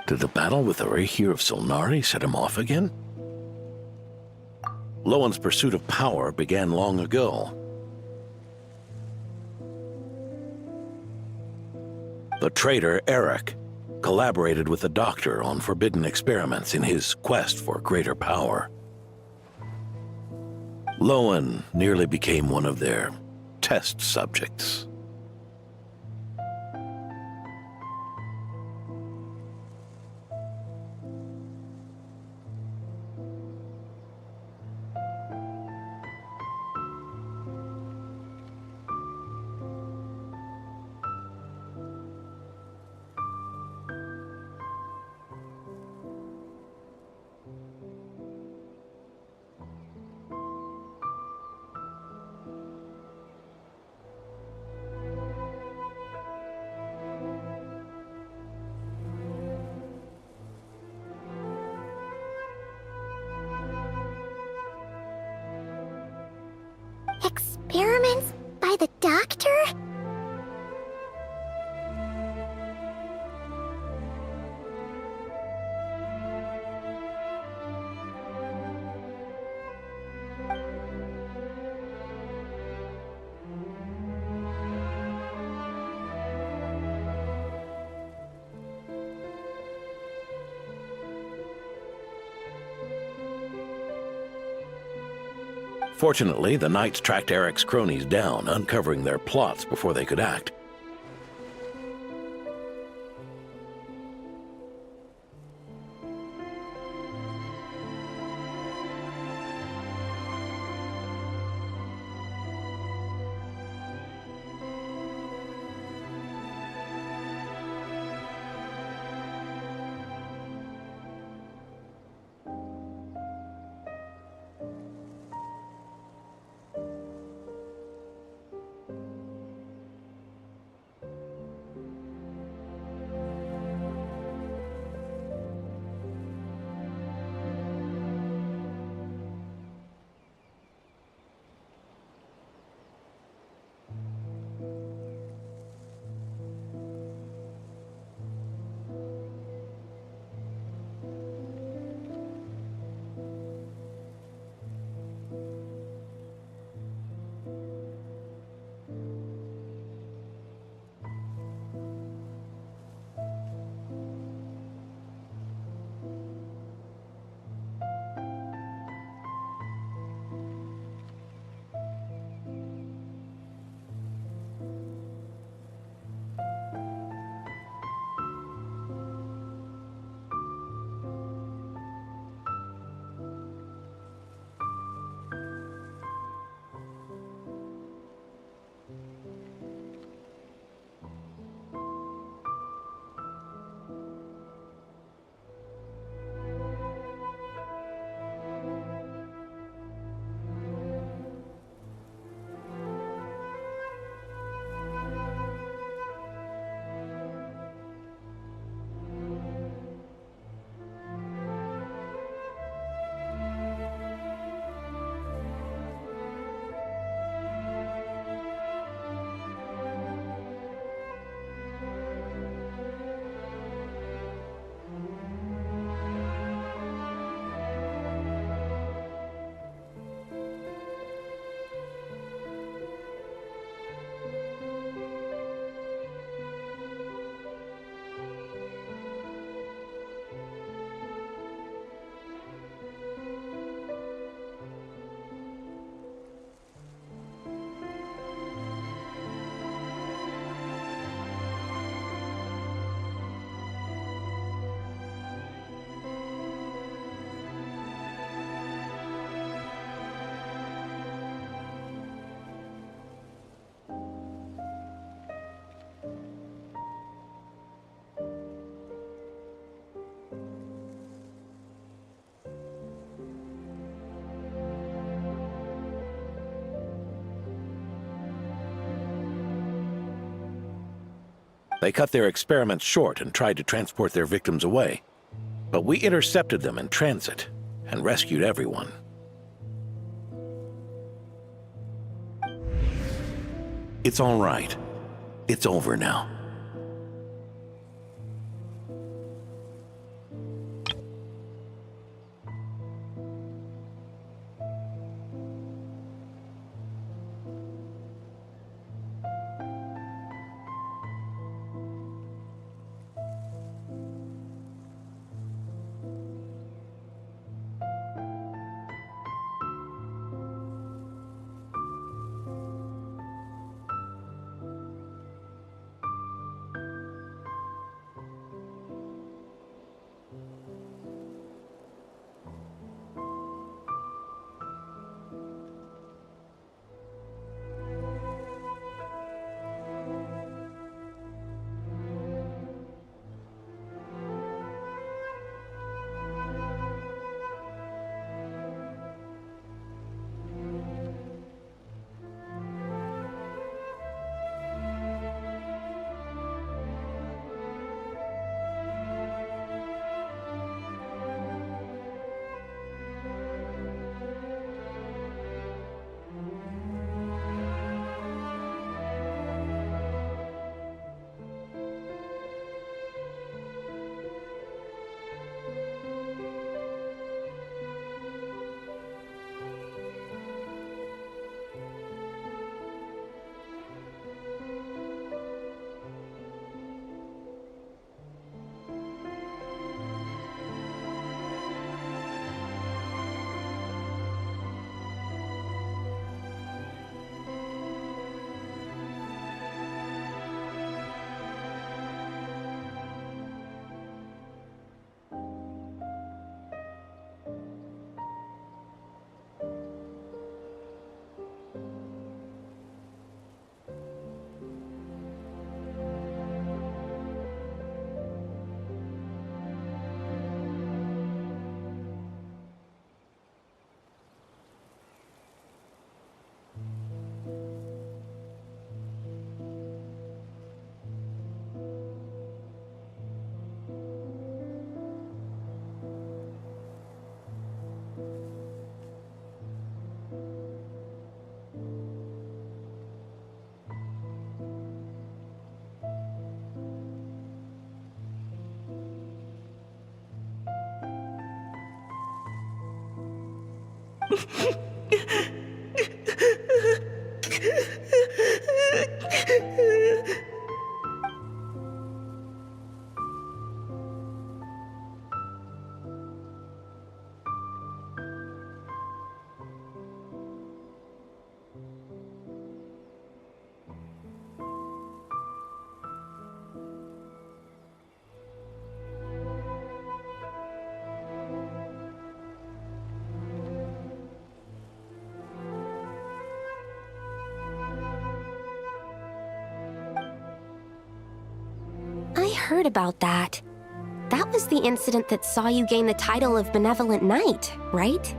Did the battle with the Frfr of Solnari set him off again? Lohen's pursuit of power began long ago. The traitor Eric collaborated with the Doctor on forbidden experiments in his quest for greater power. Lohen nearly became one of their test subjects. Experiments by the Doctor? Fortunately, the Knights tracked Eric's cronies down, uncovering their plots before they could act. They cut their experiments short and tried to transport their victims away. But we intercepted them in transit and rescued everyone. It's all right. It's over now. I heard about that. That was the incident that saw you gain the title of Benevolent Knight, right?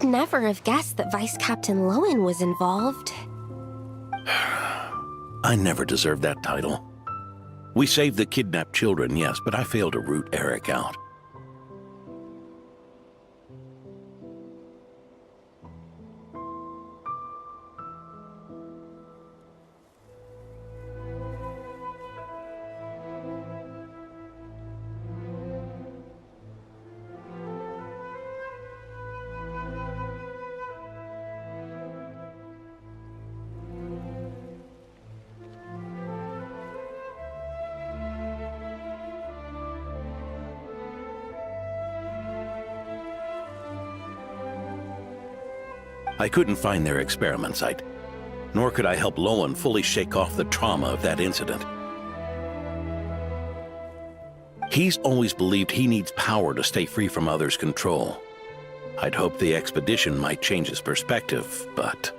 I'd never have guessed that Vice Captain Lohen was involved. I never deserved that title. We saved the kidnapped children, yes, but I failed to root Eric out. I couldn't find their experiment site, nor could I help Lohen fully shake off the trauma of that incident. He's always believed he needs power to stay free from others' control. I'd hoped the expedition might change his perspective, but...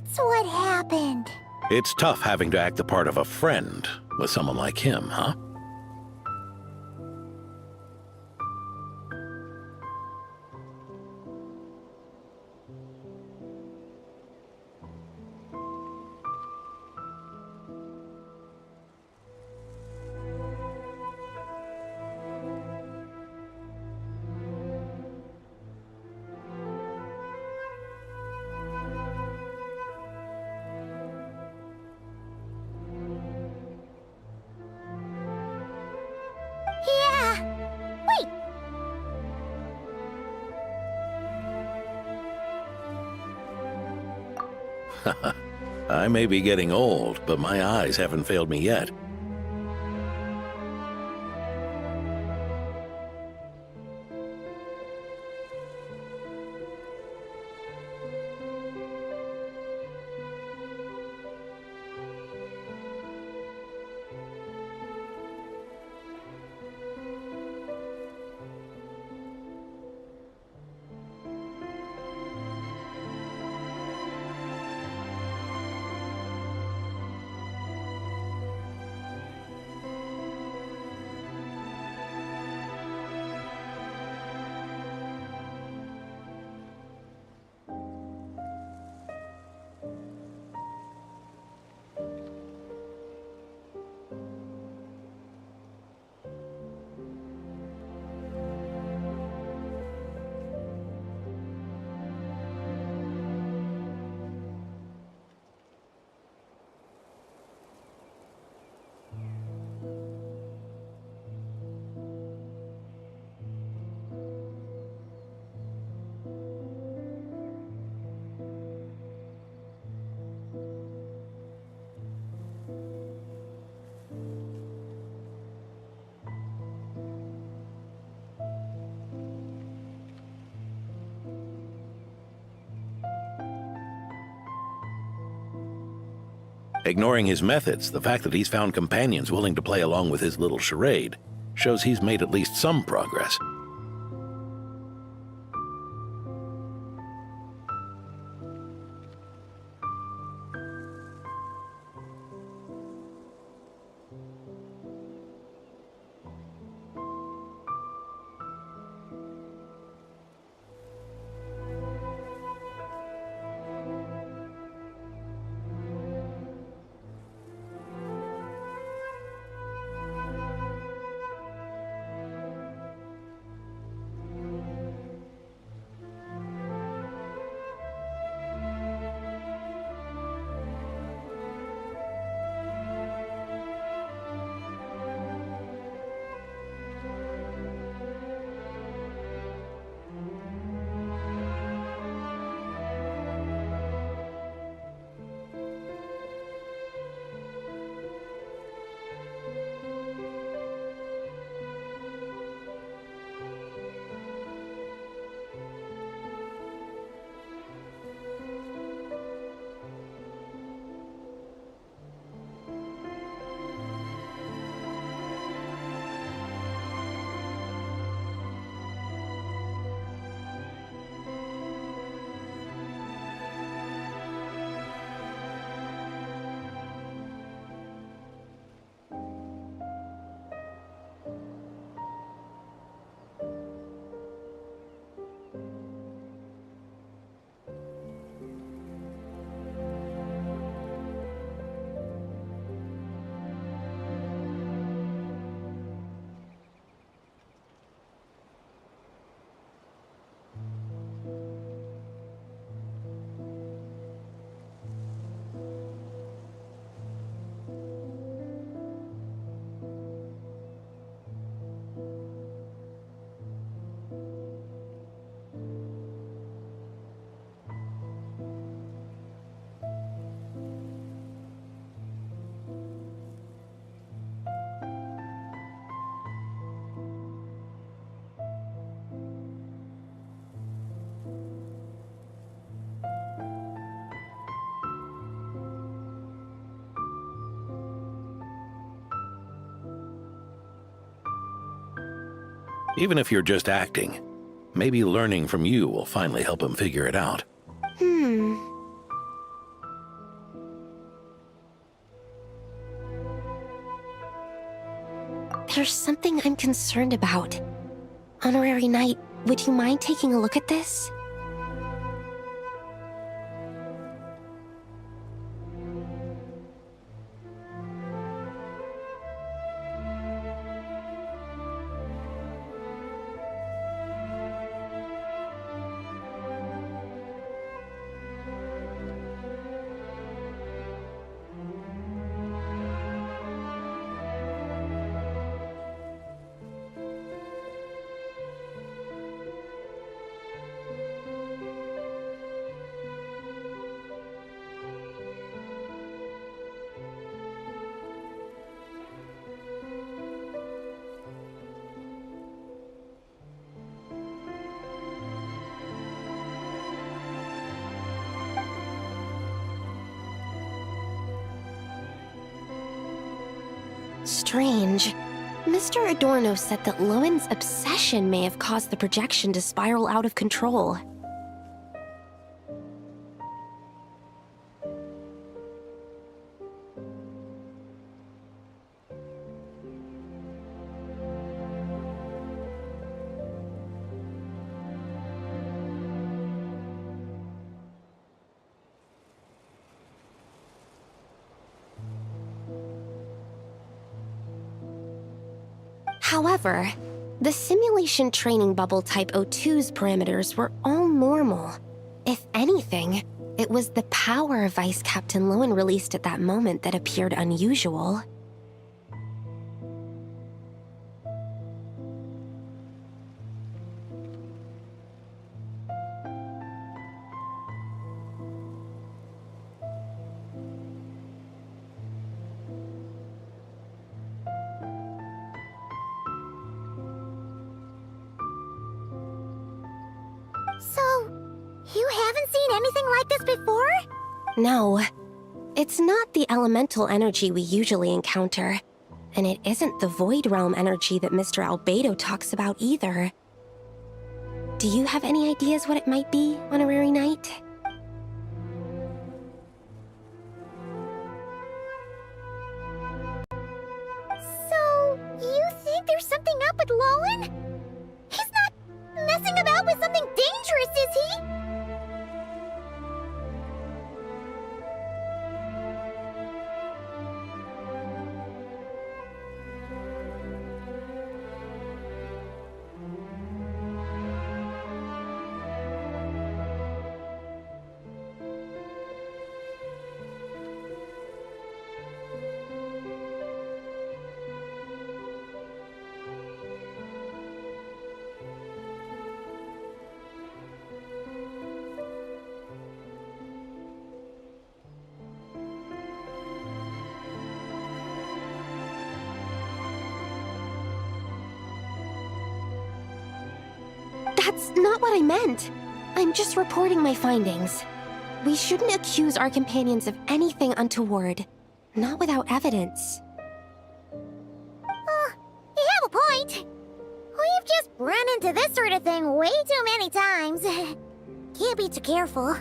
That's what happened. It's tough having to act the part of a friend with someone like him, huh? I may be getting old, but my eyes haven't failed me yet. Ignoring his methods, the fact that he's found companions willing to play along with his little charade shows he's made at least some progress. Even if you're just acting, maybe learning from you will finally help him figure it out. There's something I'm concerned about. Honorary Knight, would you mind taking a look at this? Strange. Mr. Adorno said that Lohen's obsession may have caused the projection to spiral out of control. However, the simulation training bubble type O2's parameters were all normal. If anything, it was the power Vice Captain Lohen released at that moment that appeared unusual. So, you haven't seen anything like this before? No, it's not the elemental energy we usually encounter, and it isn't the Void Realm energy that Mr. Albedo talks about either. Do you have any ideas what it might be, Honorary Knight? So, you think there's something up with Lohen? He's not messing about with something dangerous, is he? That's not what I meant. I'm just reporting my findings. We shouldn't accuse our companions of anything untoward. Not without evidence. You have a point. We've just run into this sort of thing way too many times. Can't be too careful.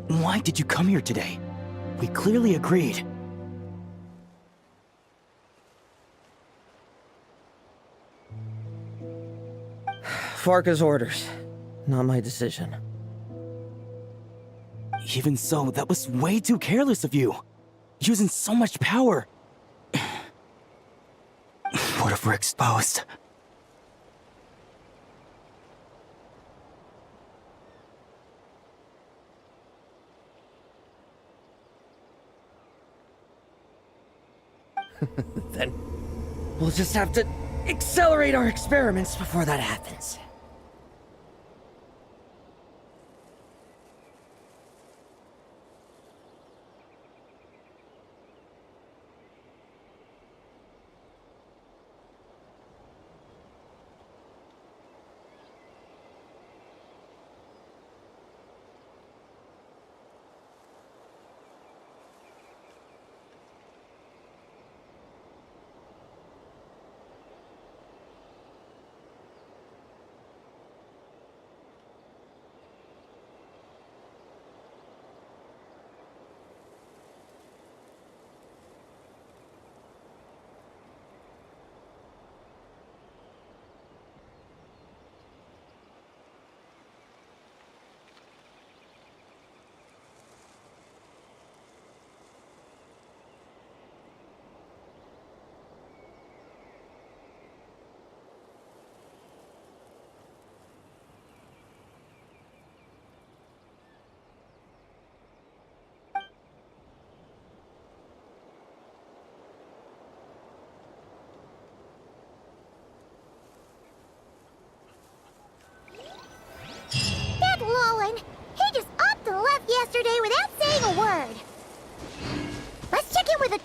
Why did you come here today? We clearly agreed. Farka's orders. Not my decision. Even so, that was way too careless of you. Using so much power. What if we're exposed? Then we'll just have to accelerate our experiments before that happens.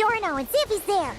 Adorno and see if he's there.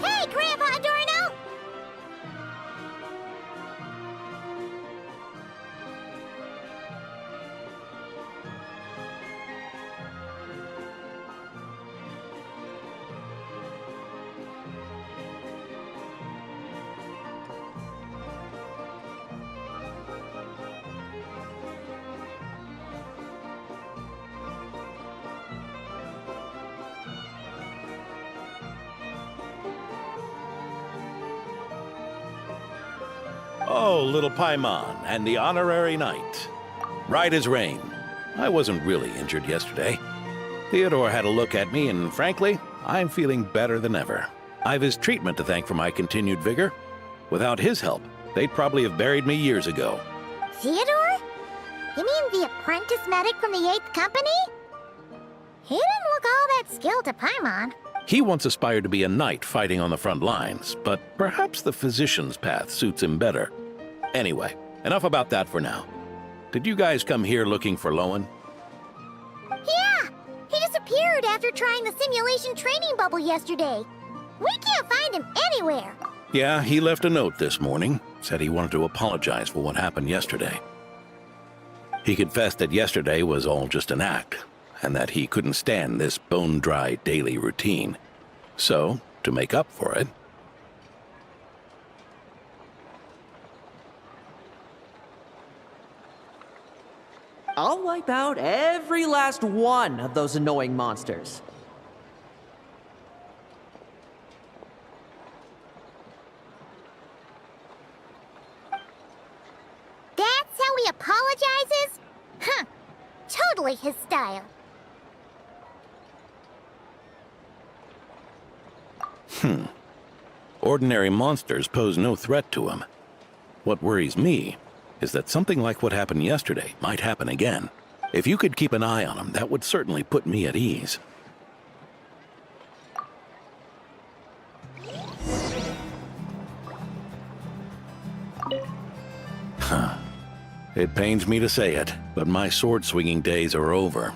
Hey, Grandpa Adorno! Oh, little Paimon and the honorary knight. Right as rain. I wasn't really injured yesterday. Theodore had a look at me, and frankly, I'm feeling better than ever. I've his treatment to thank for my continued vigor. Without his help, they'd probably have buried me years ago. Theodore? You mean the apprentice medic from the 8th Company? He didn't look all that skilled to Paimon. He once aspired to be a knight fighting on the front lines, but perhaps the physician's path suits him better. Anyway, enough about that for now. Did you guys come here looking for Lohen? Yeah! He disappeared after trying the simulation training bubble yesterday. We can't find him anywhere. Yeah, he left a note this morning. Said he wanted to apologize for what happened yesterday. He confessed that yesterday was all just an act, and that he couldn't stand this bone-dry daily routine. So, to make up for it, I'll wipe out every last one of those annoying monsters. That's how he apologizes? Huh. Totally his style. Ordinary monsters pose no threat to him. What worries me is that something like what happened yesterday might happen again. If you could keep an eye on him, that would certainly put me at ease. It pains me to say it, but my sword-swinging days are over.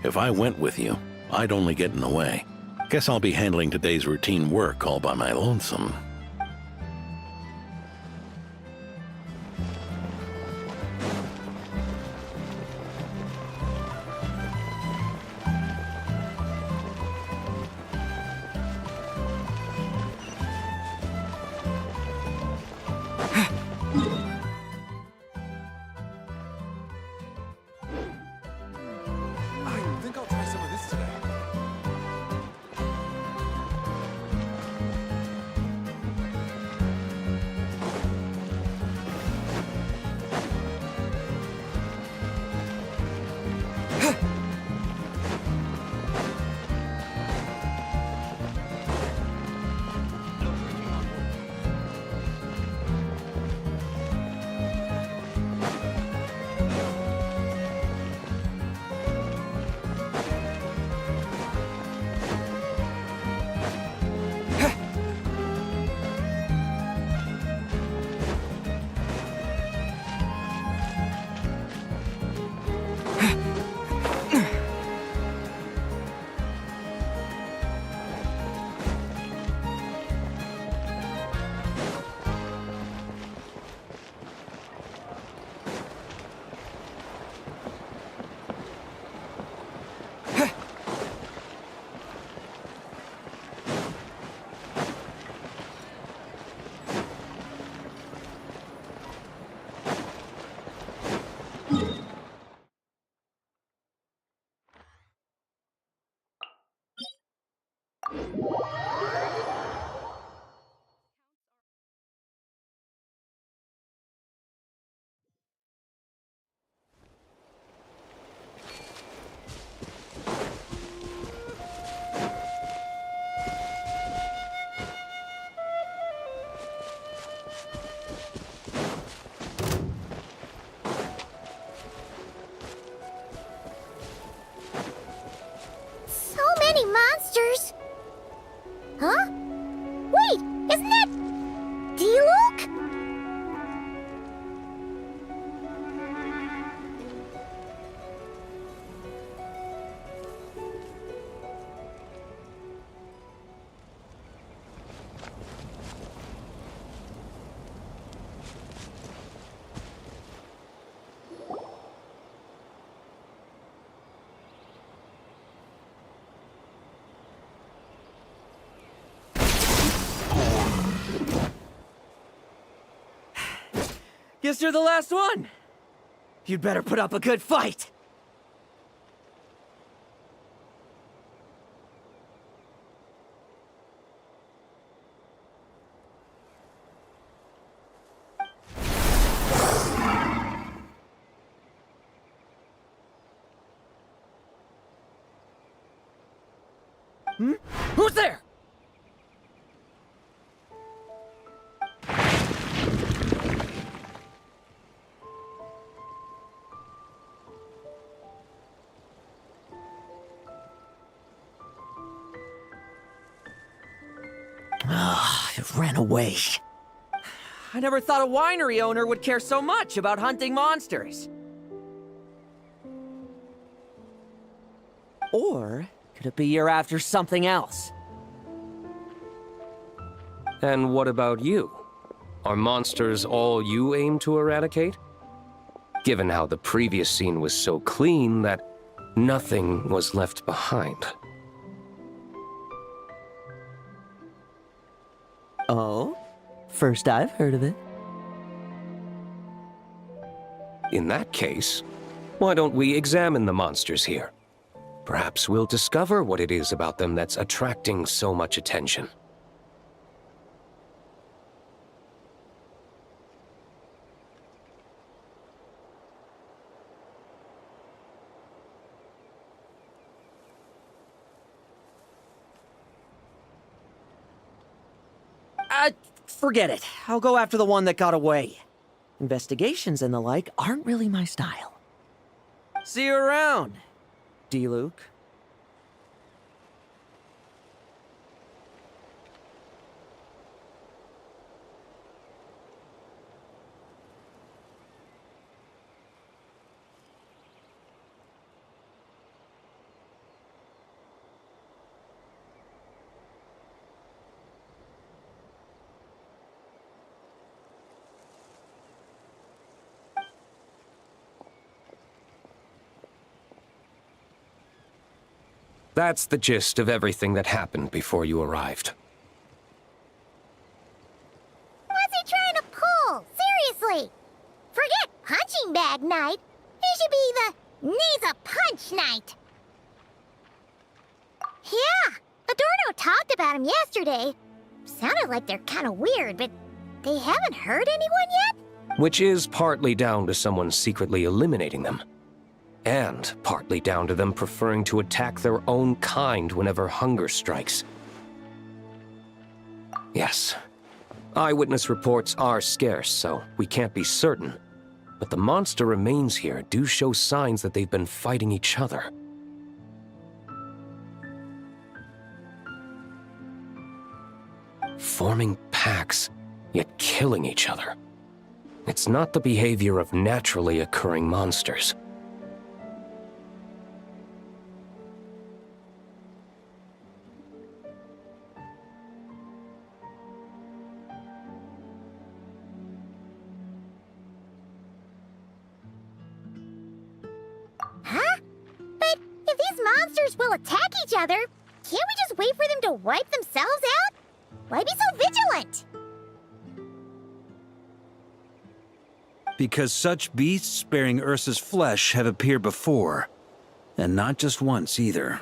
If I went with you, I'd only get in the way. Guess I'll be handling today's routine work all by my lonesome. I think I'll try some of this today. Isn't that D-Luke? Guess you're the last one. You'd better put up a good fight. Who's there? It ran away. I never thought a winery owner would care so much about hunting monsters. Or could it be you're after something else? And what about you? Are monsters all you aim to eradicate? Given how the previous scene was so clean that nothing was left behind. Oh? First I've heard of it. In that case, why don't we examine the monsters here? Perhaps we'll discover what it is about them that's attracting so much attention. Forget it. I'll go after the one that got away. Investigations and the like aren't really my style. See you around, D-Luke. That's the gist of everything that happened before you arrived. What's he trying to pull? Seriously! Forget punching bag night. It should be the needs a punch night. Yeah, Adorno talked about him yesterday. Sounded like they're kind of weird, but they haven't hurt anyone yet? Which is partly down to someone secretly eliminating them. And partly down to them preferring to attack their own kind whenever hunger strikes. Yes, eyewitness reports are scarce, so we can't be certain. But the monster remains here do show signs that they've been fighting each other. Forming packs, yet killing each other. It's not the behavior of naturally occurring monsters. Huh? But if these monsters will attack each other, can't we just wait for them to wipe themselves out? Why be so vigilant? Because such beasts bearing Ursa's flesh have appeared before. And not just once, either.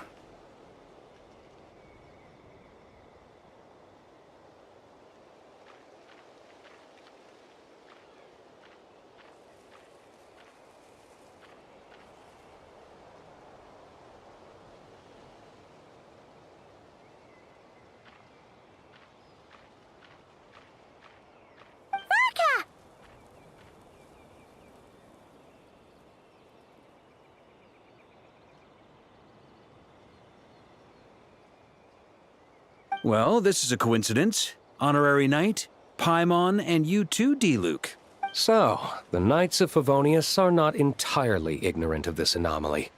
Well, this is a coincidence. Honorary Knight, Paimon, and you too, D-Luke. So, the Knights of Favonius are not entirely ignorant of this anomaly.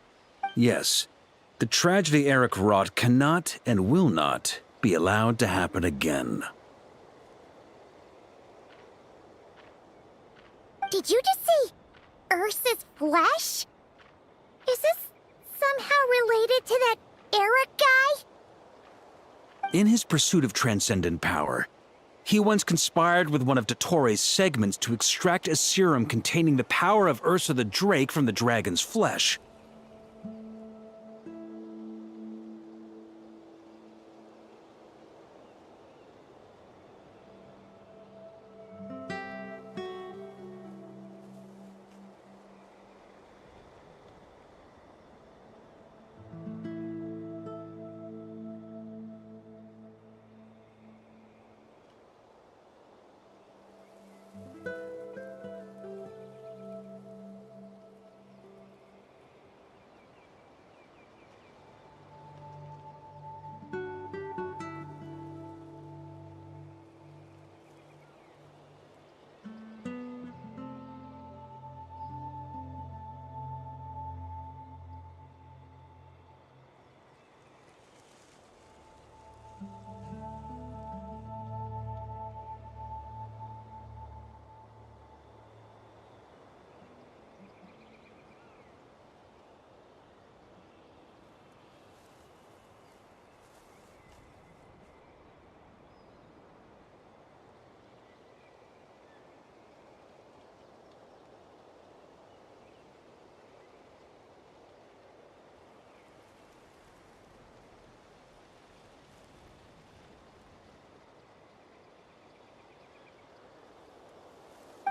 Yes. The tragedy Eric wrought cannot and will not be allowed to happen again. Did you just say Ursa's flesh? Is this somehow related to that Eric guy? In his pursuit of transcendent power, he once conspired with one of Dottores' segments to extract a serum containing the power of Ursa the Drake from the dragon's flesh.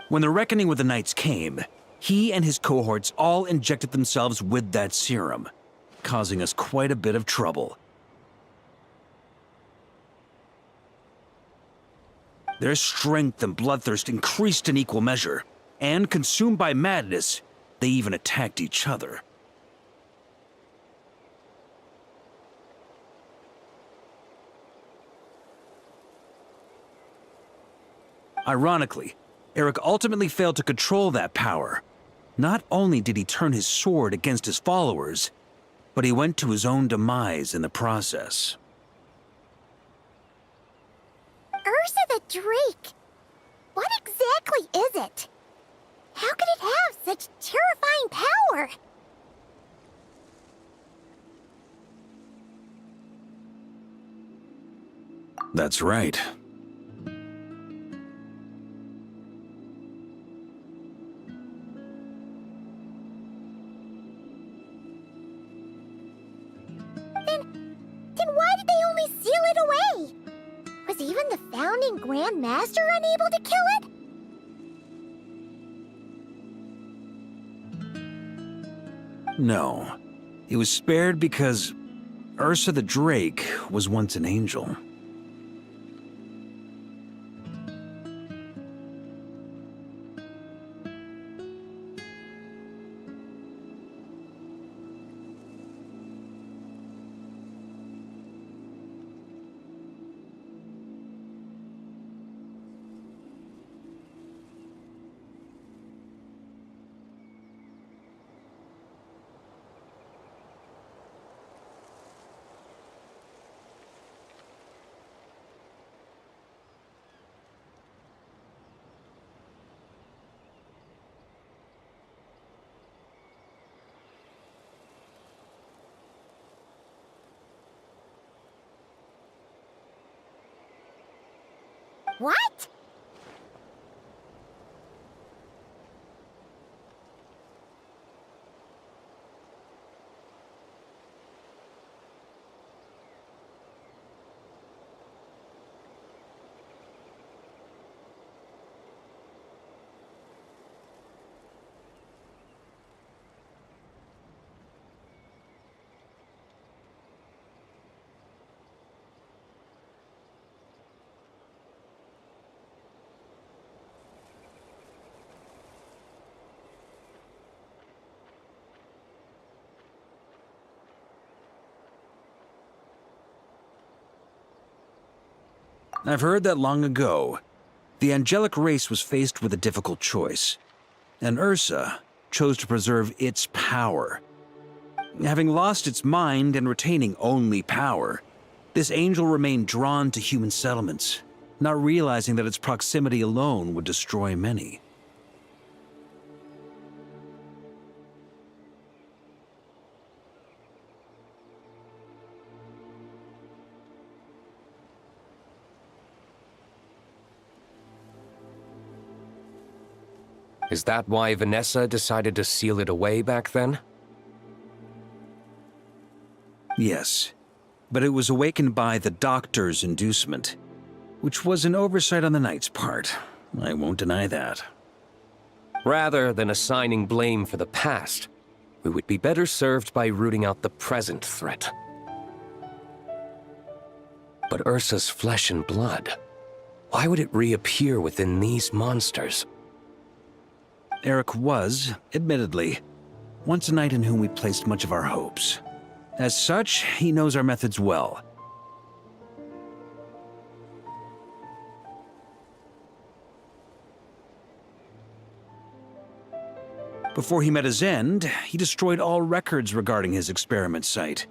When the reckoning with the Knights came, he and his cohorts all injected themselves with that serum, causing us quite a bit of trouble. Their strength and bloodthirst increased in equal measure, and consumed by madness, they even attacked each other. Ironically, Eric ultimately failed to control that power. Not only did he turn his sword against his followers, but he went to his own demise in the process. Ursa the Drake! What exactly is it? How could it have such terrifying power? That's right. Then why did they only seal it away? Was even the founding Grand Master unable to kill it? No. It was spared because Ursa the Drake was once an angel. What? I've heard that long ago, the angelic race was faced with a difficult choice, and Ursa chose to preserve its power. Having lost its mind and retaining only power, this angel remained drawn to human settlements, not realizing that its proximity alone would destroy many. Is that why Vanessa decided to seal it away back then? Yes, but it was awakened by the doctor's inducement, which was an oversight on the Knight's part. I won't deny that. Rather than assigning blame for the past, we would be better served by rooting out the present threat. But Ursa's flesh and blood, why would it reappear within these monsters? Eric was, admittedly, once a knight in whom we placed much of our hopes. As such, he knows our methods well. Before he met his end, he destroyed all records regarding his experiment site.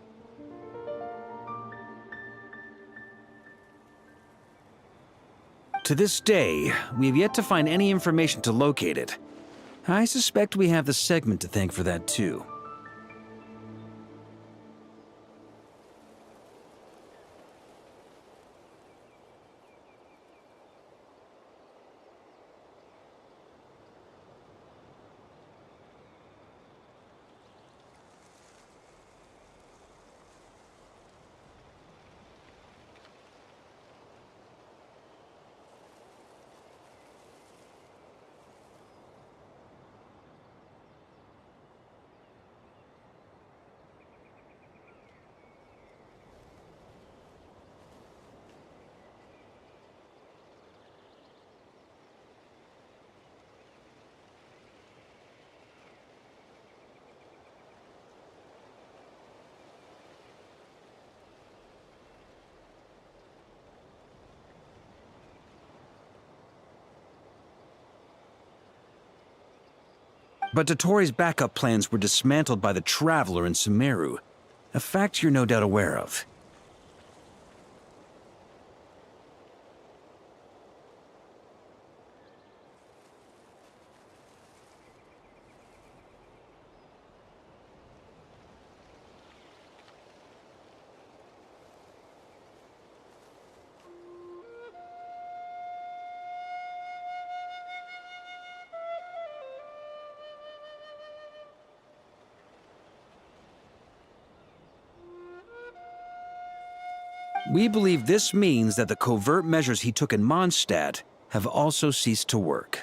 To this day, we have yet to find any information to locate it. I suspect we have the segment to thank for that too. But Dotori's backup plans were dismantled by the Traveler in Sumeru, a fact you're no doubt aware of. We believe this means that the covert measures he took in Mondstadt have also ceased to work.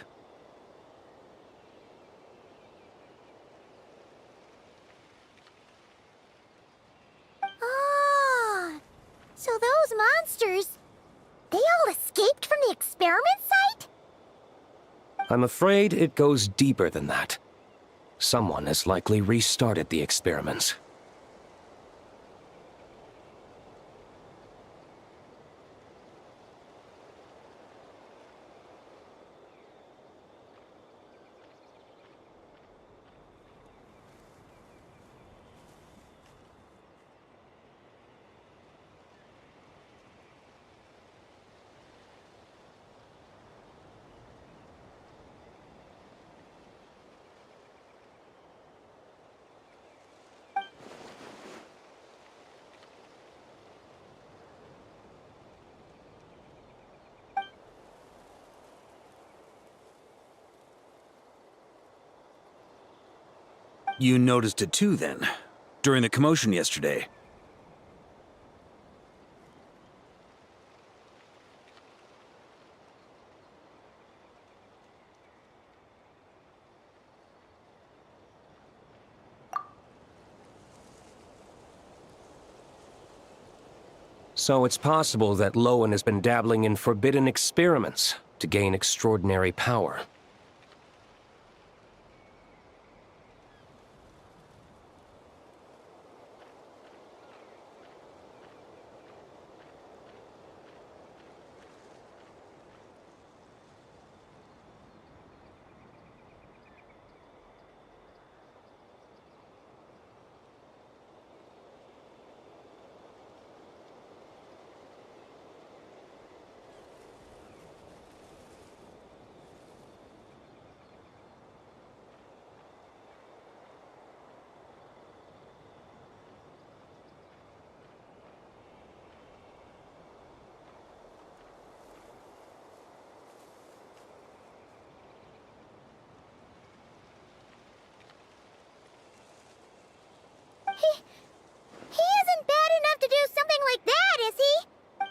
Ah, so those monsters, they all escaped from the experiment site? I'm afraid it goes deeper than that. Someone has likely restarted the experiments. You noticed it too, then, during the commotion yesterday. So it's possible that Lohen has been dabbling in forbidden experiments to gain extraordinary power.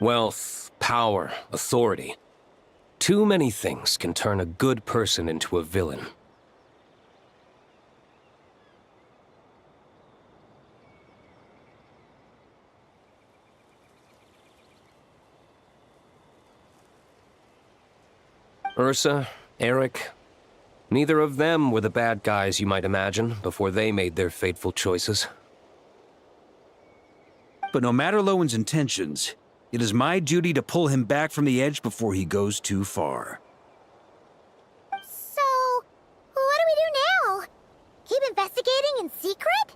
Wealth, power, authority. Too many things can turn a good person into a villain. Ursa, Eric, neither of them were the bad guys you might imagine before they made their fateful choices. But no matter Lowen's intentions, it is my duty to pull him back from the edge before he goes too far. So, what do we do now? Keep investigating in secret?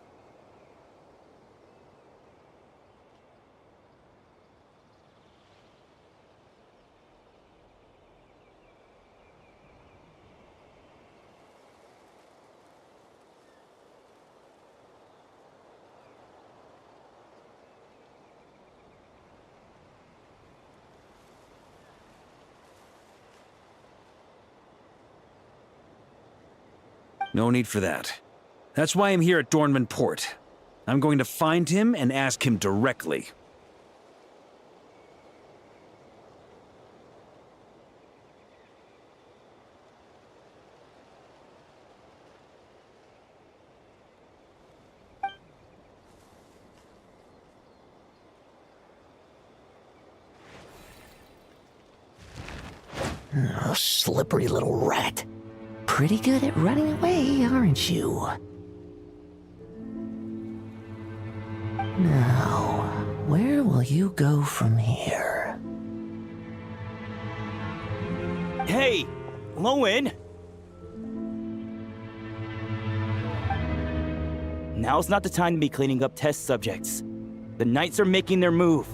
No need for that. That's why I'm here at Dornman Port. I'm going to find him and ask him directly. Oh, slippery little rat. Pretty good at running away, aren't you? Now, where will you go from here? Hey, Lohen! Now's not the time to be cleaning up test subjects. The Knights are making their move.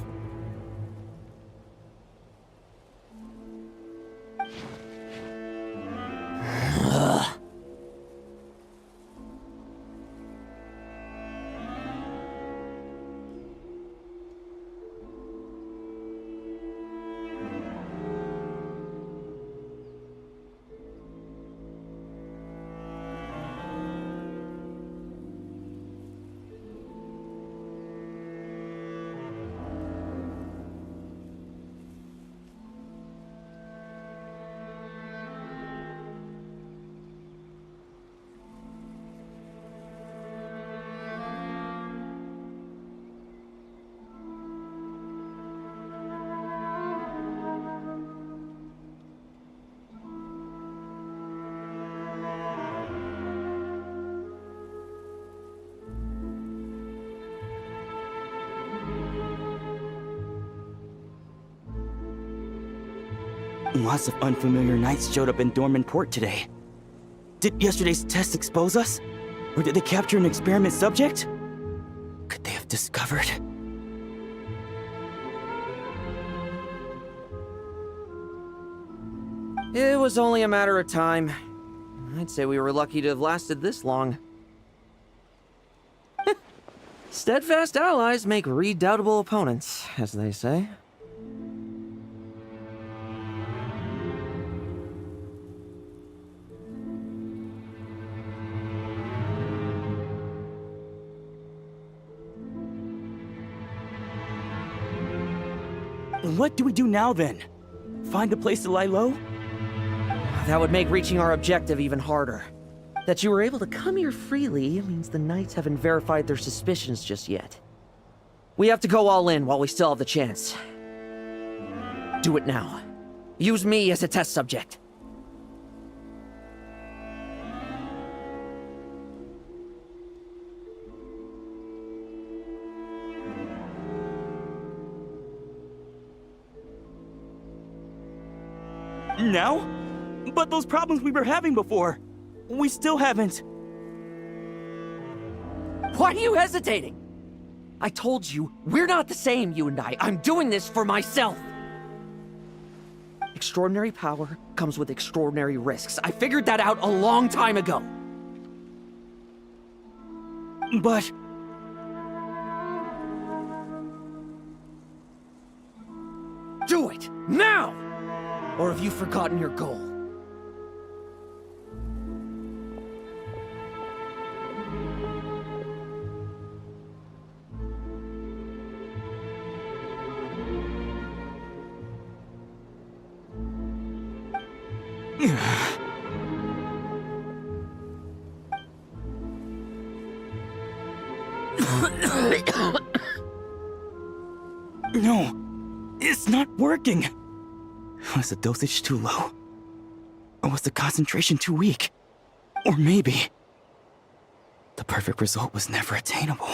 Lots of unfamiliar Knights showed up in Dornman Port today. Did yesterday's test expose us? Or did they capture an experiment subject? Could they have discovered? It was only a matter of time. I'd say we were lucky to have lasted this long. Steadfast allies make redoubtable opponents, as they say. What do we do now, then? Find a place to lie low? That would make reaching our objective even harder. That you were able to come here freely means the Knights haven't verified their suspicions just yet. We have to go all in while we still have the chance. Do it now. Use me as a test subject. Now? But those problems we were having before, we still haven't. Why are you hesitating? I told you, we're not the same, you and I. I'm doing this for myself. Extraordinary power comes with extraordinary risks. I figured that out a long time ago. But... do it! Now! Or have you forgotten your goal? No, it's not working. Was the dosage too low? Or was the concentration too weak? Or maybe the perfect result was never attainable.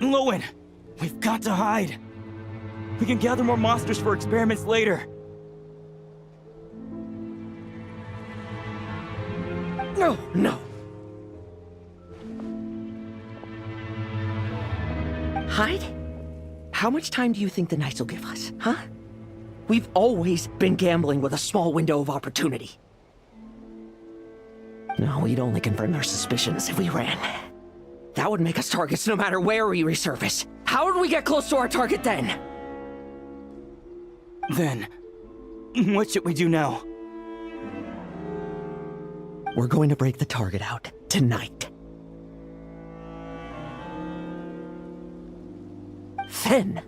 Lohen, we've got to hide. We can gather more monsters for experiments later. No, no. Hide? How much time do you think the Knights will give us, huh? We've always been gambling with a small window of opportunity. No, we'd only confirm their suspicions if we ran. That would make us targets no matter where we resurface. How would we get close to our target then? Then, what should we do now? We're going to break the target out tonight. Then,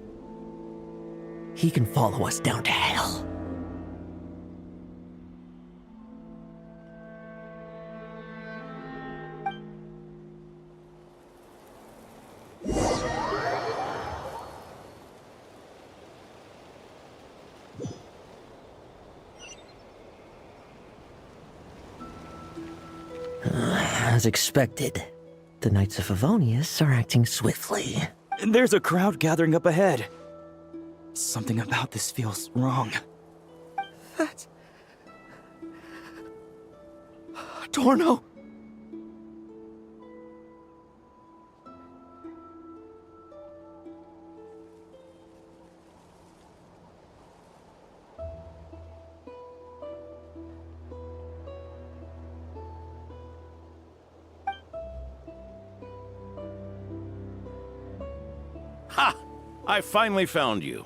he can follow us down to hell. As expected, the Knights of Favonius are acting swiftly. There's a crowd gathering up ahead. Something about this feels wrong. That's... Dorno! Ha! I finally found you.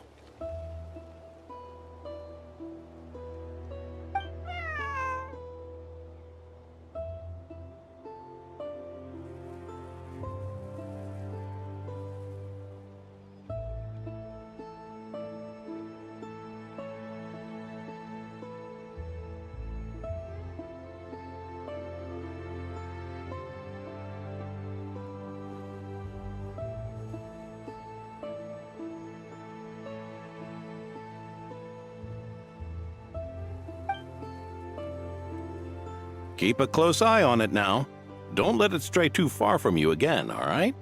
Keep a close eye on it now. Don't let it stray too far from you again, all right?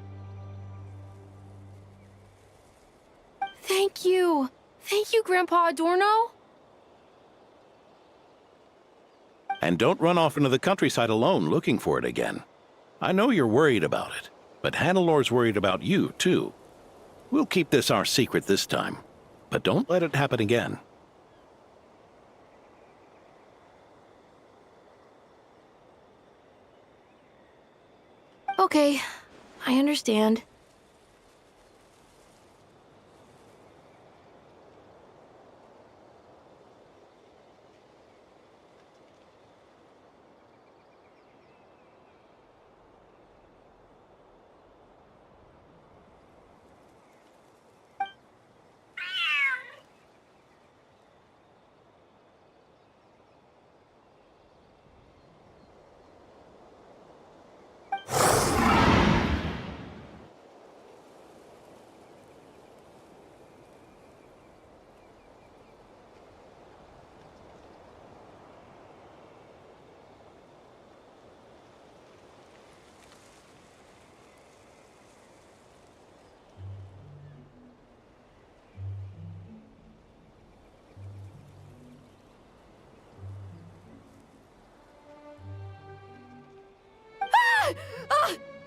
Thank you. Thank you, Grandpa Adorno. And don't run off into the countryside alone looking for it again. I know you're worried about it, but Hannelor's worried about you, too. We'll keep this our secret this time, but don't let it happen again. Okay, I understand.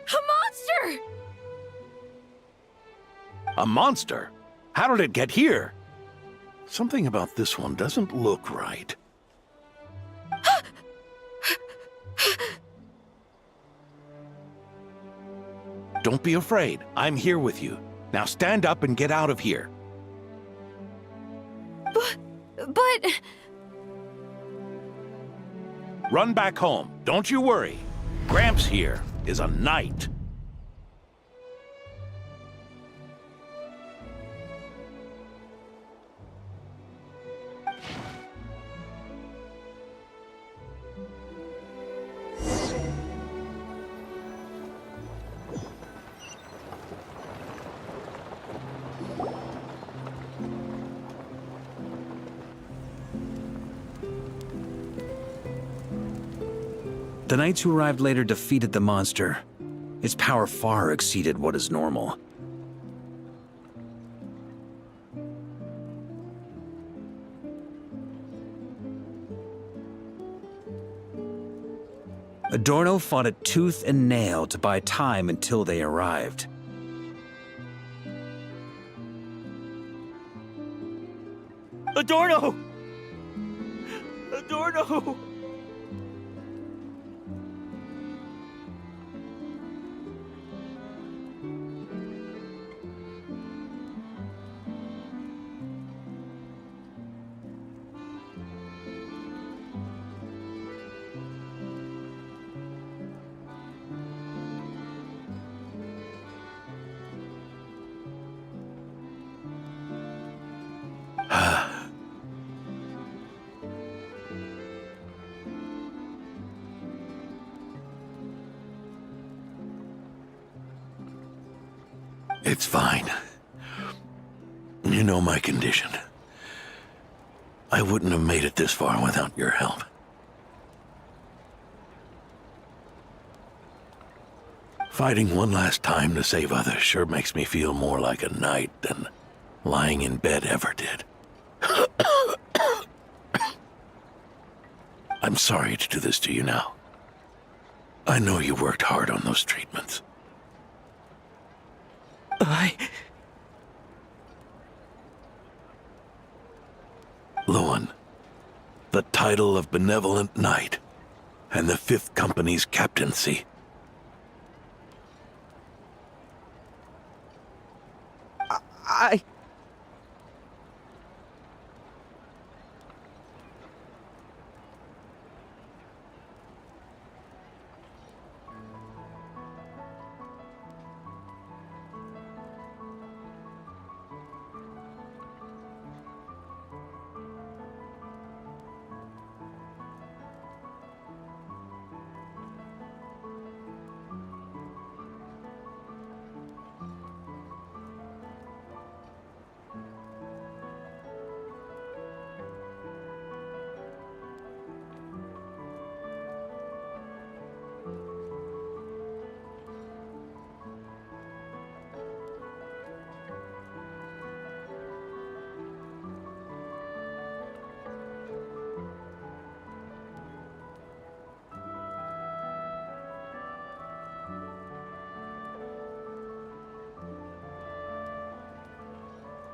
A monster! A monster? How did it get here? Something about this one doesn't look right. Don't be afraid. I'm here with you. Now stand up and get out of here. But... Run back home. Don't you worry. Gramps here is a knight. The knights who arrived later defeated the monster. Its power far exceeded what is normal. Adorno fought it tooth and nail to buy time until they arrived. Adorno! Adorno! It's fine. You know my condition. I wouldn't have made it this far without your help. Fighting one last time to save others sure makes me feel more like a knight than lying in bed ever did. I'm sorry to do this to you now. I know you worked hard on those treatments. Lohen, the title of Benevolent Knight and the 5th Company's captaincy.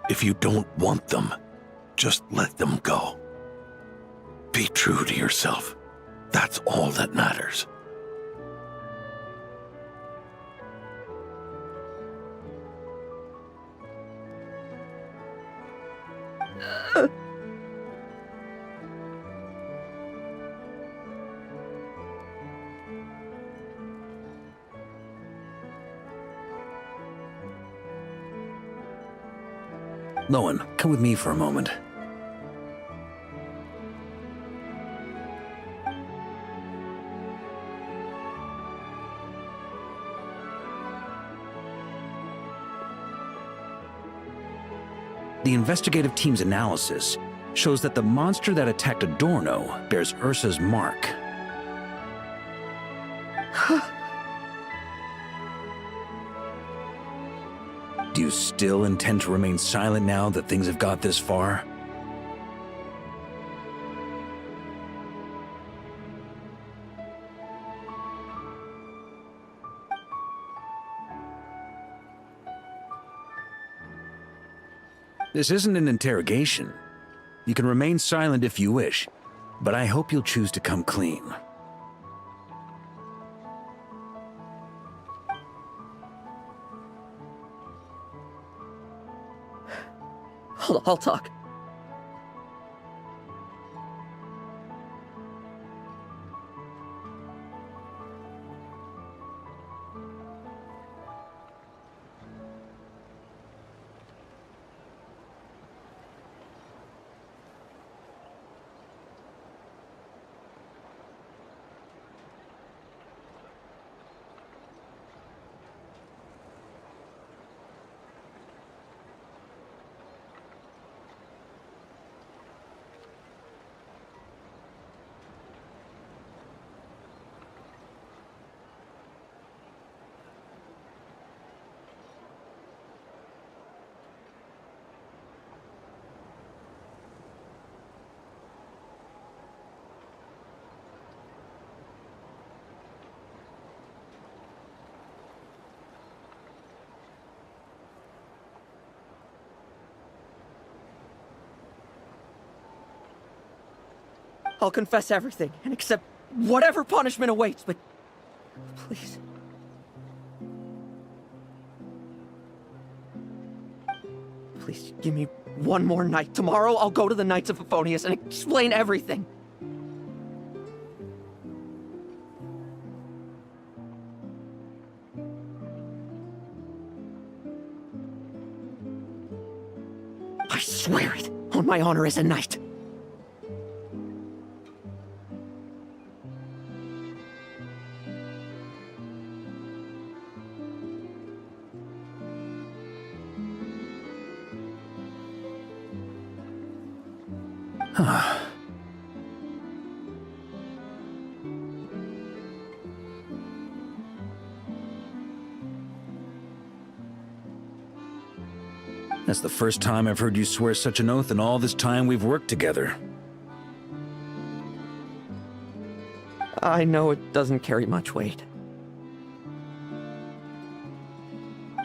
If you don't want them, just let them go. Be true to yourself. That's all that matters. Lohen, come with me for a moment. The investigative team's analysis shows that the monster that attacked Adorno bears Ursa's mark. Do you still intend to remain silent now that things have got this far? This isn't an interrogation. You can remain silent if you wish, but I hope you'll choose to come clean. Hold on, I'll talk. I'll confess everything and accept whatever punishment awaits, but please. Please give me one more night. Tomorrow I'll go to the Knights of Favonius and explain everything. I swear it, on my honor as a knight. That's the first time I've heard you swear such an oath in all this time we've worked together. I know it doesn't carry much weight.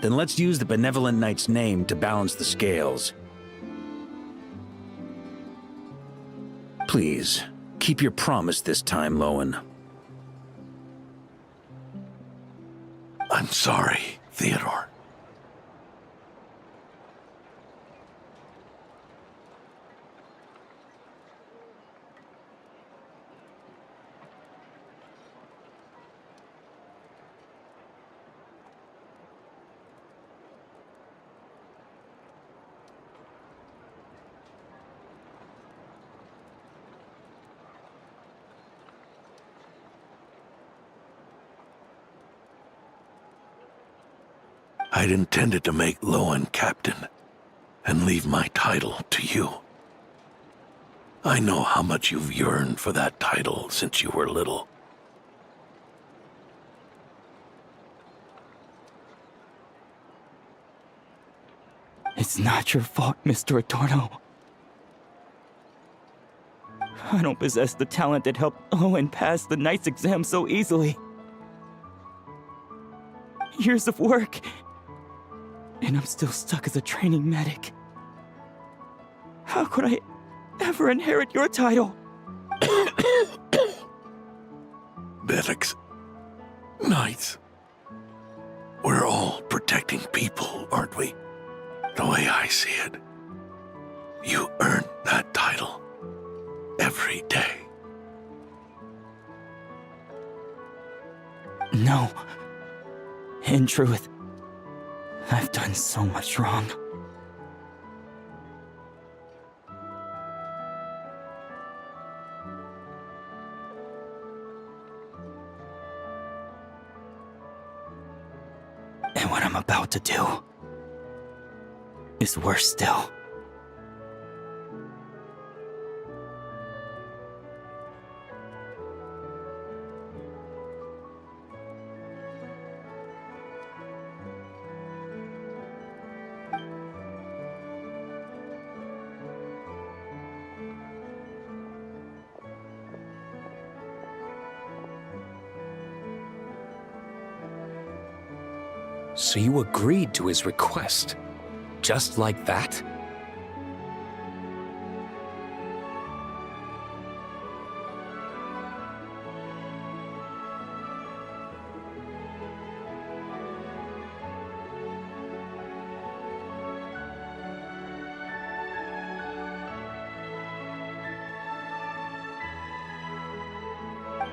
Then let's use the Benevolent Knight's name to balance the scales. Please, keep your promise this time, Lohen. I'm sorry, Theodore. I'd intended to make Lohen captain and leave my title to you. I know how much you've yearned for that title since you were little. It's not your fault, Mr. Adorno. I don't possess the talent that helped Lohen pass the Knight's exam so easily. Years of work, and I'm still stuck as a training medic. How could I ever inherit your title? Medics, knights, we're all protecting people, aren't we? The way I see it, you earned that title every day. No. In truth, I've done so much wrong. And what I'm about to do is worse still. So you agreed to his request? Just like that?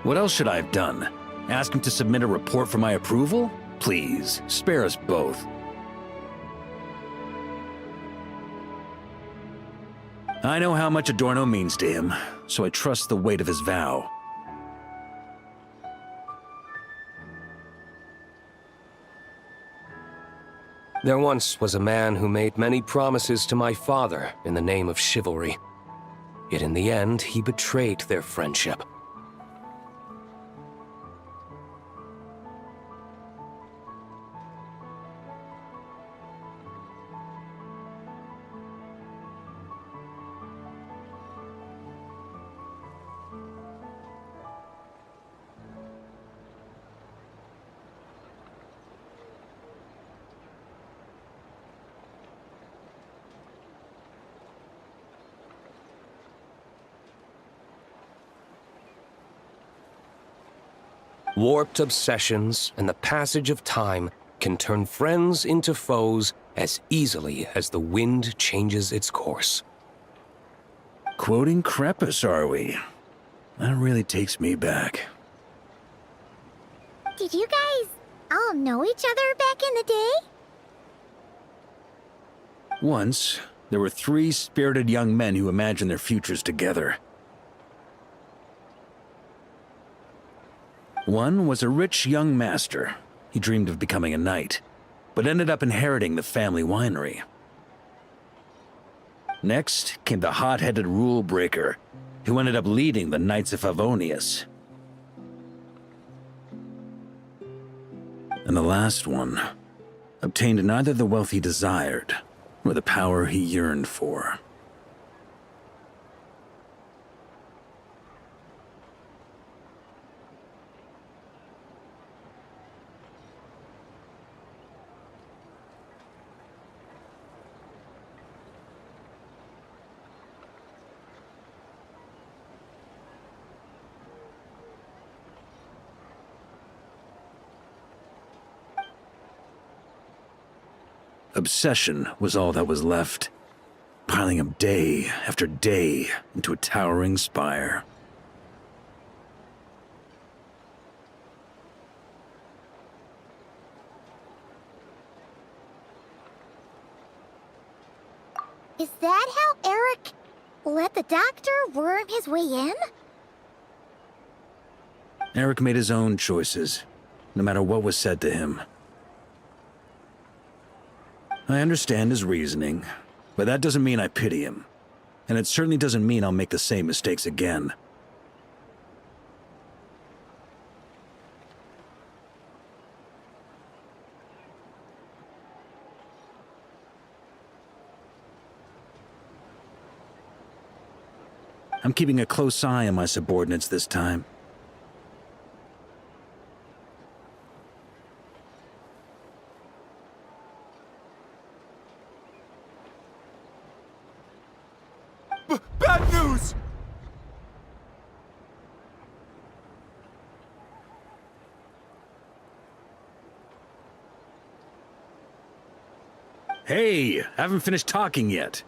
What else should I have done? Ask him to submit a report for my approval? Please, spare us both. I know how much Adorno means to him, so I trust the weight of his vow. There once was a man who made many promises to my father in the name of chivalry. Yet in the end, he betrayed their friendship. Warped obsessions and the passage of time can turn friends into foes as easily as the wind changes its course. Quoting Crepus, are we? That really takes me back. Did you guys all know each other back in the day? Once, there were 3 spirited young men who imagined their futures together. One was a rich young master. He dreamed of becoming a knight, but ended up inheriting the family winery. Next came the hot-headed rule breaker, who ended up leading the Knights of Favonius. And the last one obtained neither the wealth he desired, nor the power he yearned for. Obsession was all that was left, piling up day after day into a towering spire. Is that how Eric let the doctor worm his way in? Eric made his own choices, no matter what was said to him. I understand his reasoning, but that doesn't mean I pity him. And it certainly doesn't mean I'll make the same mistakes again. I'm keeping a close eye on my subordinates this time. Bad news! Hey, haven't finished talking yet.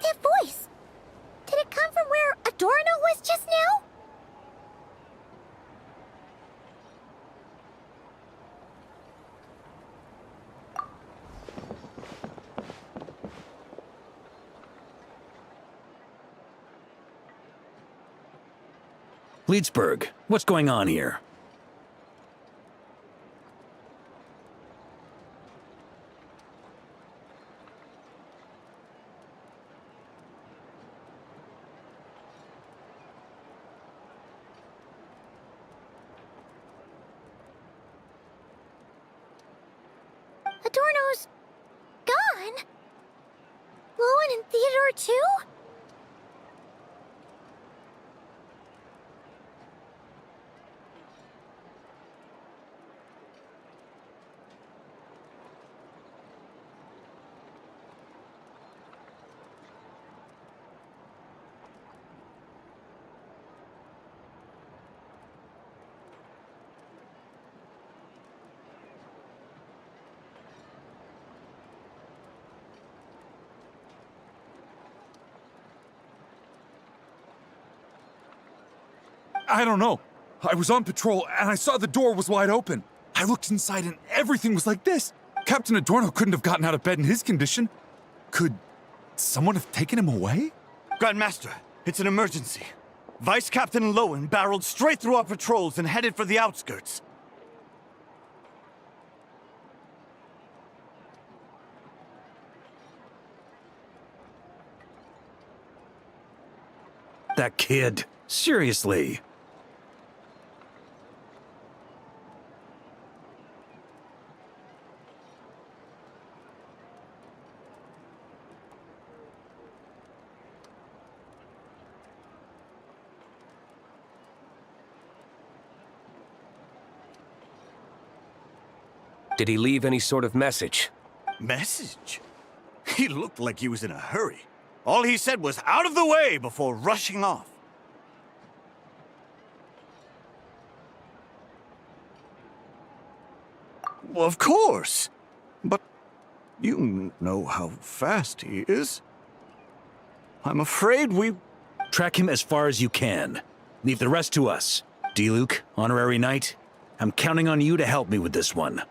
That voice! Did it come from where Adorno was just now? Leedsburg, what's going on here? Adorno's gone? Lohen and Theodore too? I don't know. I was on patrol and I saw the door was wide open. I looked inside and everything was like this. Captain Adorno couldn't have gotten out of bed in his condition. Could someone have taken him away? Grandmaster, it's an emergency. Vice Captain Lohen barreled straight through our patrols and headed for the outskirts. That kid. Seriously. Did he leave any sort of message? Message? He looked like he was in a hurry. All he said was out of the way before rushing off. Well, of course. But you know how fast he is. I'm afraid we... Track him as far as you can. Leave the rest to us. D-Luke, Honorary Knight, I'm counting on you to help me with this one.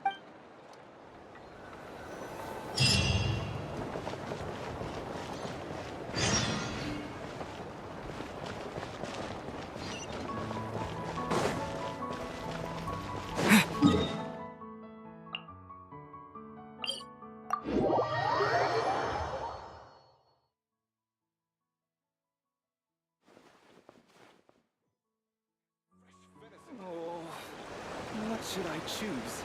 What should I choose?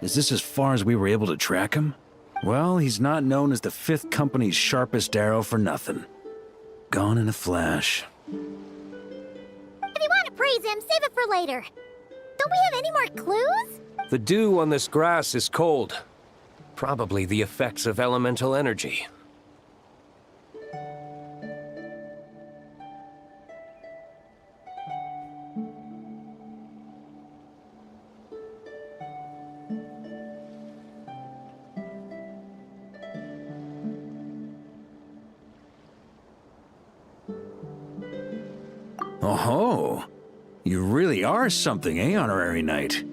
Is this as far as we were able to track him? Well, he's not known as the 5th Company's sharpest arrow for nothing. Gone in a flash. If you want to praise him, save it for later. Don't we have any more clues? The dew on this grass is cold. Probably the effects of elemental energy. Oh-ho! You really are something, eh, Honorary Knight?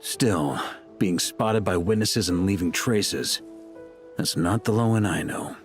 Still, being spotted by witnesses and leaving traces, that's not the Lohen I know.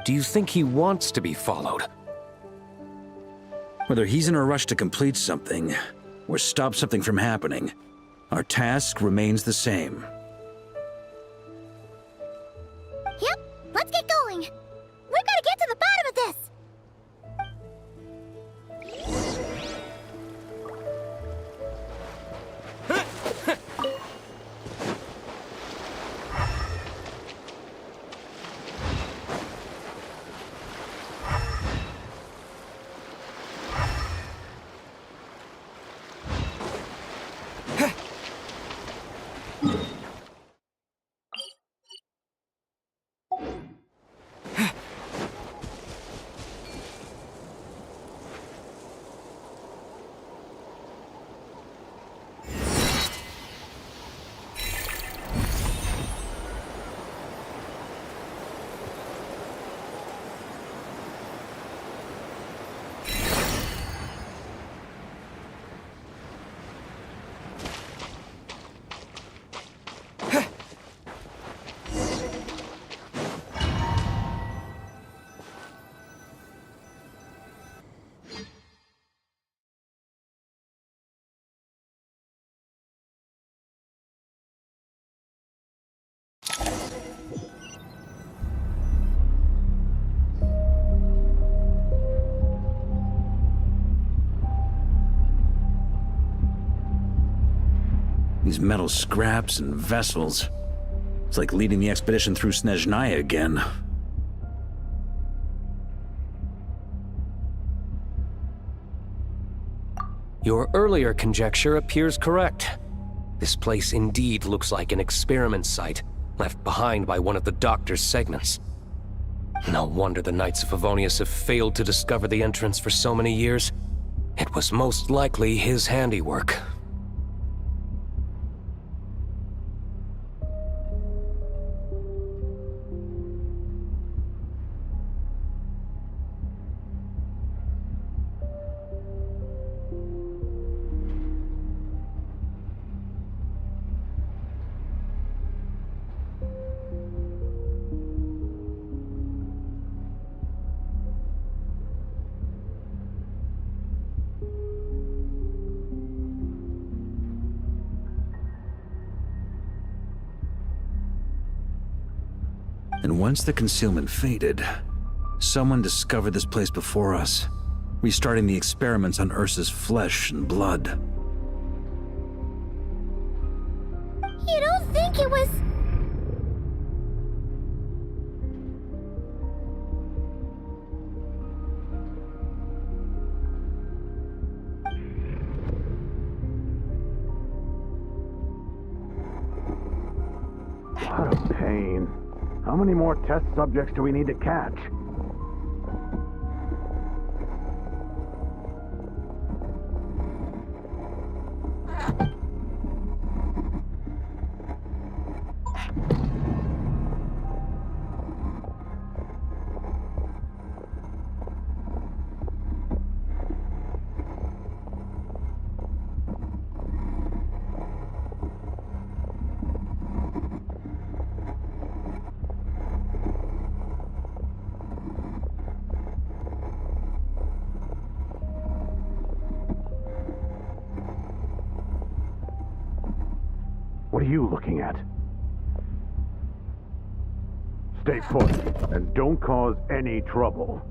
Do you think he wants to be followed? Whether he's in a rush to complete something, or stop something from happening, our task remains the same. Yep, let's get going. We've got to get to the bottom of this. These metal scraps and vessels. It's like leading the expedition through Snezhnaya again. Your earlier conjecture appears correct. This place indeed looks like an experiment site, left behind by one of the Doctor's segments. No wonder the Knights of Favonius have failed to discover the entrance for so many years. It was most likely his handiwork. And once the concealment faded, someone discovered this place before us, restarting the experiments on Ursa's flesh and blood. You don't think it was... What a pain. How many more test subjects do we need to catch? What are you looking at? Stay put, and don't cause any trouble.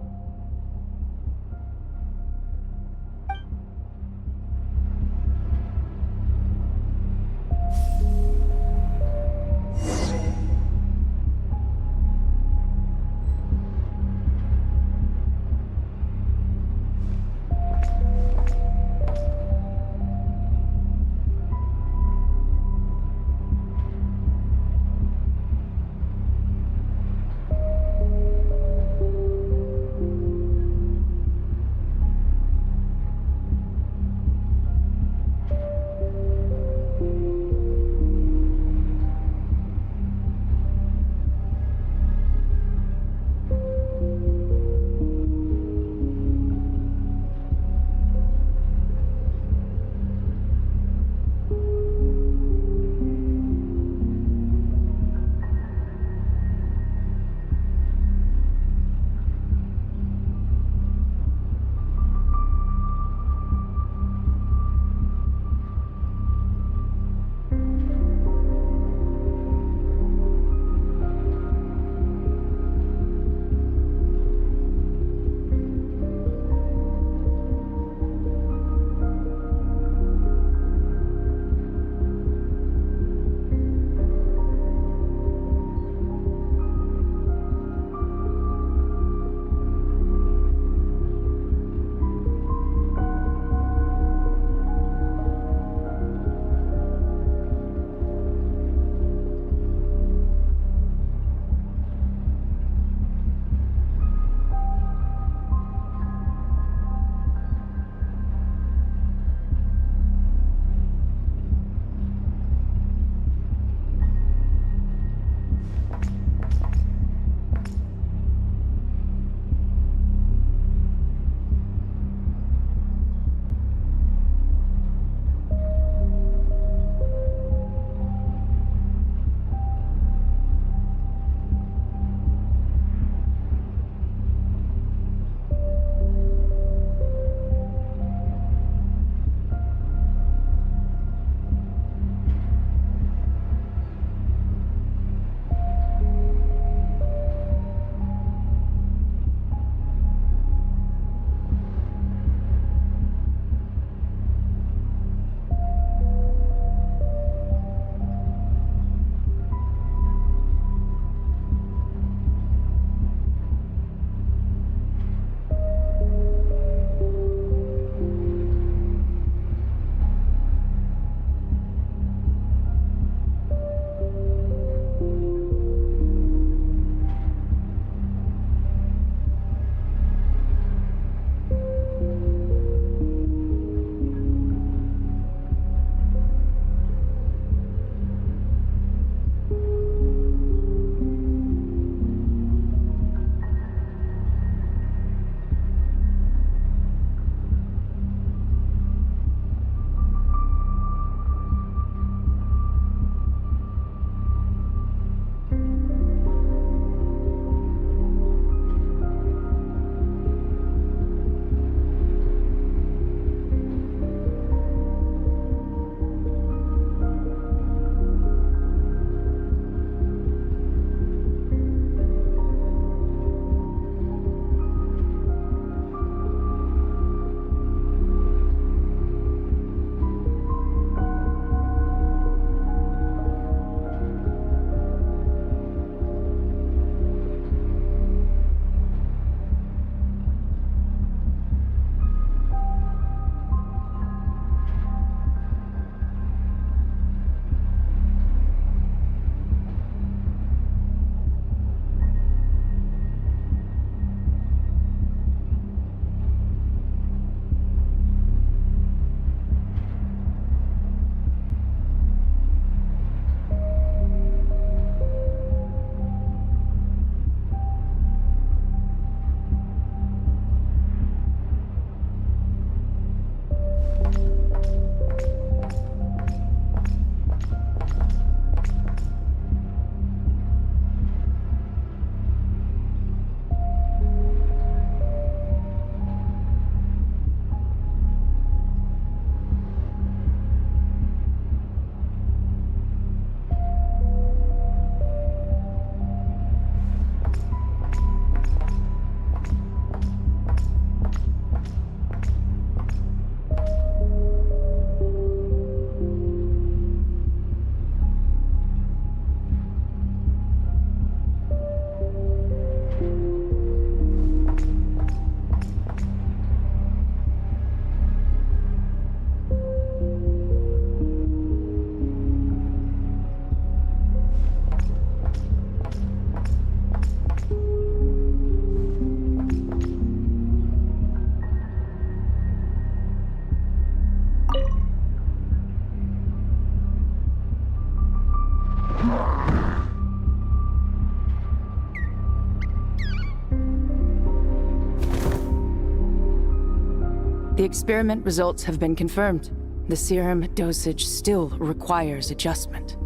experiment results have been confirmed. The serum dosage still requires adjustment.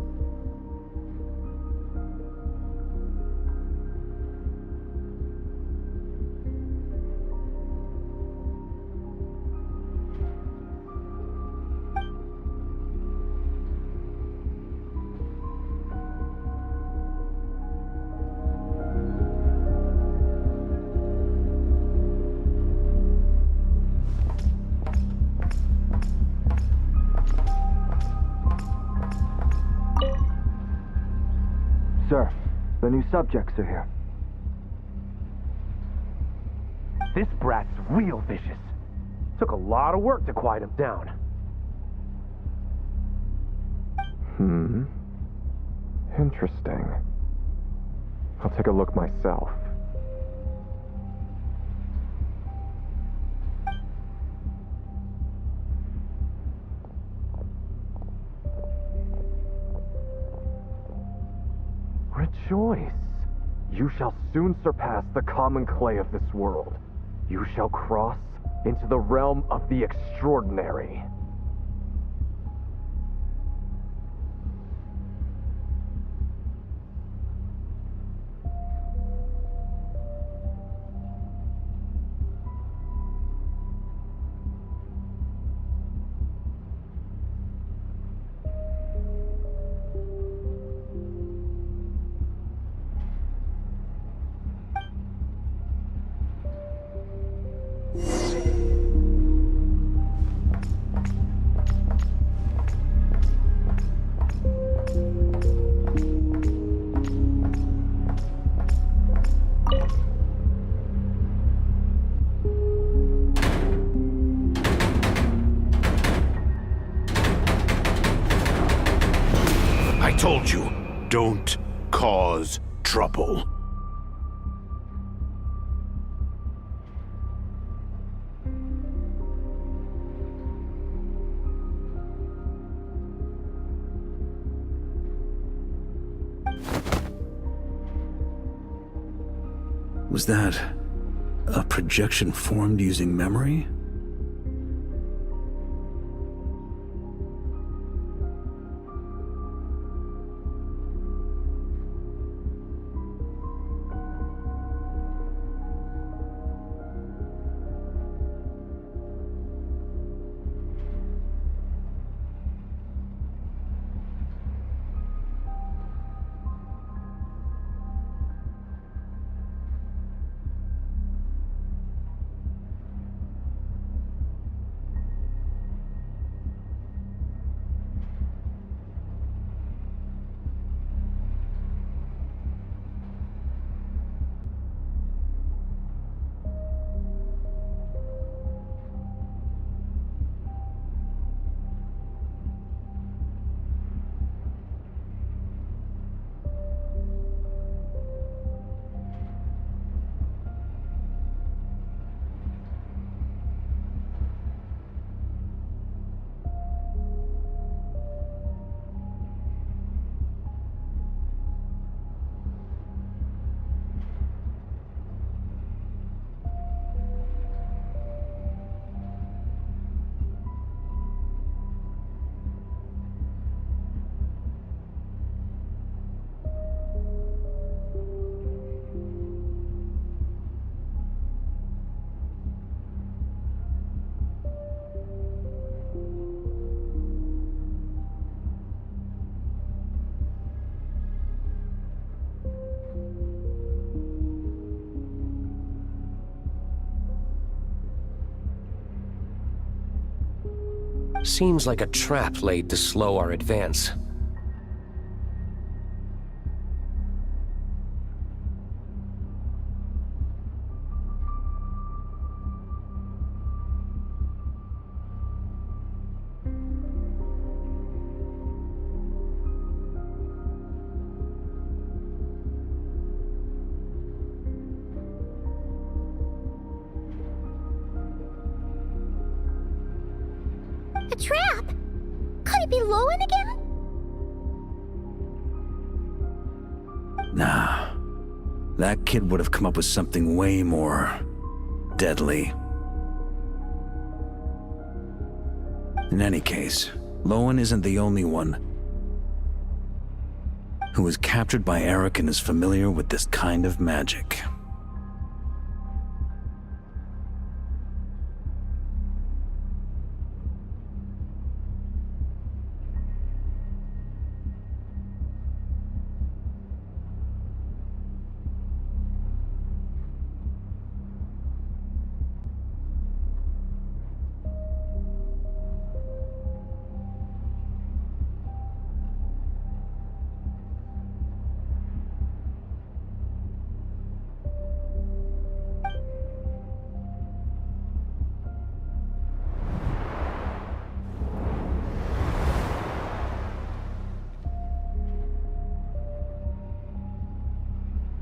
Sir, the new subjects are here. This brat's real vicious. Took a lot of work to quiet him down. Interesting. I'll take a look myself. Rejoice! You shall soon surpass the common clay of this world. You shall cross into the realm of the extraordinary. I told you, don't cause trouble. Was that a projection formed using memory? Seems like a trap laid to slow our advance. A trap? Could it be Lohen again? Nah. That kid would have come up with something way more deadly. In any case, Lohen isn't the only one who was captured by Eric and is familiar with this kind of magic.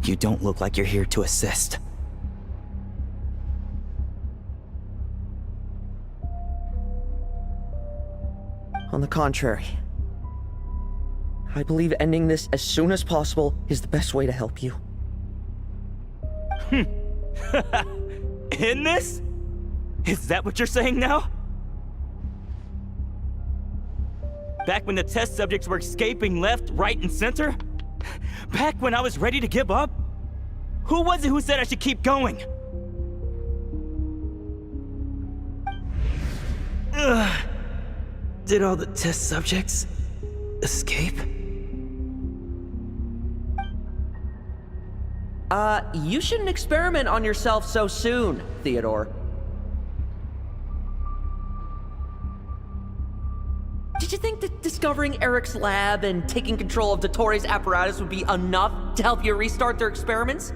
You don't look like you're here to assist. On the contrary, I believe ending this as soon as possible is the best way to help you. In this? Is that what you're saying now? Back when the test subjects were escaping left, right, and center? Back when I was ready to give up? Who was it who said I should keep going? Ugh. Did all the test subjects escape? You shouldn't experiment on yourself so soon, Theodore. Did you think that discovering Eric's lab and taking control of Dottore apparatus would be enough to help you restart their experiments?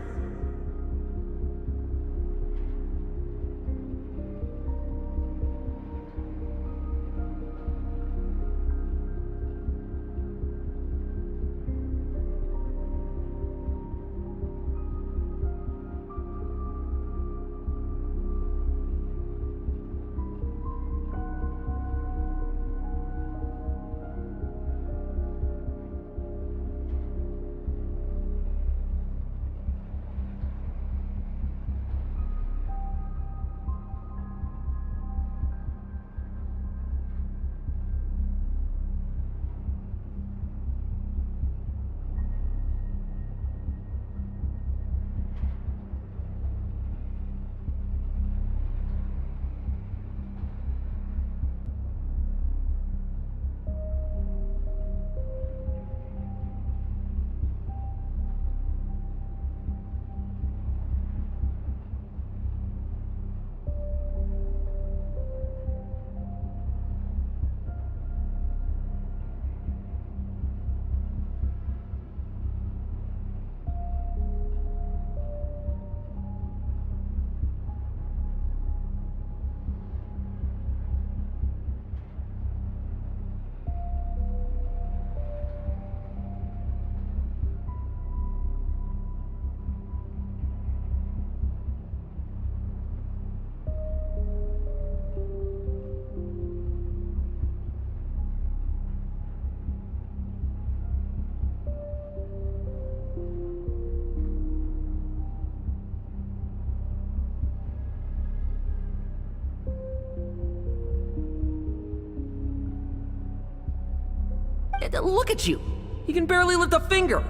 Look at you! You can barely lift a finger!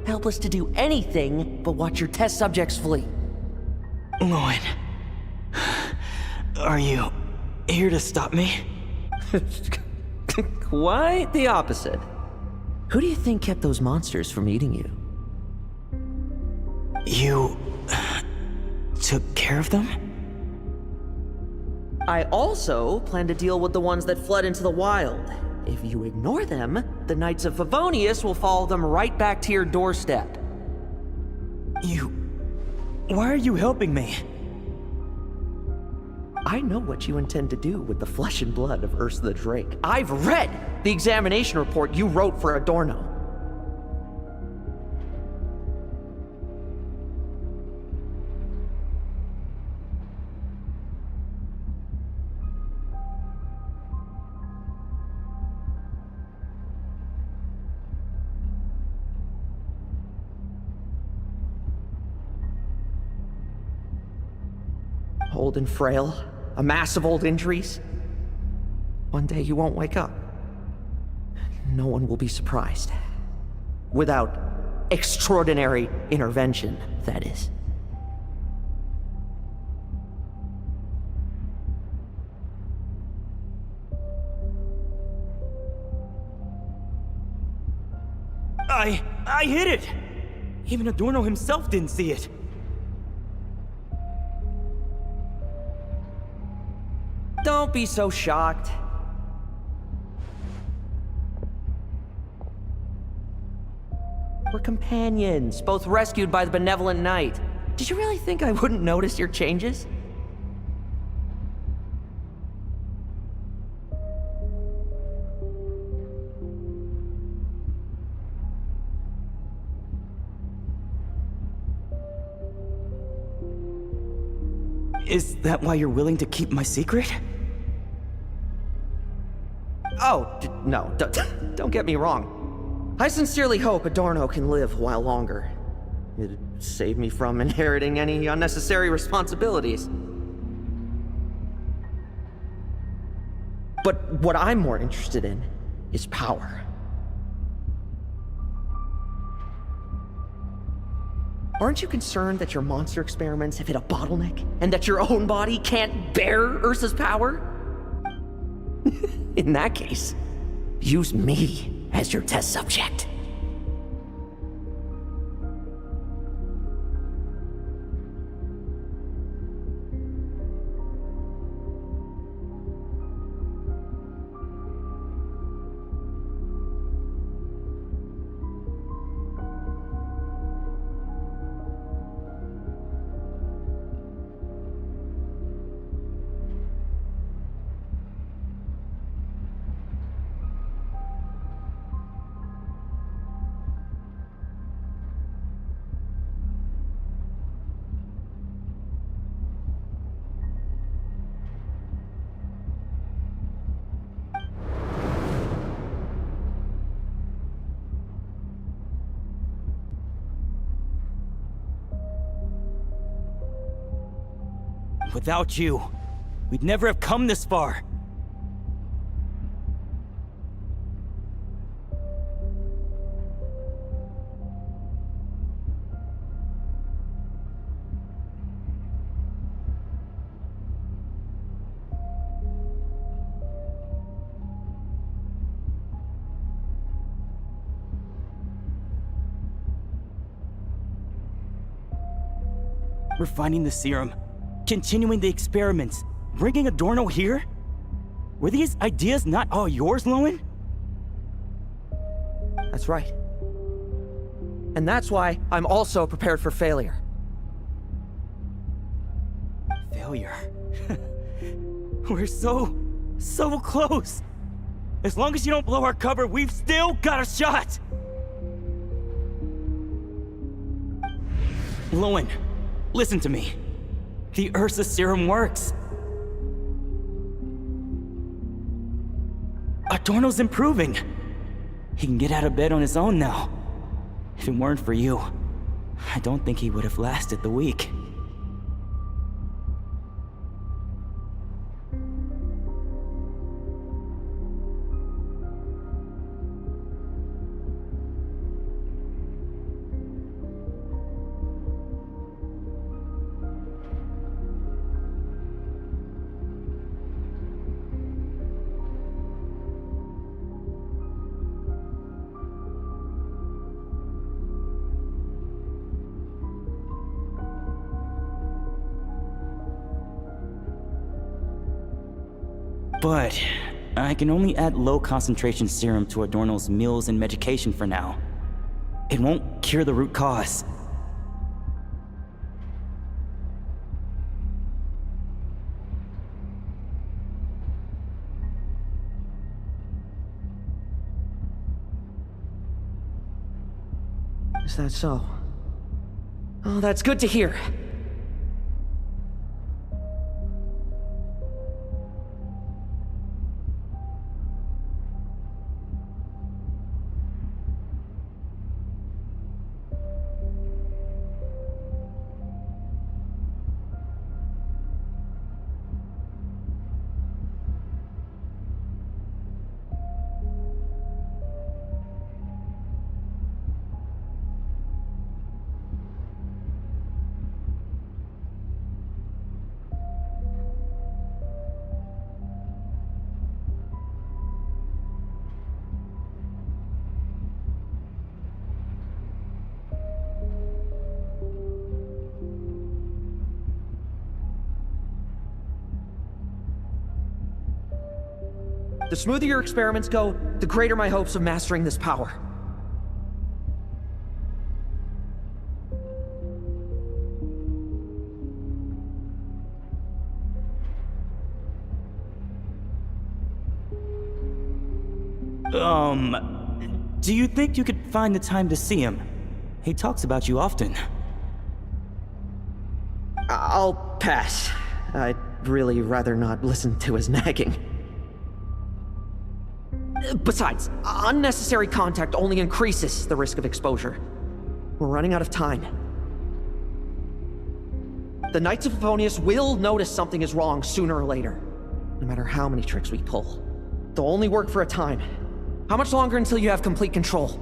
Helpless to do anything but watch your test subjects flee. Lohen, are you here to stop me? Quite the opposite. Who do you think kept those monsters from eating you? You took care of them? I also plan to deal with the ones that fled into the wild. If you ignore them, the Knights of Favonius will follow them right back to your doorstep. Why are you helping me? I know what you intend to do with the flesh and blood of Ursa the Drake. I've read the examination report you wrote for Adorno. Old and frail, a mass of old injuries. one day you won't wake up. No one will be surprised. Without extraordinary intervention, that is. I hit it! Even Adorno himself didn't see it. Don't be so shocked. We're companions, both rescued by the benevolent knight. Did you really think I wouldn't notice your changes? Is that why you're willing to keep my secret? Oh, no, don't get me wrong. I sincerely hope Adorno can live a while longer. It'd save me from inheriting any unnecessary responsibilities. But what I'm more interested in is power. Aren't you concerned that your monster experiments have hit a bottleneck, and that your own body can't bear Ursa's power? In that case, use me as your test subject. Without you, we'd never have come this far. Refining the serum, continuing the experiments, bringing Adorno here? Were these ideas not all yours, Lohen? That's right. And that's why I'm also prepared for failure. Failure? We're so close. As long as you don't blow our cover, we've still got a shot! Lohen, listen to me. The Ursa serum works. Adorno's improving. He can get out of bed on his own now. If it weren't for you, I don't think he would have lasted the week. But I can only add low concentration serum to Adorno's meals and medication for now. It won't cure the root cause. Is that so? Oh, that's good to hear. The smoother your experiments go, the greater my hopes of mastering this power. Do you think you could find the time to see him? He talks about you often. I'll pass. I'd really rather not listen to his nagging. Besides, unnecessary contact only increases the risk of exposure. We're running out of time. The Knights of Favonius will notice something is wrong sooner or later, no matter how many tricks we pull. They'll only work for a time. How much longer until you have complete control?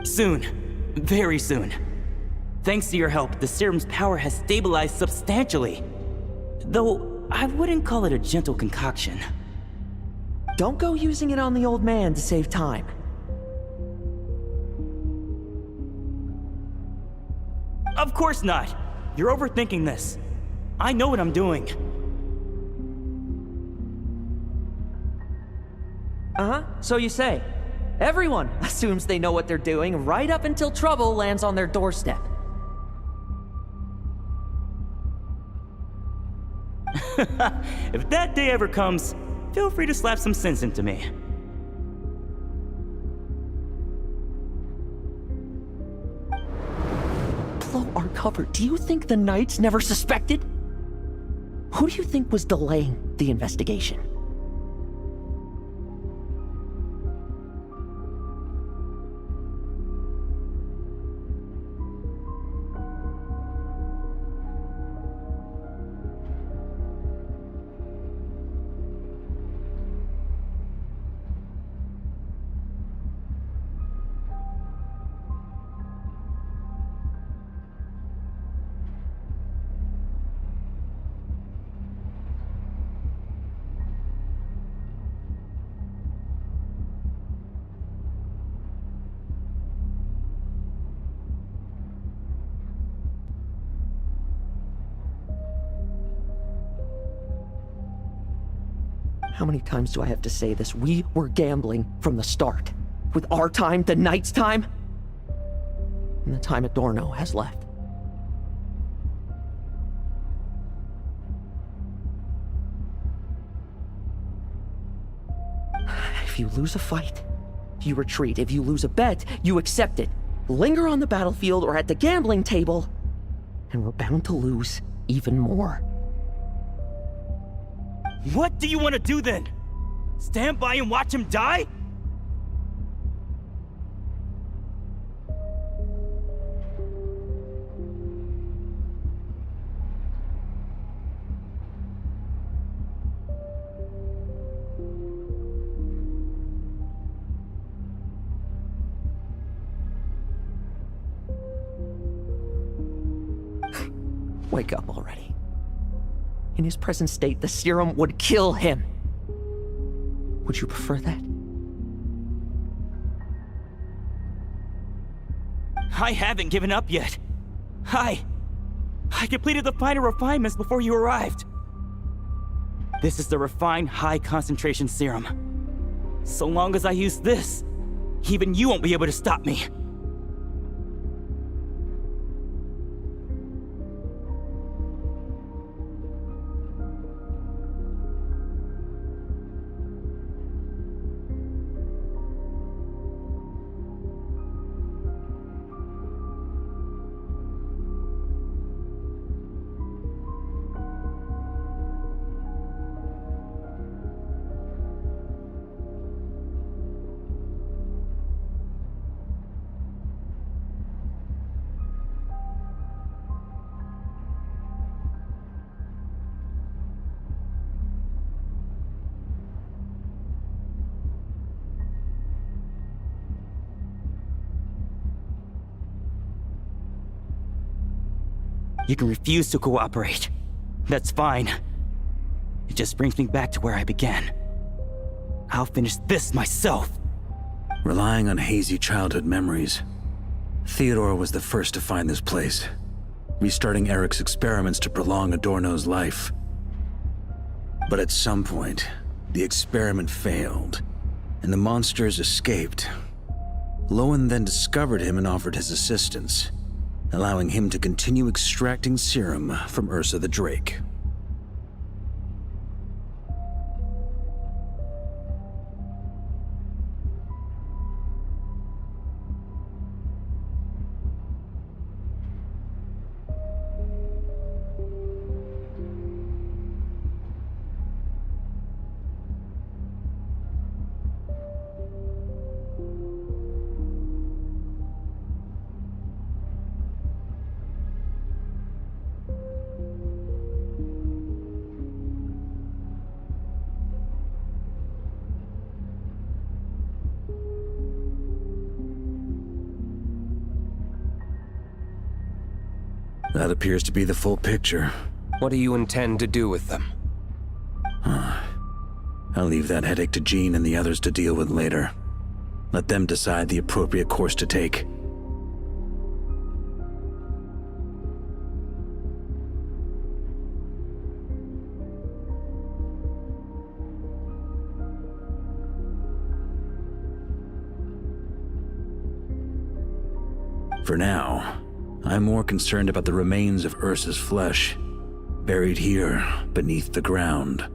Soon. Very soon. Thanks to your help, the serum's power has stabilized substantially. Though, I wouldn't call it a gentle concoction. Don't go using it on the old man to save time. Of course not! You're overthinking this. I know what I'm doing. Uh-huh, so you say. Everyone assumes they know what they're doing right up until trouble lands on their doorstep. If that day ever comes, feel free to slap some sense into me. Blow our cover. Do you think the Knights never suspected? Who do you think was delaying the investigation? How many times do I have to say this? We were gambling from the start. With our time, the Knight's time, and the time Adorno has left. If you lose a fight, you retreat. If you lose a bet, you accept it. Linger on the battlefield or at the gambling table, and we're bound to lose even more. What do you want to do then? Stand by and watch him die? Wake up already. In his present state, the serum would kill him. Would you prefer that? I haven't given up yet. I completed the finer refinements before you arrived. This is the refined high-concentration serum. So long as I use this, even you won't be able to stop me. You can refuse to cooperate. That's fine. It just brings me back to where I began. I'll finish this myself. Relying on hazy childhood memories, Theodore was the first to find this place, restarting Eric's experiments to prolong Adorno's life. But at some point, the experiment failed, and the monsters escaped. Lohen then discovered him and offered his assistance, allowing him to continue extracting serum from Ursa the Drake. That appears to be the full picture. What do you intend to do with them? I'll leave that headache to Jean and the others to deal with later. Let them decide the appropriate course to take. For now, I'm more concerned about the remains of Ursa's flesh, buried here beneath the ground.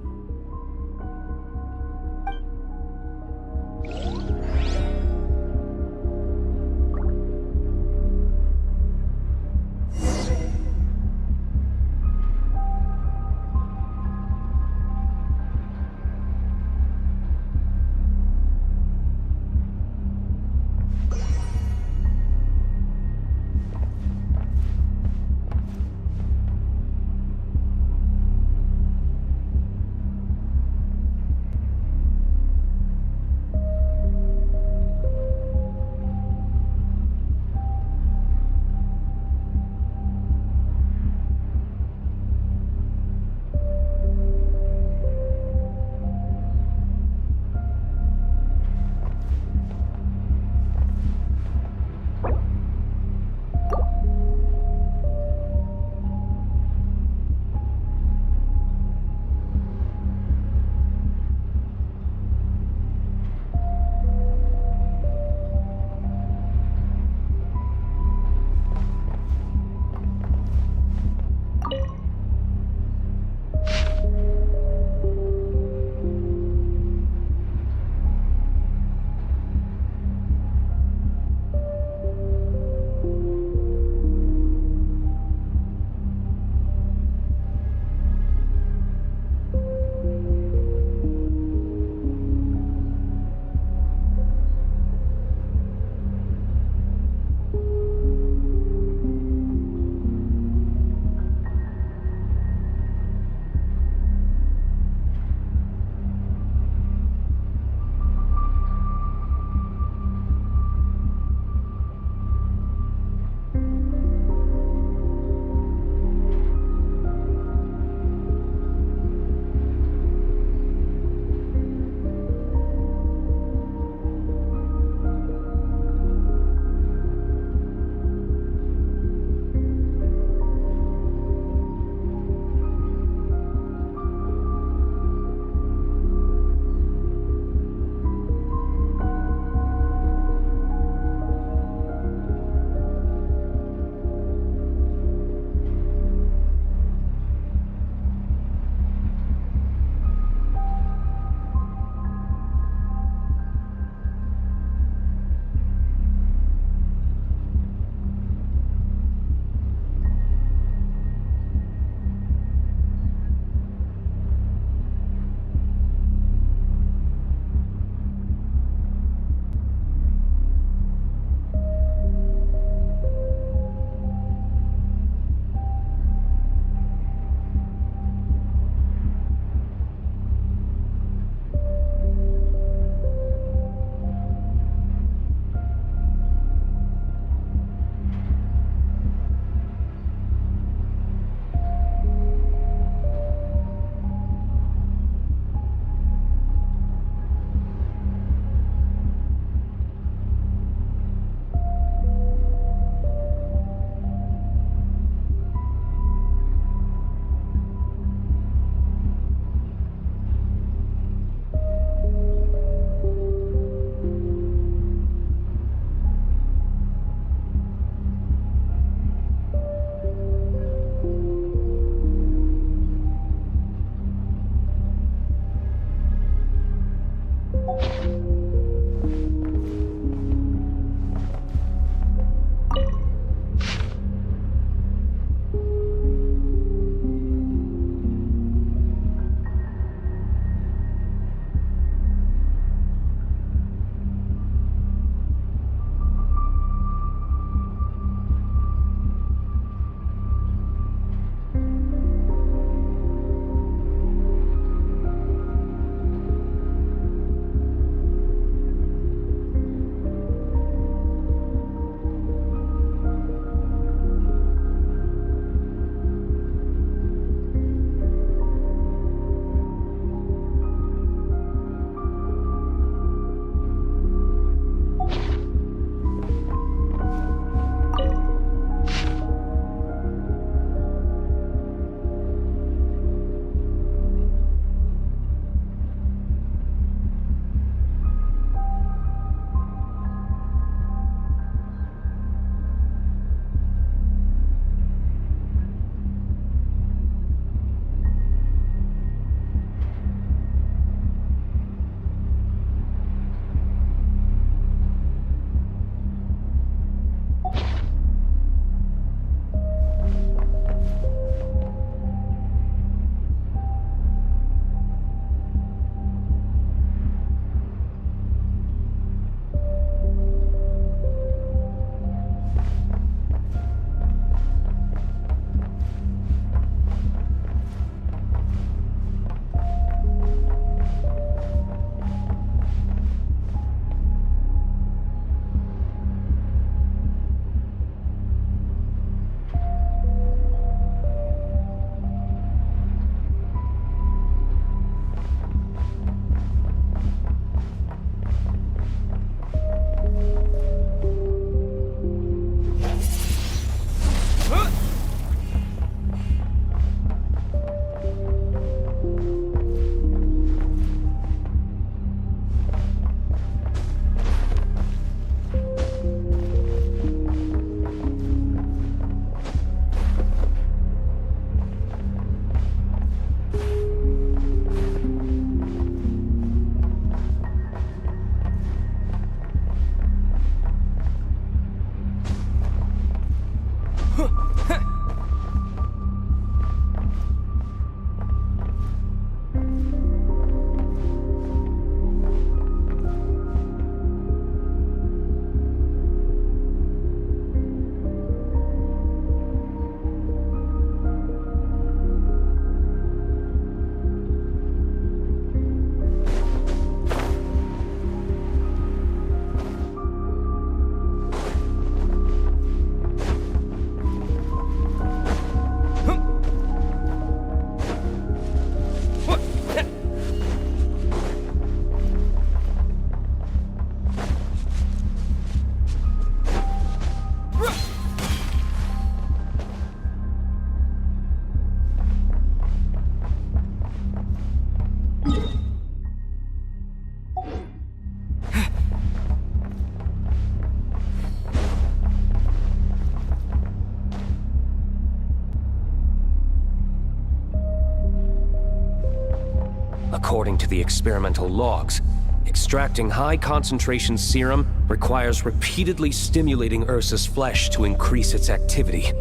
According to the experimental logs, extracting high-concentration serum requires repeatedly stimulating Ursa's flesh to increase its activity.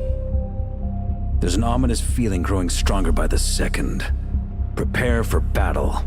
There's an ominous feeling growing stronger by the second. Prepare for battle.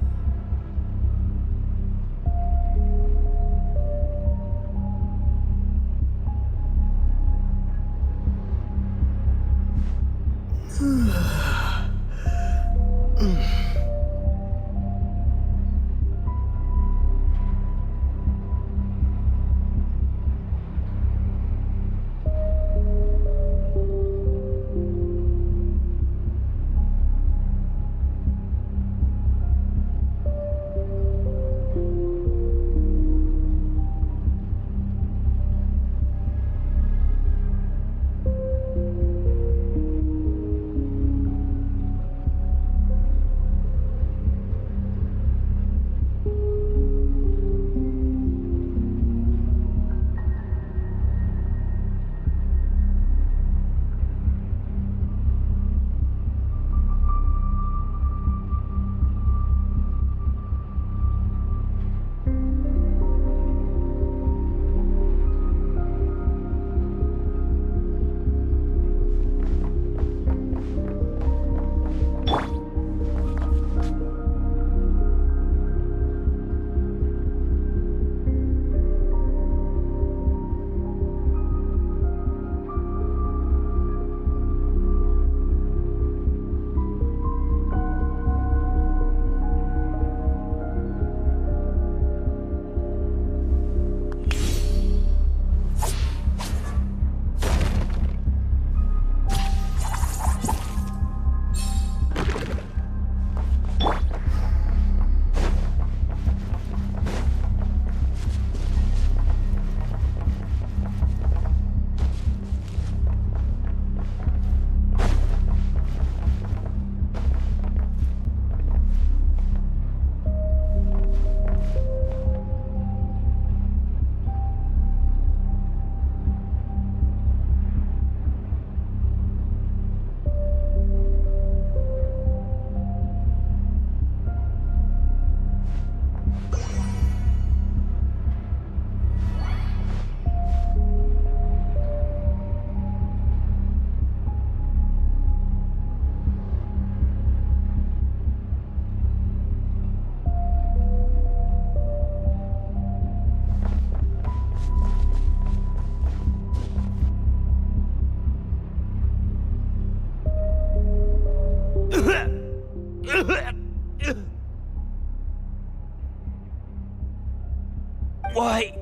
Why?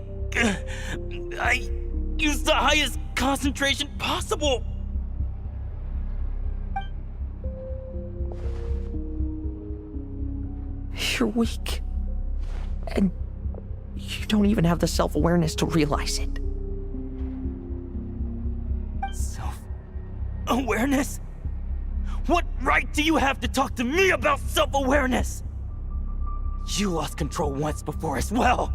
I used the highest concentration possible! You're weak. And you don't even have the self-awareness to realize it. Self-awareness? What right do you have to talk to me about self-awareness? You lost control once before as well.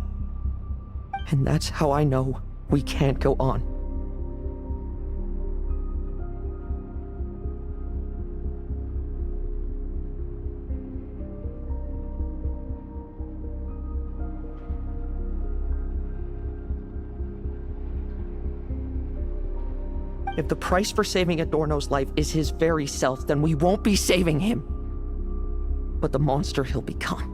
And that's how I know we can't go on. If the price for saving Adorno's life is his very self, then we won't be saving him, but the monster he'll become.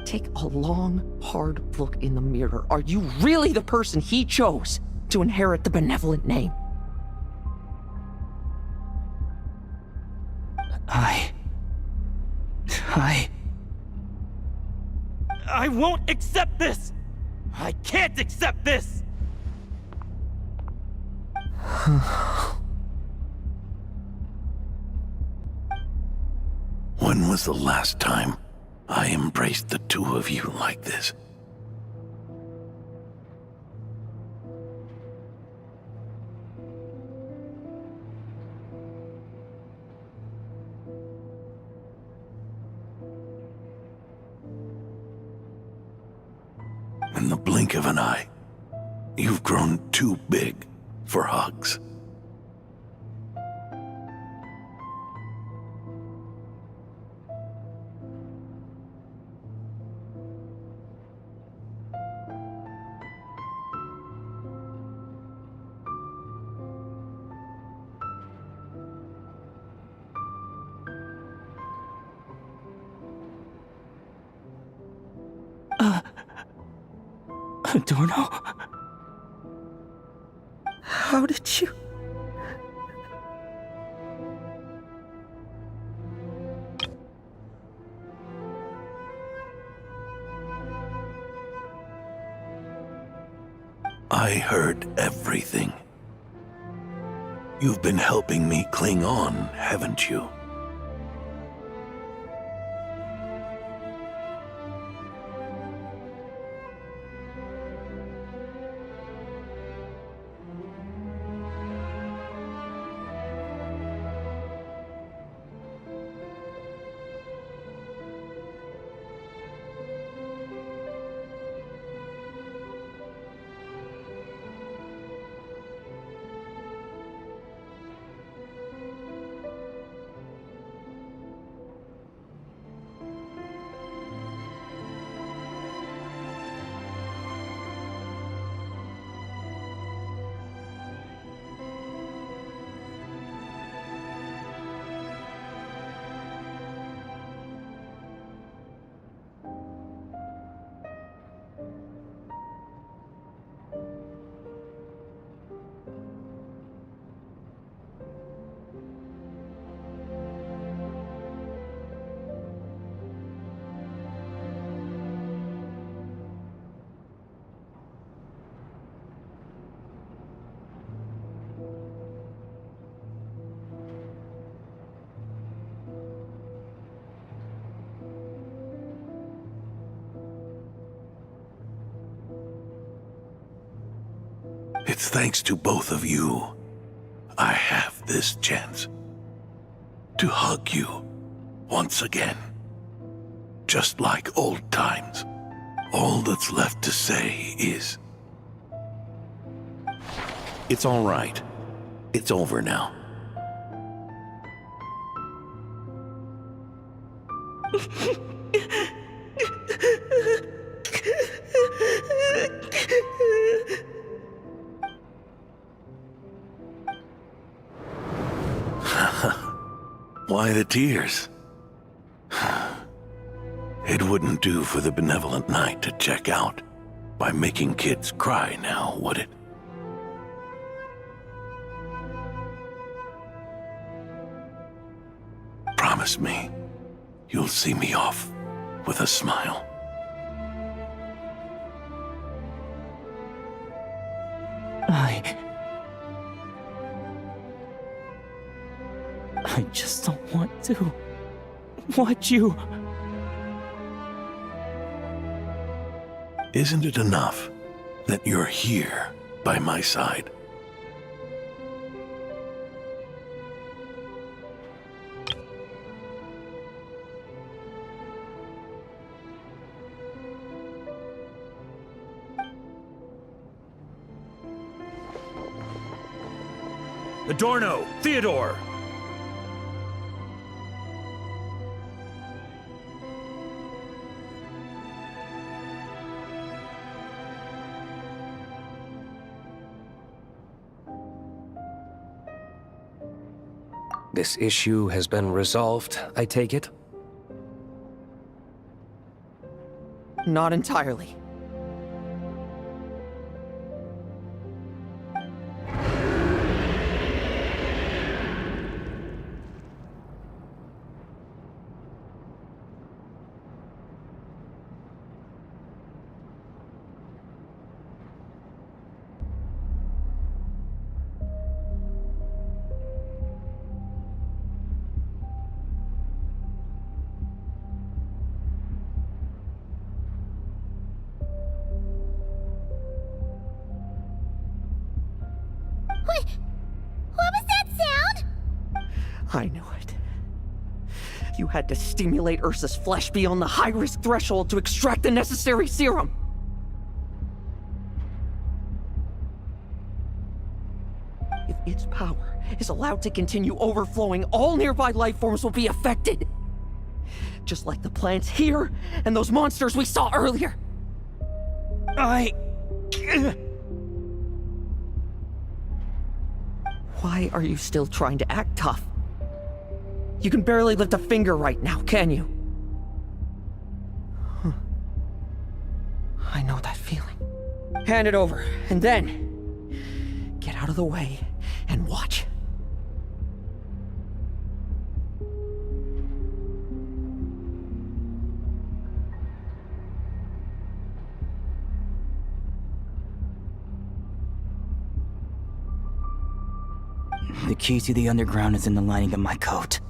Take a long, hard look in the mirror. Are you really the person he chose to inherit the benevolent name? I won't accept this! I can't accept this! When was the last time I embraced the two of you like this? In the blink of an eye, you've grown too big for hugs. Adorno? How did you... I heard everything. You've been helping me cling on, haven't you? It's thanks to both of you I have this chance to hug you once again. Just like old times. All that's left to say is... It's all right. It's over now. Why the tears? It wouldn't do for the benevolent knight to check out by making kids cry now, would it? Promise me you'll see me off with a smile. I just don't want to watch you. Isn't it enough that you're here by my side? Adorno! Theodore! This issue has been resolved, I take it? Not entirely. What was that sound? I knew it. You had to stimulate Ursa's flesh beyond the high-risk threshold to extract the necessary serum. If its power is allowed to continue overflowing, all nearby life forms will be affected. Just like the plants here and those monsters we saw earlier. Why are you still trying to act tough? You can barely lift a finger right now, can you? I know that feeling. Hand it over, and then get out of the way and watch. The key to the underground is in the lining of my coat.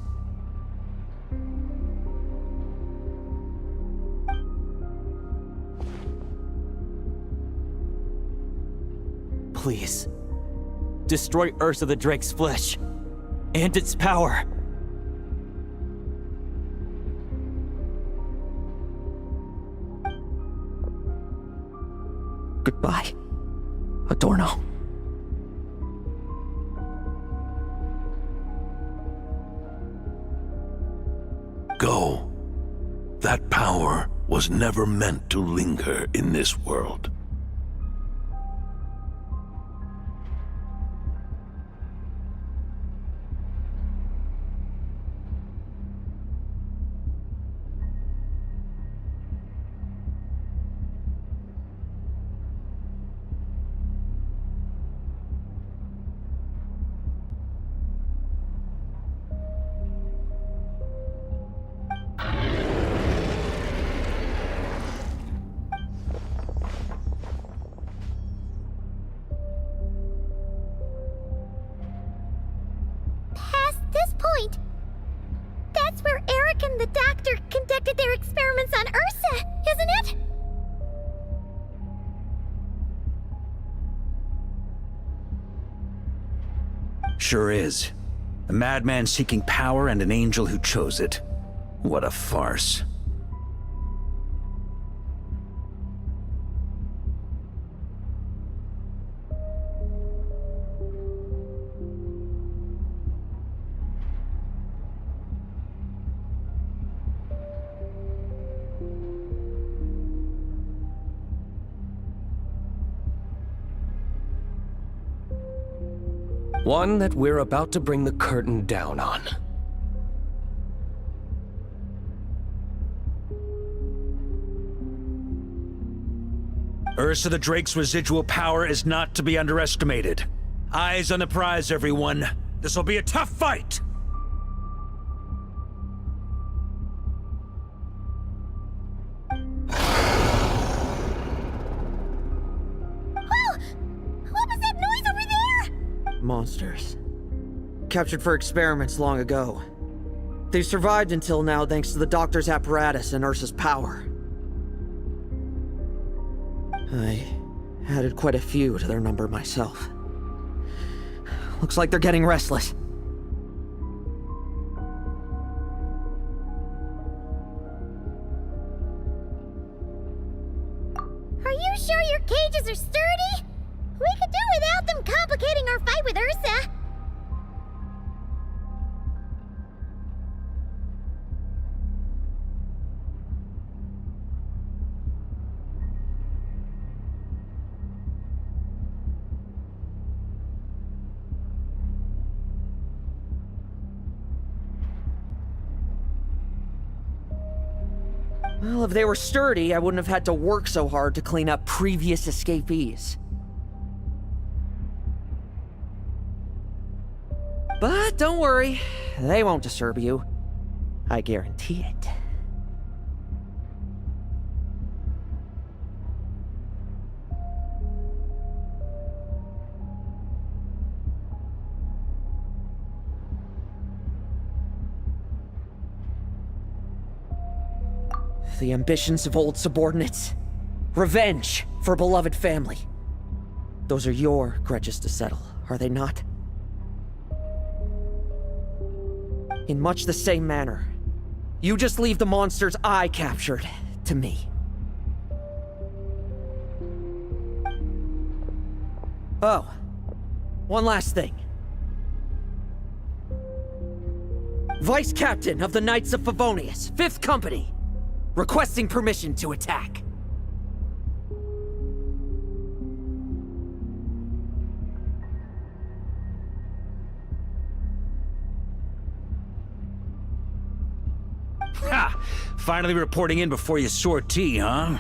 Please, destroy Ursa the Drake's flesh and its power. Goodbye, Adorno. Go. That power was never meant to linger in this world. That's where Eric and the doctor conducted their experiments on Ursa, isn't it? Sure is. A madman seeking power and an angel who chose it. What a farce. One that we're about to bring the curtain down on. Ursa the Drake's residual power is not to be underestimated. Eyes on the prize, everyone. This'll be a tough fight! Monsters. Captured for experiments long ago. They've survived until now thanks to the doctor's apparatus and Ursa's power. I added quite a few to their number myself. Looks like they're getting restless. Are you sure your cages are sturdy? We could do without them complicating our fight with Ursa. Well, if they were sturdy, I wouldn't have had to work so hard to clean up previous escapees. But don't worry, they won't disturb you. I guarantee it. The ambitions of old subordinates. Revenge for beloved family. Those are your grudges to settle, are they not? In much the same manner, you just leave the monsters I captured to me. Oh, one last thing. Vice Captain of the Knights of Favonius, 5th Company, requesting permission to attack. Ha! Finally reporting in before you sortie, huh?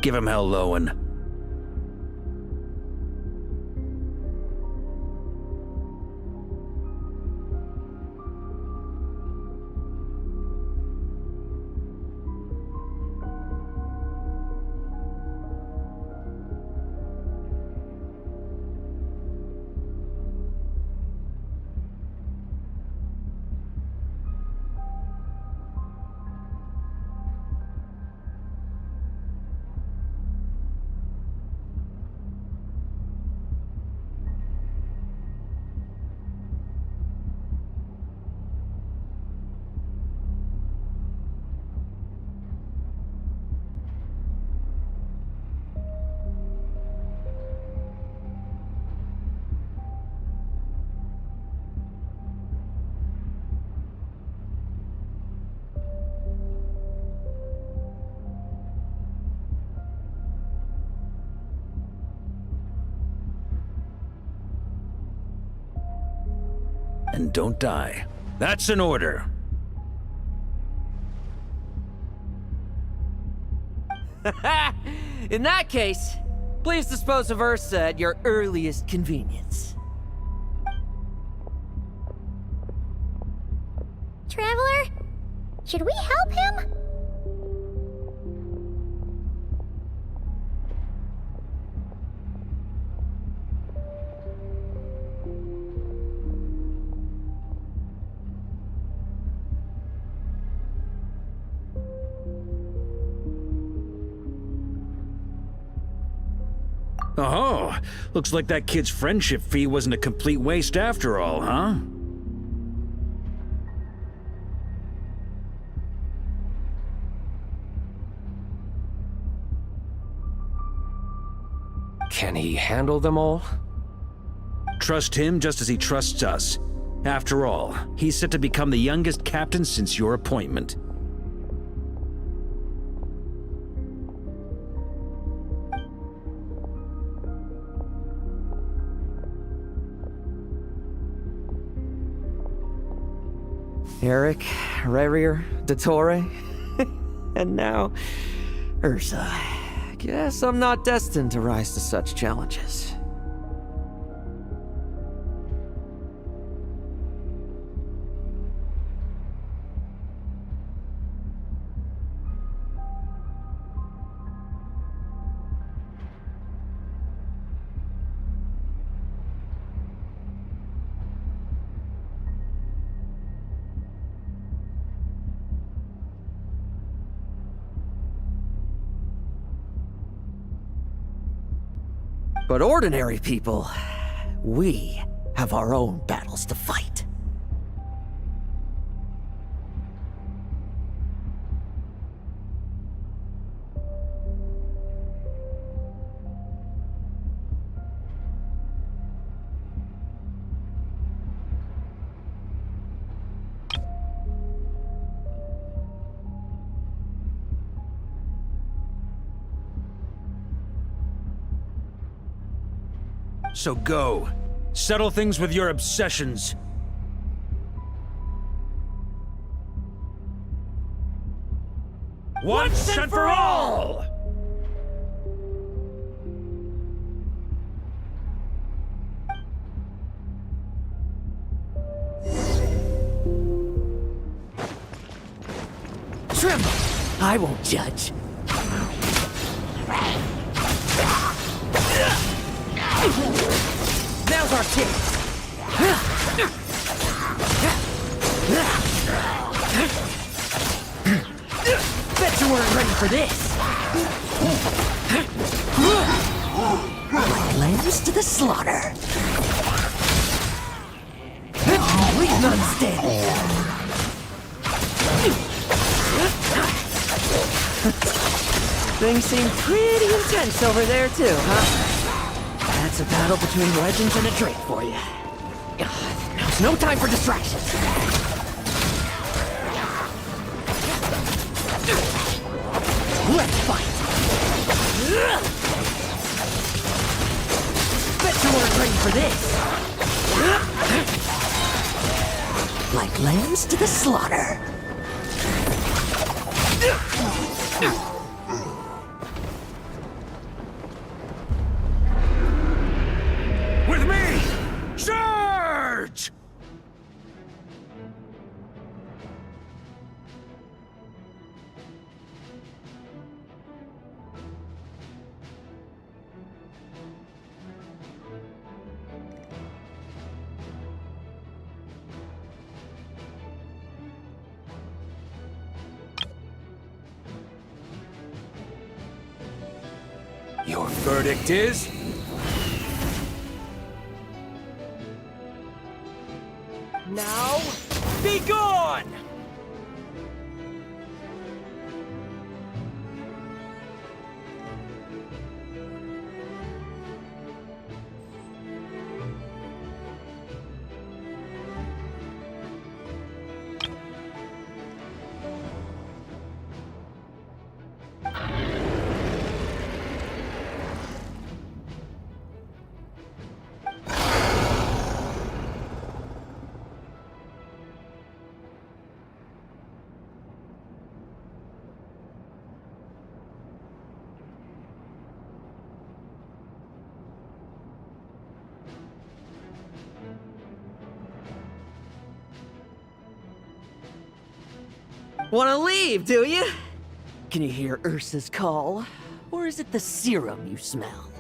Give him hell, Lohen. And don't die. That's an order. In that case, please dispose of Ursa at your earliest convenience. Traveler? Should we help him? Oh, looks like that kid's friendship fee wasn't a complete waste after all, huh? Can he handle them all? Trust him just as he trusts us. After all, he's set to become the youngest captain since your appointment. Eric, Rerir, Dottore, and now Ursa. Guess I'm not destined to rise to such challenges. But ordinary people, we have our own battles to fight. So go. Settle things with your obsessions. Once and for all! Tremble! I won't judge. Now's our chance. Bet you weren't ready for this. Like lambs to the slaughter. Leave none standing. Things seem pretty intense over there too, huh? That's a battle between legends and a drink for you. Now's no time for distractions. Let's fight. Bet you weren't ready for this. Like lambs to the slaughter. dosage! Your verdict is? Now, be gone! Wanna leave, do you? Can you hear Ursa's call? Or is it the serum you smell?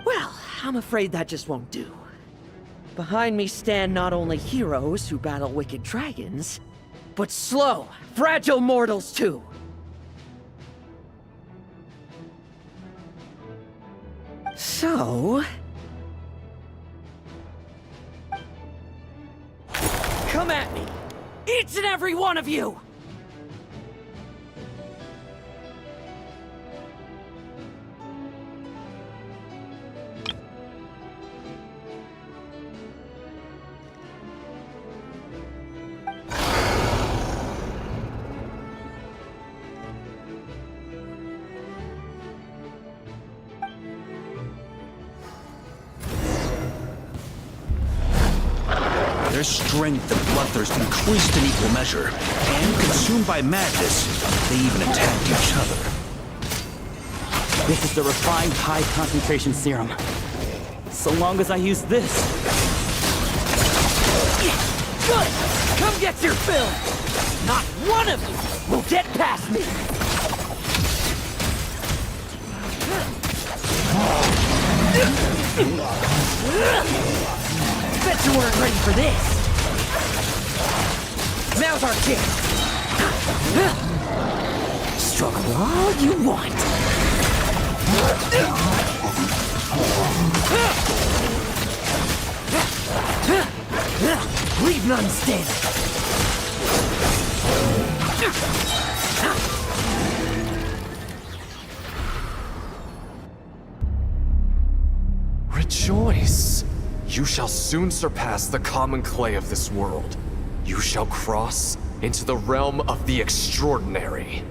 Well, I'm afraid that just won't do. Behind me stand not only heroes who battle wicked dragons, but slow, fragile mortals too. So... come at me! Each and every one of you! Their strength and bloodthirst increased in equal measure, and consumed by madness, they even attacked each other. This is the refined high-concentration serum. So long as I use this. Good! Come get your fill! Not one of you will get past me! Bet you weren't ready for this! Now's our chance! Struggle all you want! Leave none standing! Rejoice! You shall soon surpass the common clay of this world. You shall cross into the realm of the extraordinary.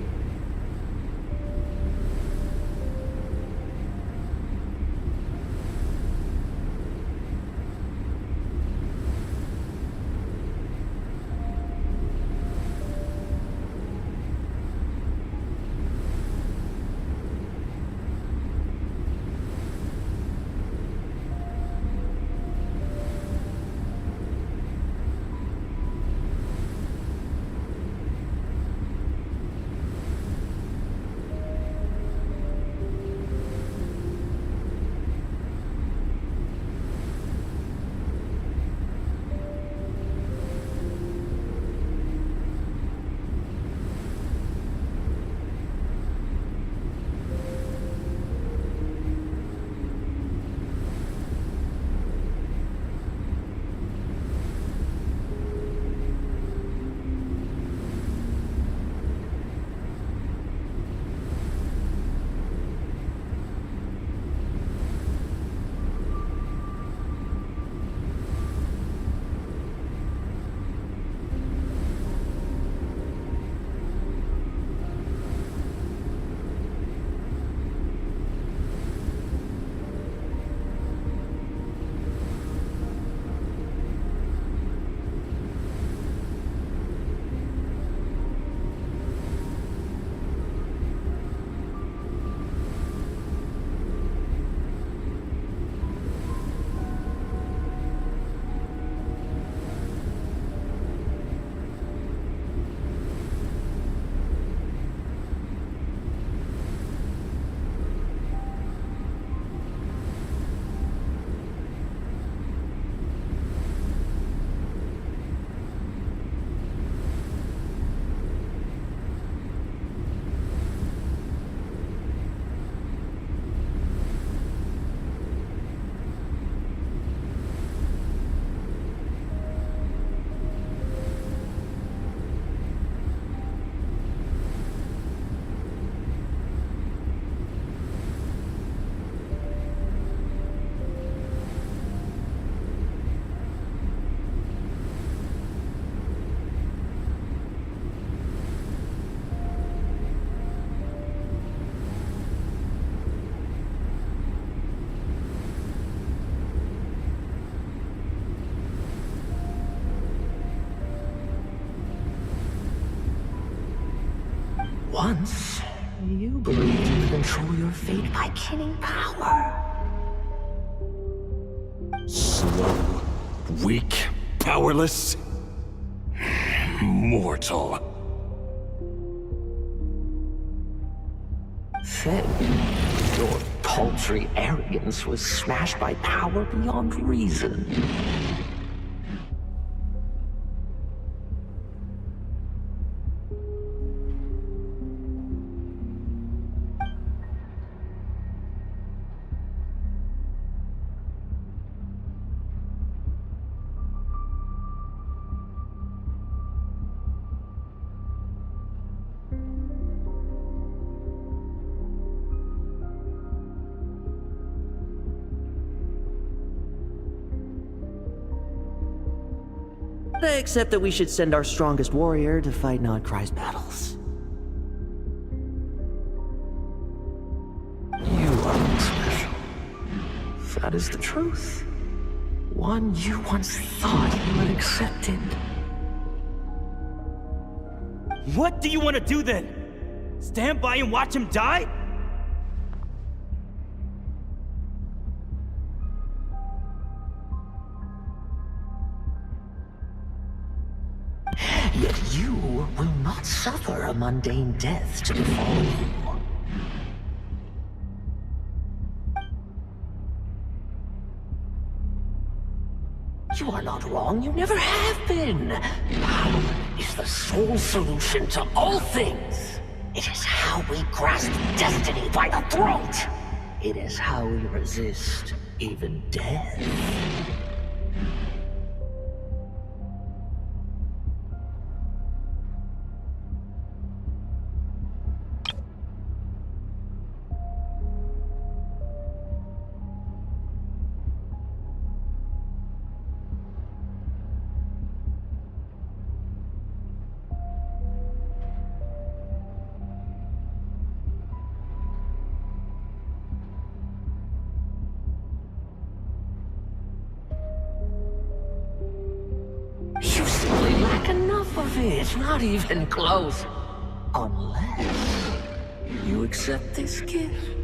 Once, you believed you could control your fate by killing power. Slow, weak, powerless, mortal. Then, your paltry arrogance was smashed by power beyond reason. Except that we should send our strongest warrior to fight Nodcry's battles. You are not special. That is the truth. One you once thought you had accepted. What do you want to do then? Stand by and watch him die? Yet you will not suffer a mundane death to befall you. You are not wrong, you never have been. Power is the sole solution to all things. It is how we grasp destiny by the throat. It is how we resist even death. You simply lack enough of it, not even close. Unless you accept this gift.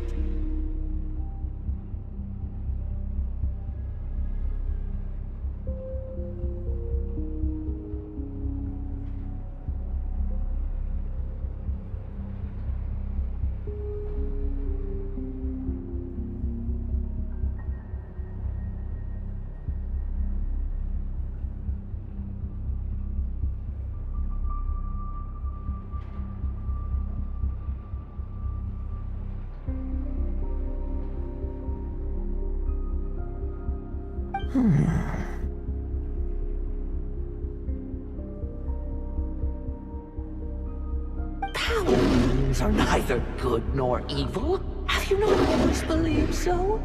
Power beings are neither good nor evil. Have you not always believed so?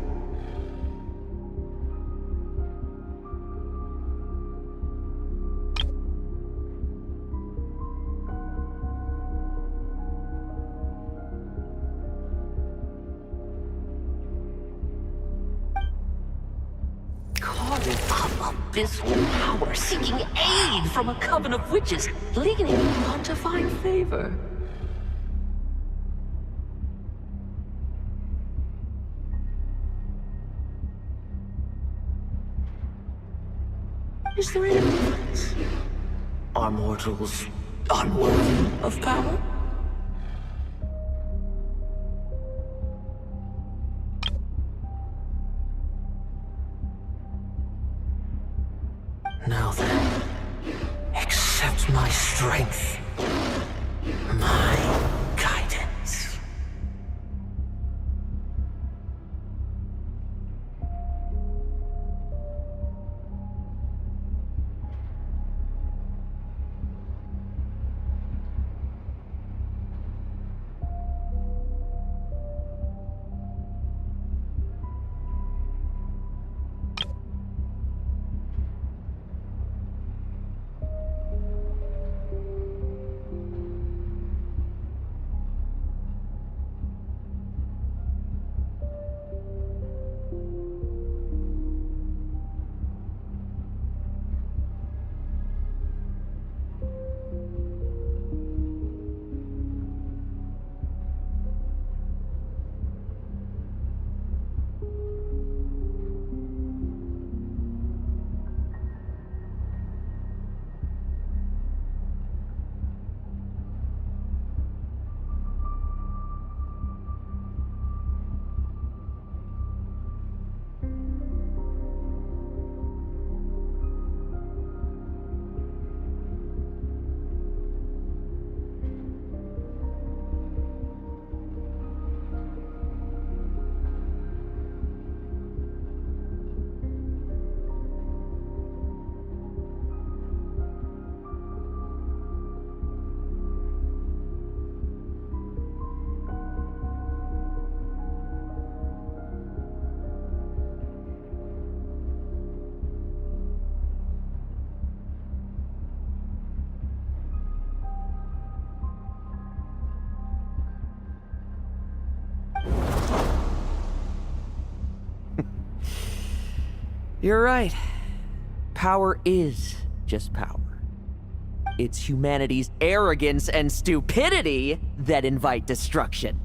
Abyssal power, seeking aid from a coven of witches, leaning on to find favor. Is there any difference? Are mortals unworthy of power? Now then, accept my strength, my guidance. You're right. Power is just power. It's humanity's arrogance and stupidity that invite destruction.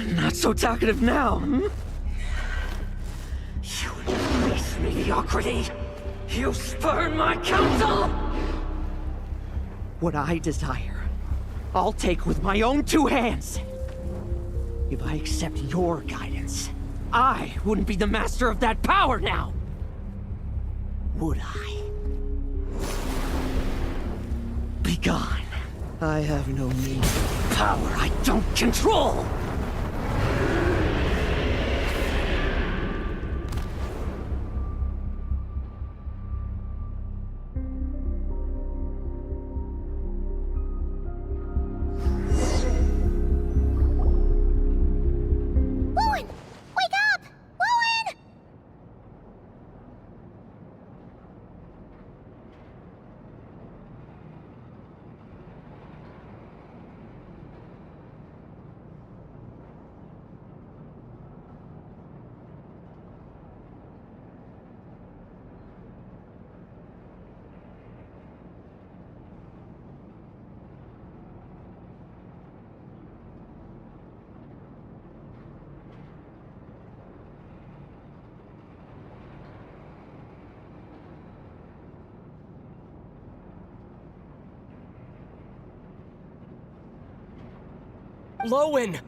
Not so talkative now, hmm? You base mediocrity! You spurn my counsel! What I desire, I'll take with my own two hands. If I accept your guidance, I wouldn't be the master of that power now! Would I? Be gone. I have no need for power I don't control! Lohen! Wake up! Lohen! Lohen!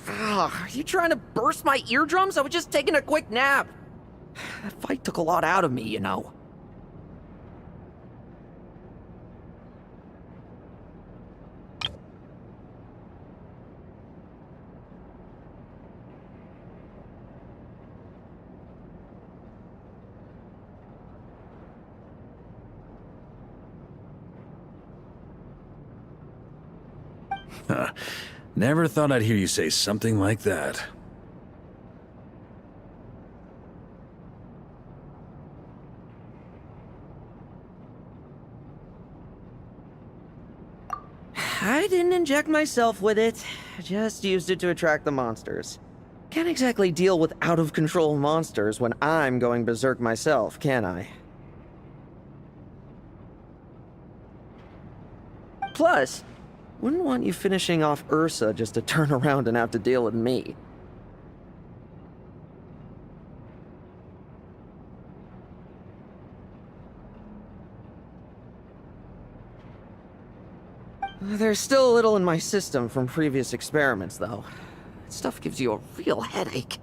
Are you trying to burst my eardrums? I was just taking a quick nap. That fight took a lot out of me, you know. Huh. Never thought I'd hear you say something like that. I didn't inject myself with it. I just used it to attract the monsters. Can't exactly deal with out-of-control monsters when I'm going berserk myself, can I? Plus, wouldn't want you finishing off Ursa just to turn around and have to deal with me. There's still a little in my system from previous experiments, though. That stuff gives you a real headache.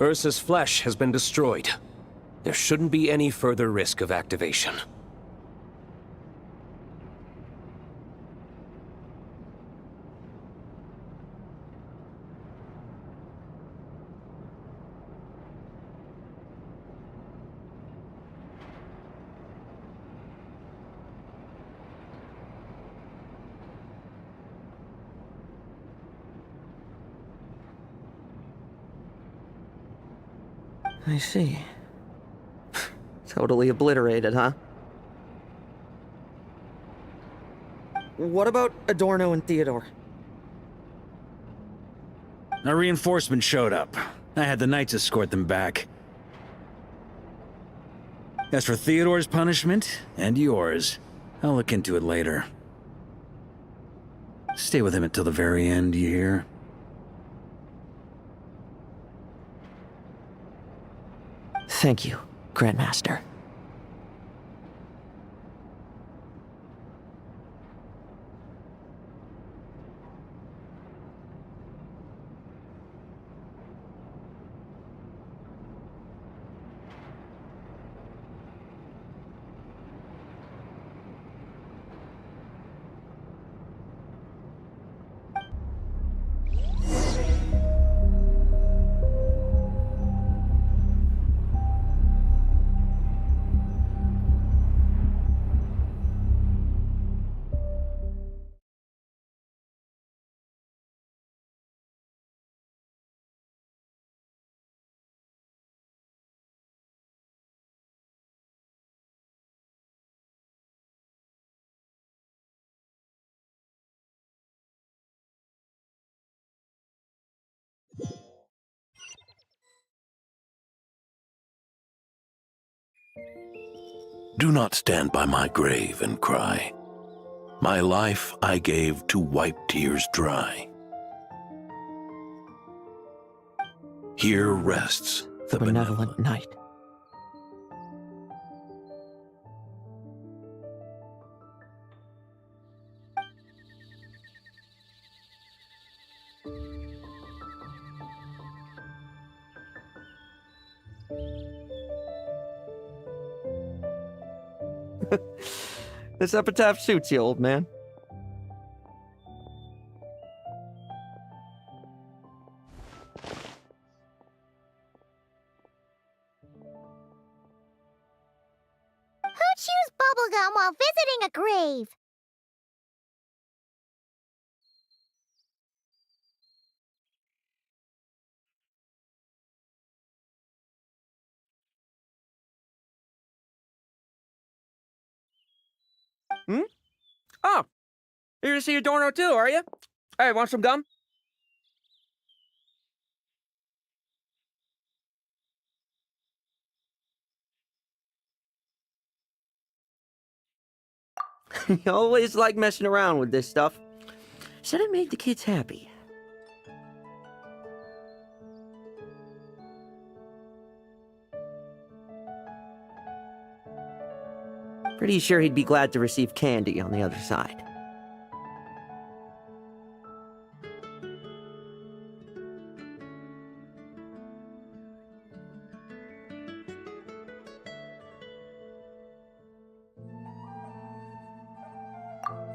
Ursa's flesh has been destroyed. There shouldn't be any further risk of activation. I see. Totally obliterated, huh? What about Adorno and Theodore? A reinforcement showed up. I had the Knights escort them back. As for Theodore's punishment, and yours, I'll look into it later. Stay with him until the very end, you hear? Thank you, Grandmaster. Do not stand by my grave and cry. My life I gave to wipe tears dry. Here rests the benevolent knight. This epitaph suits you, old man. Who chews bubblegum while visiting a grave? Hmm? Oh, you're to see Adorno too, are you? Hey, want some gum? You always like messing around with this stuff. Said it made the kids happy. Pretty sure he'd be glad to receive candy on the other side.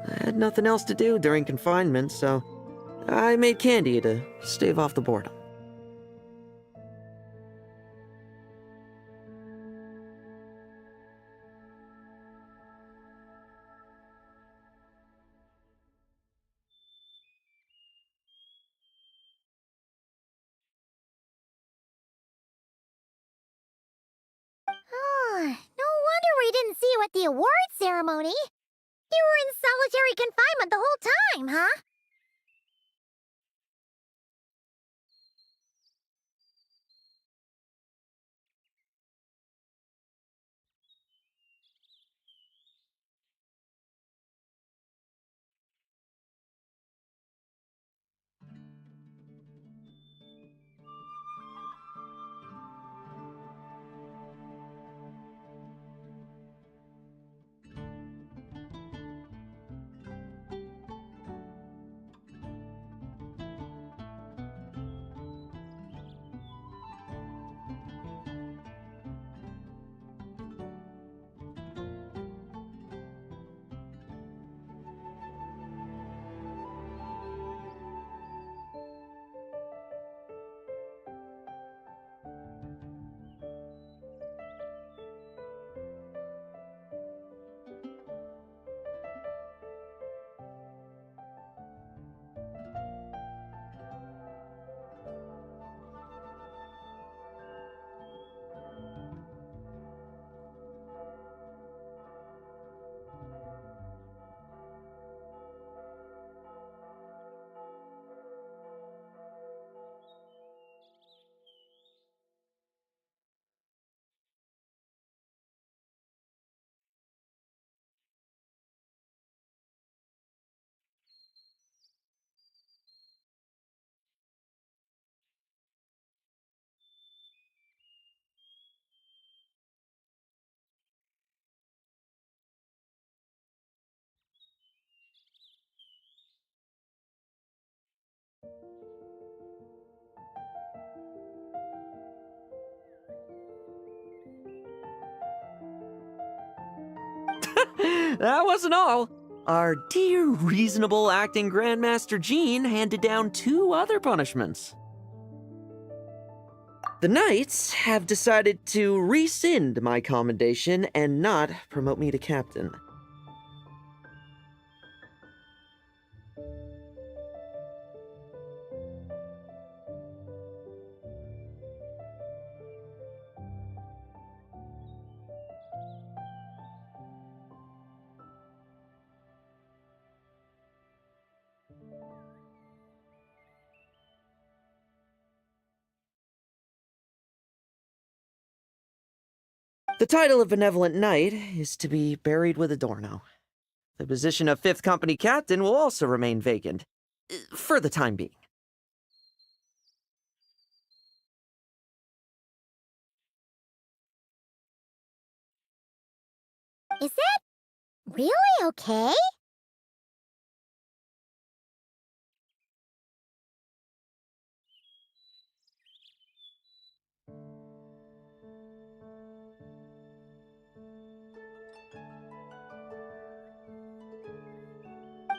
I had nothing else to do during confinement, so I made candy to stave off the boredom. Oh, no wonder we didn't see you at the award ceremony. You were in solitary confinement the whole time, huh? That wasn't all. Our dear, reasonable acting Grandmaster Jean handed down 2 other punishments. The Knights have decided to rescind my commendation and not promote me to captain. The title of Benevolent Knight is to be buried with Adorno. The position of 5th Company Captain will also remain vacant, for the time being. Is that really okay?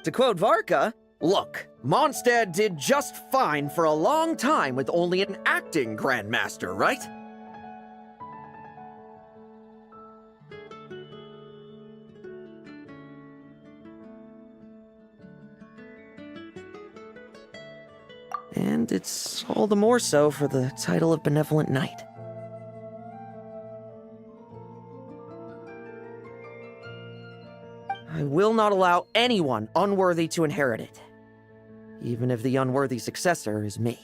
To quote Varka, look, Mondstadt did just fine for a long time with only an acting Grandmaster, right? And it's all the more so for the title of Benevolent Knight. I will not allow anyone unworthy to inherit it, even if the unworthy successor is me.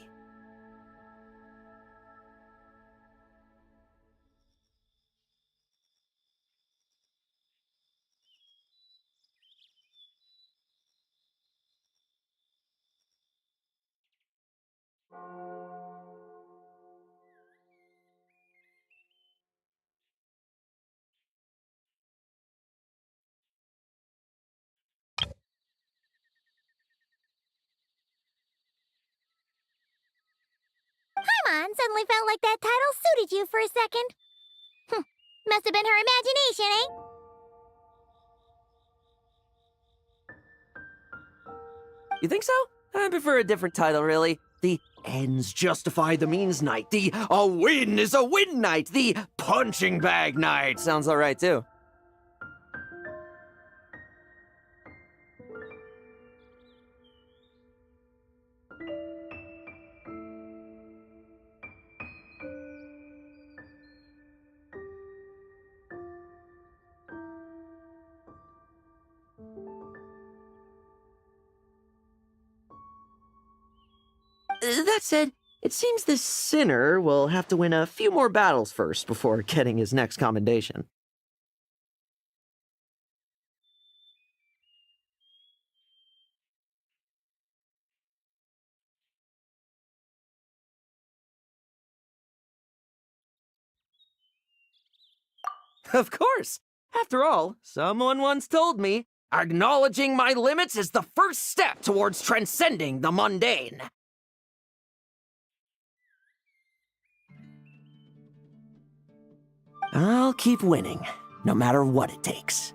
Paimon suddenly felt like that title suited you for a second. Must have been her imagination, eh? You think so? I prefer a different title, really. The ends justify the means knight. The a win is a win knight. The punching bag knight. Sounds alright, too. That said, it seems this sinner will have to win a few more battles first before getting his next commendation. Of course! After all, someone once told me, acknowledging my limits is the first step towards transcending the mundane. I'll keep winning, no matter what it takes.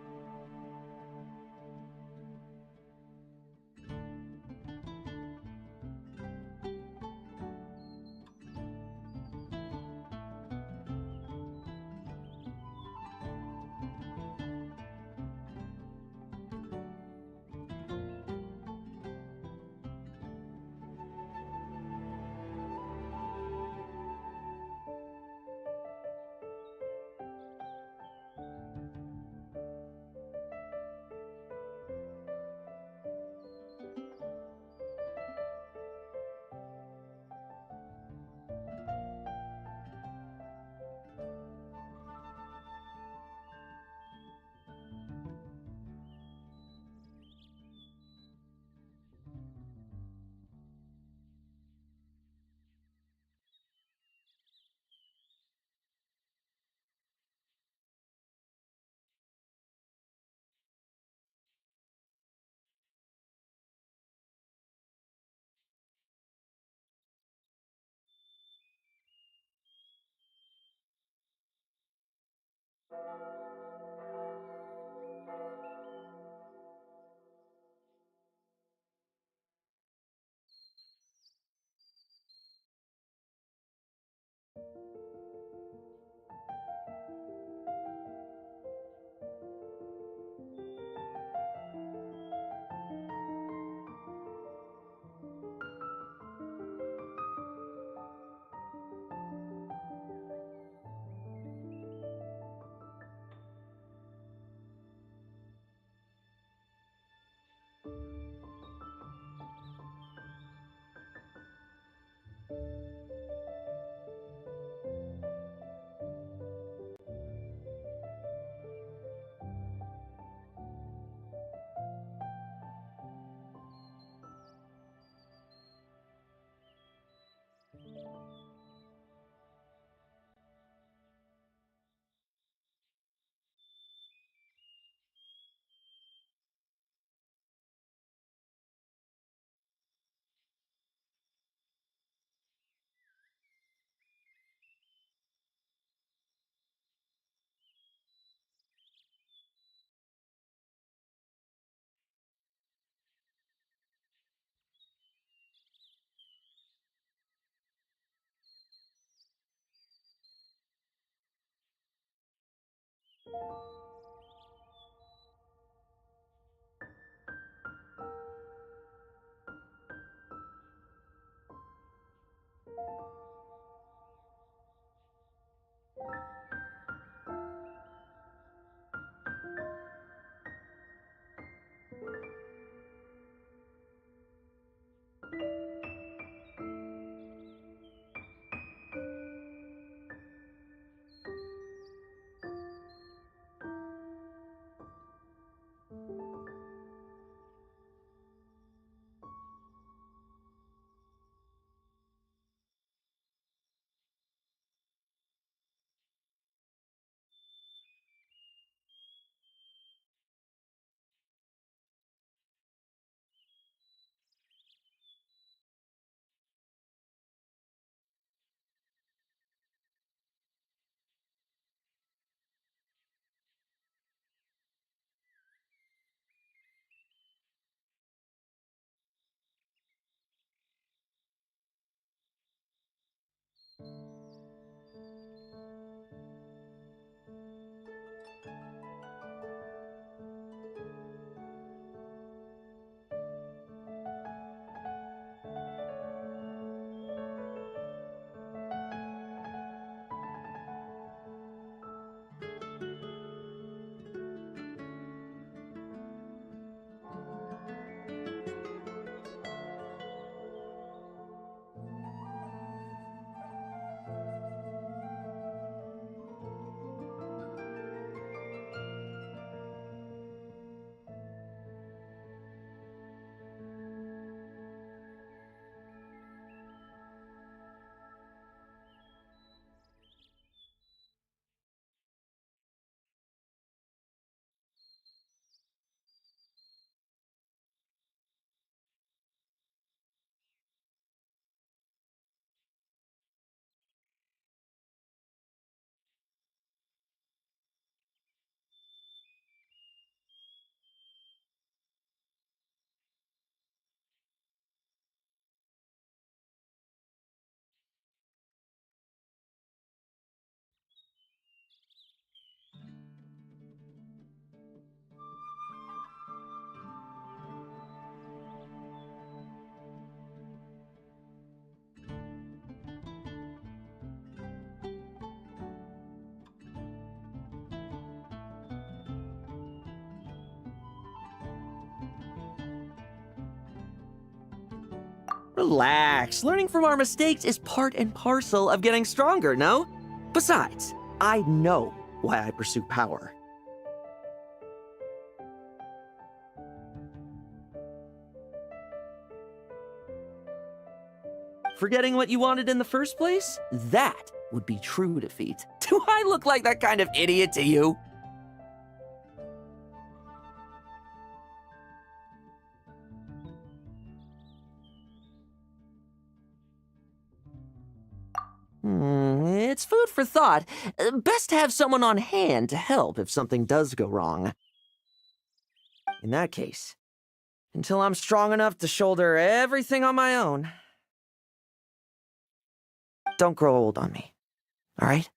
Relax. Learning from our mistakes is part and parcel of getting stronger, no? Besides, I know why I pursue power. Forgetting what you wanted in the first place? That would be true defeat. Do I look like that kind of idiot to you? It's food for thought. Best to have someone on hand to help if something does go wrong. In that case, until I'm strong enough to shoulder everything on my own, don't grow old on me, all right?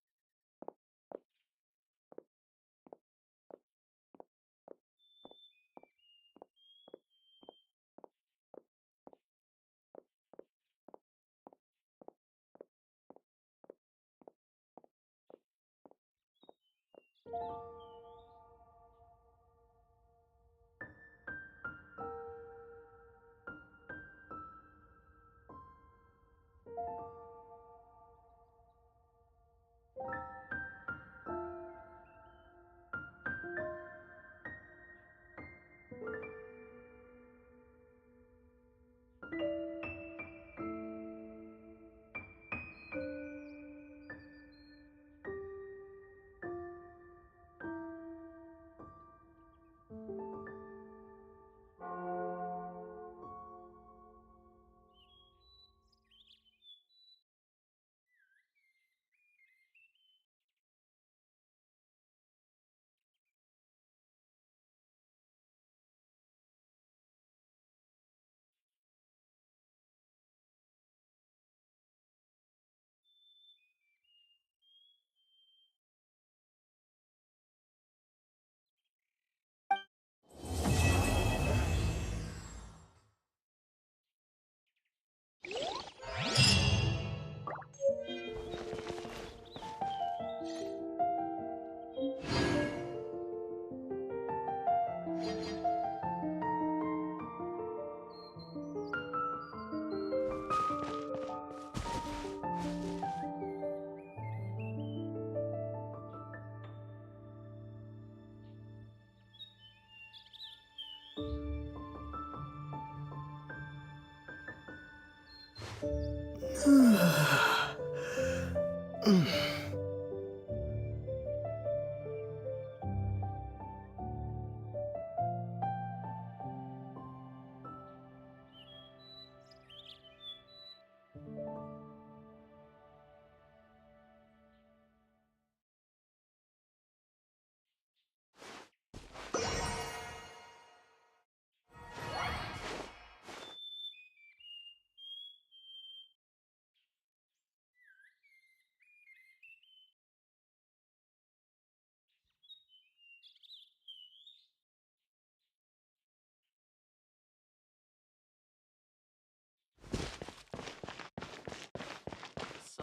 The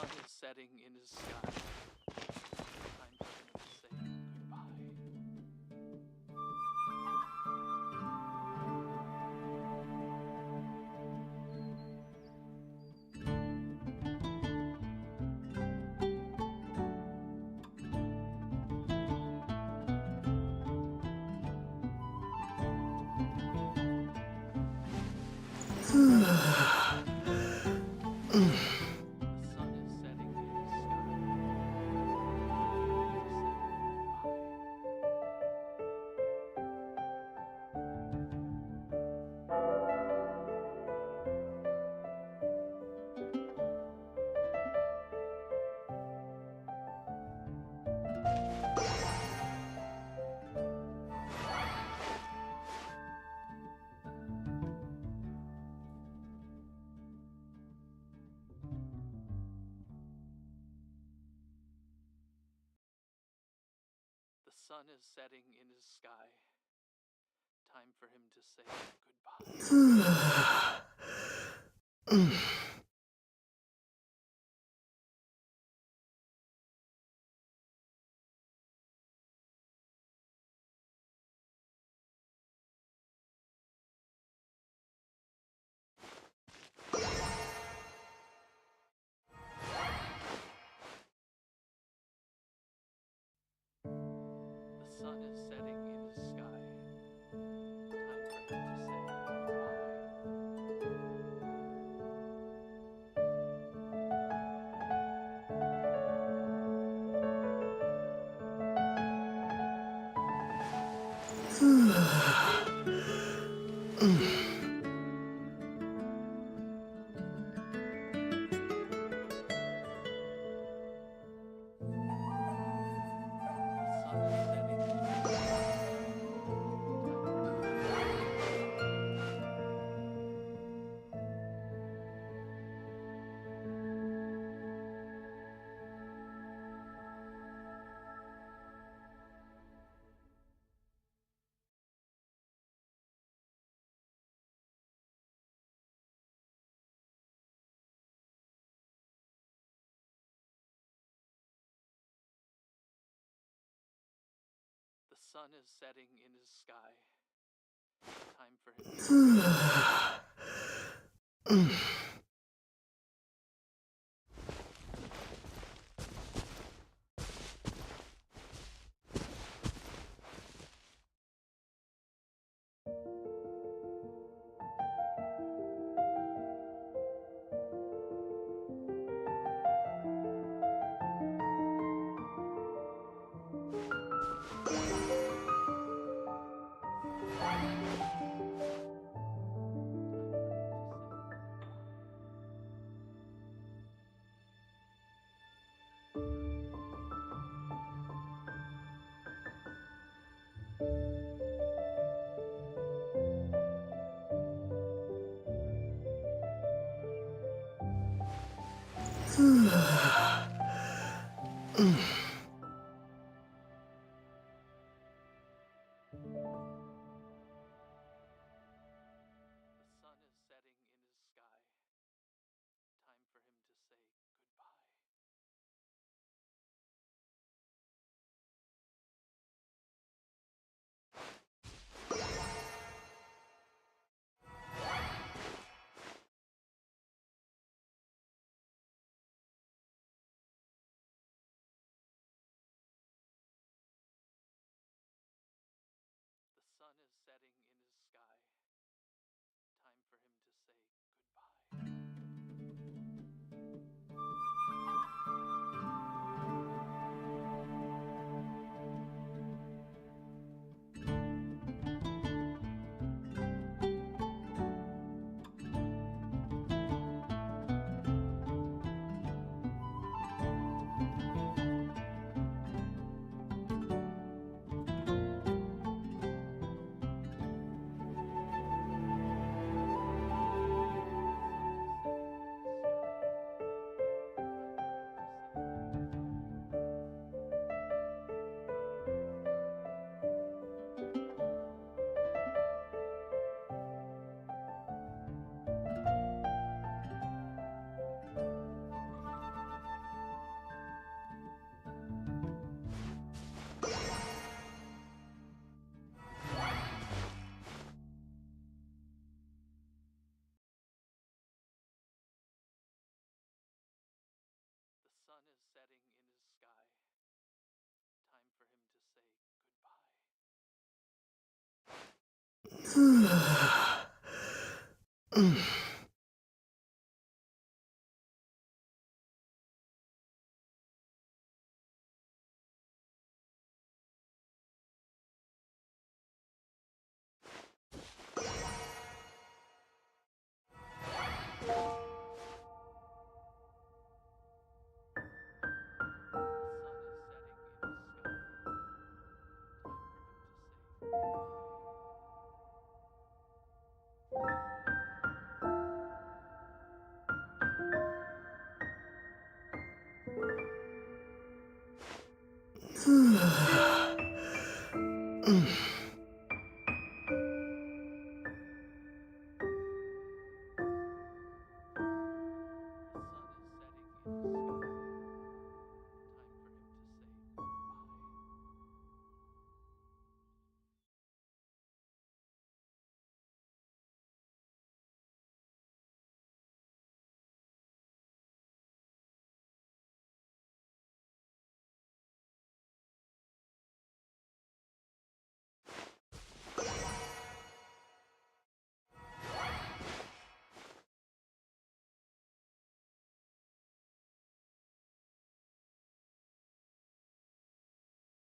sun is setting in his sky. Time for him to say goodbye. The sun is setting in his sky. Time for him to say goodbye. The sun is setting in his sky. Time for him to say The sun is setting in his sky. Time for him to say goodbye.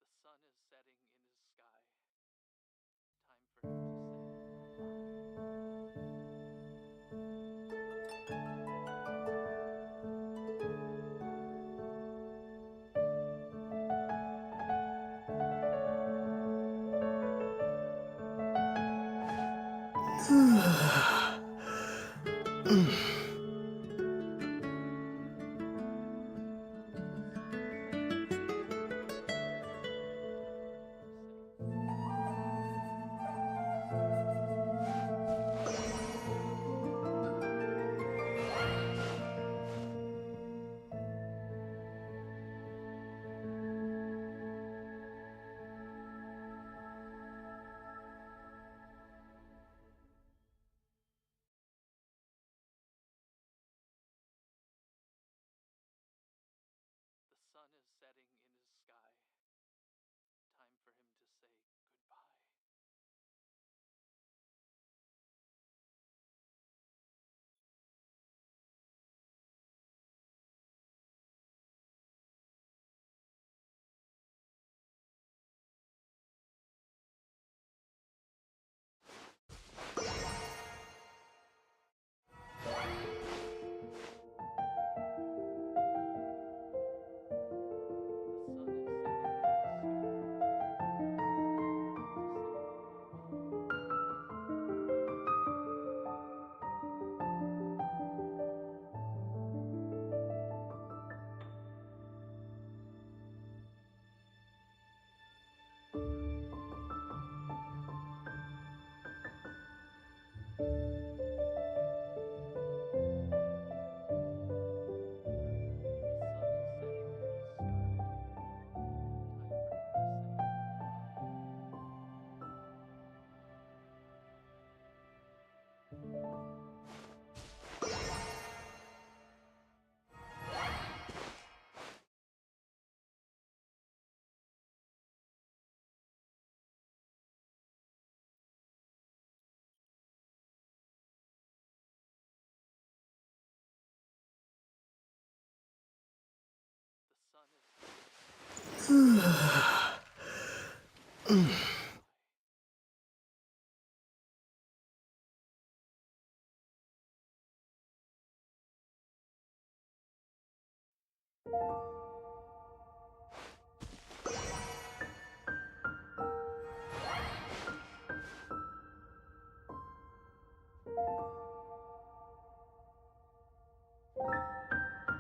The sun is setting in his sky. Time for him The sun is setting in his sky. Time for him to say goodbye. The sun is.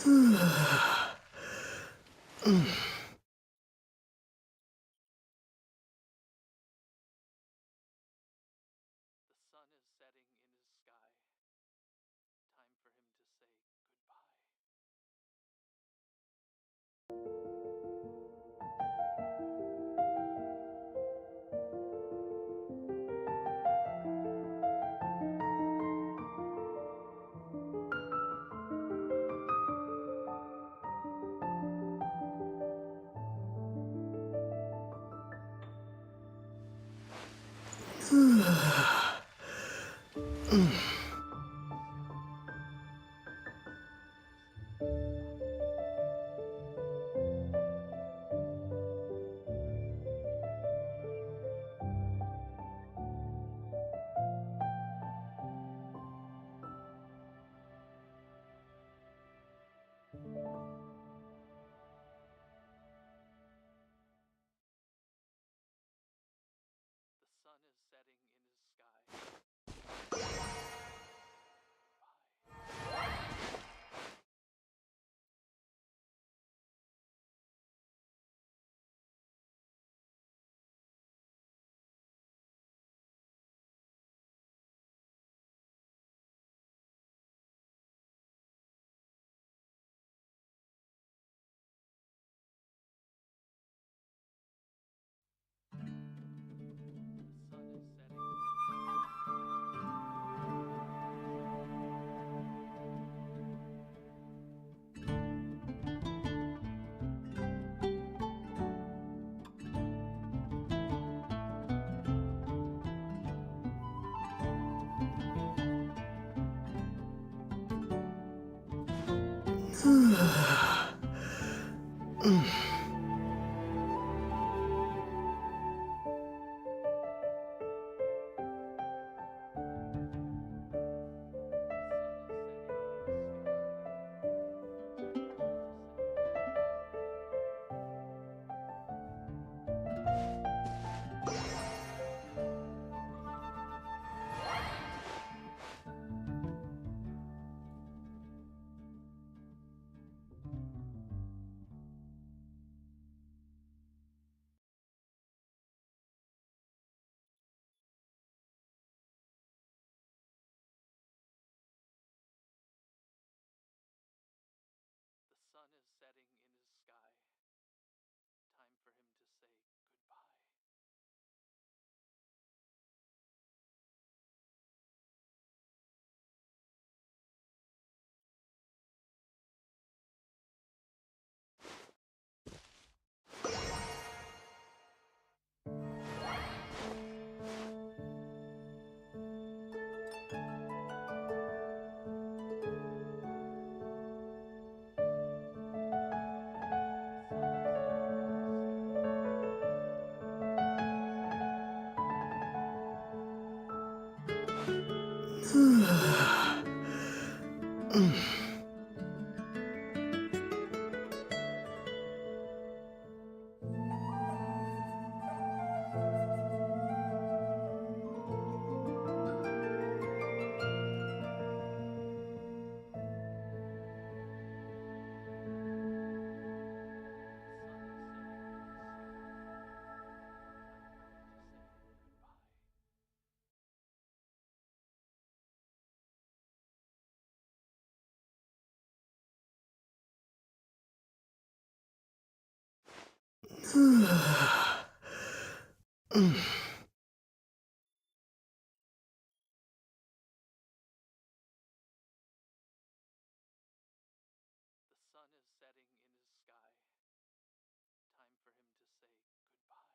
sun is setting in his sky. Time for him to say goodbye. The sun is setting in his sky. The sun is setting in his sky. Time for him to say goodbye. The sun is setting in his sky. Time for him to say goodbye.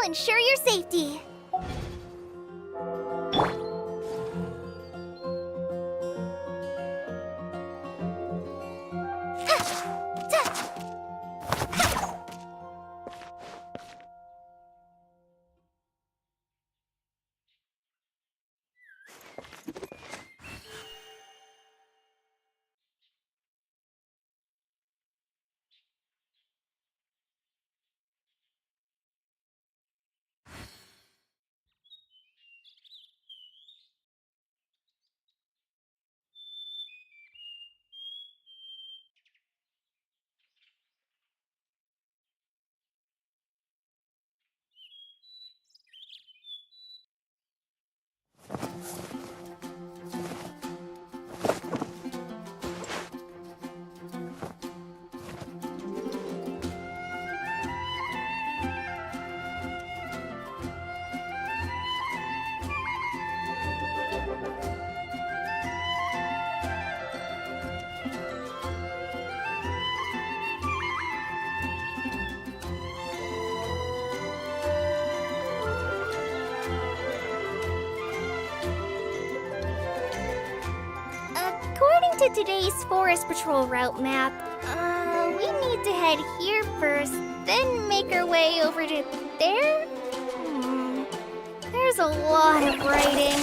ensure your safety. According to today's Forest Patrol route map, we need to head here first, then make our way over to there? There's a lot of writing.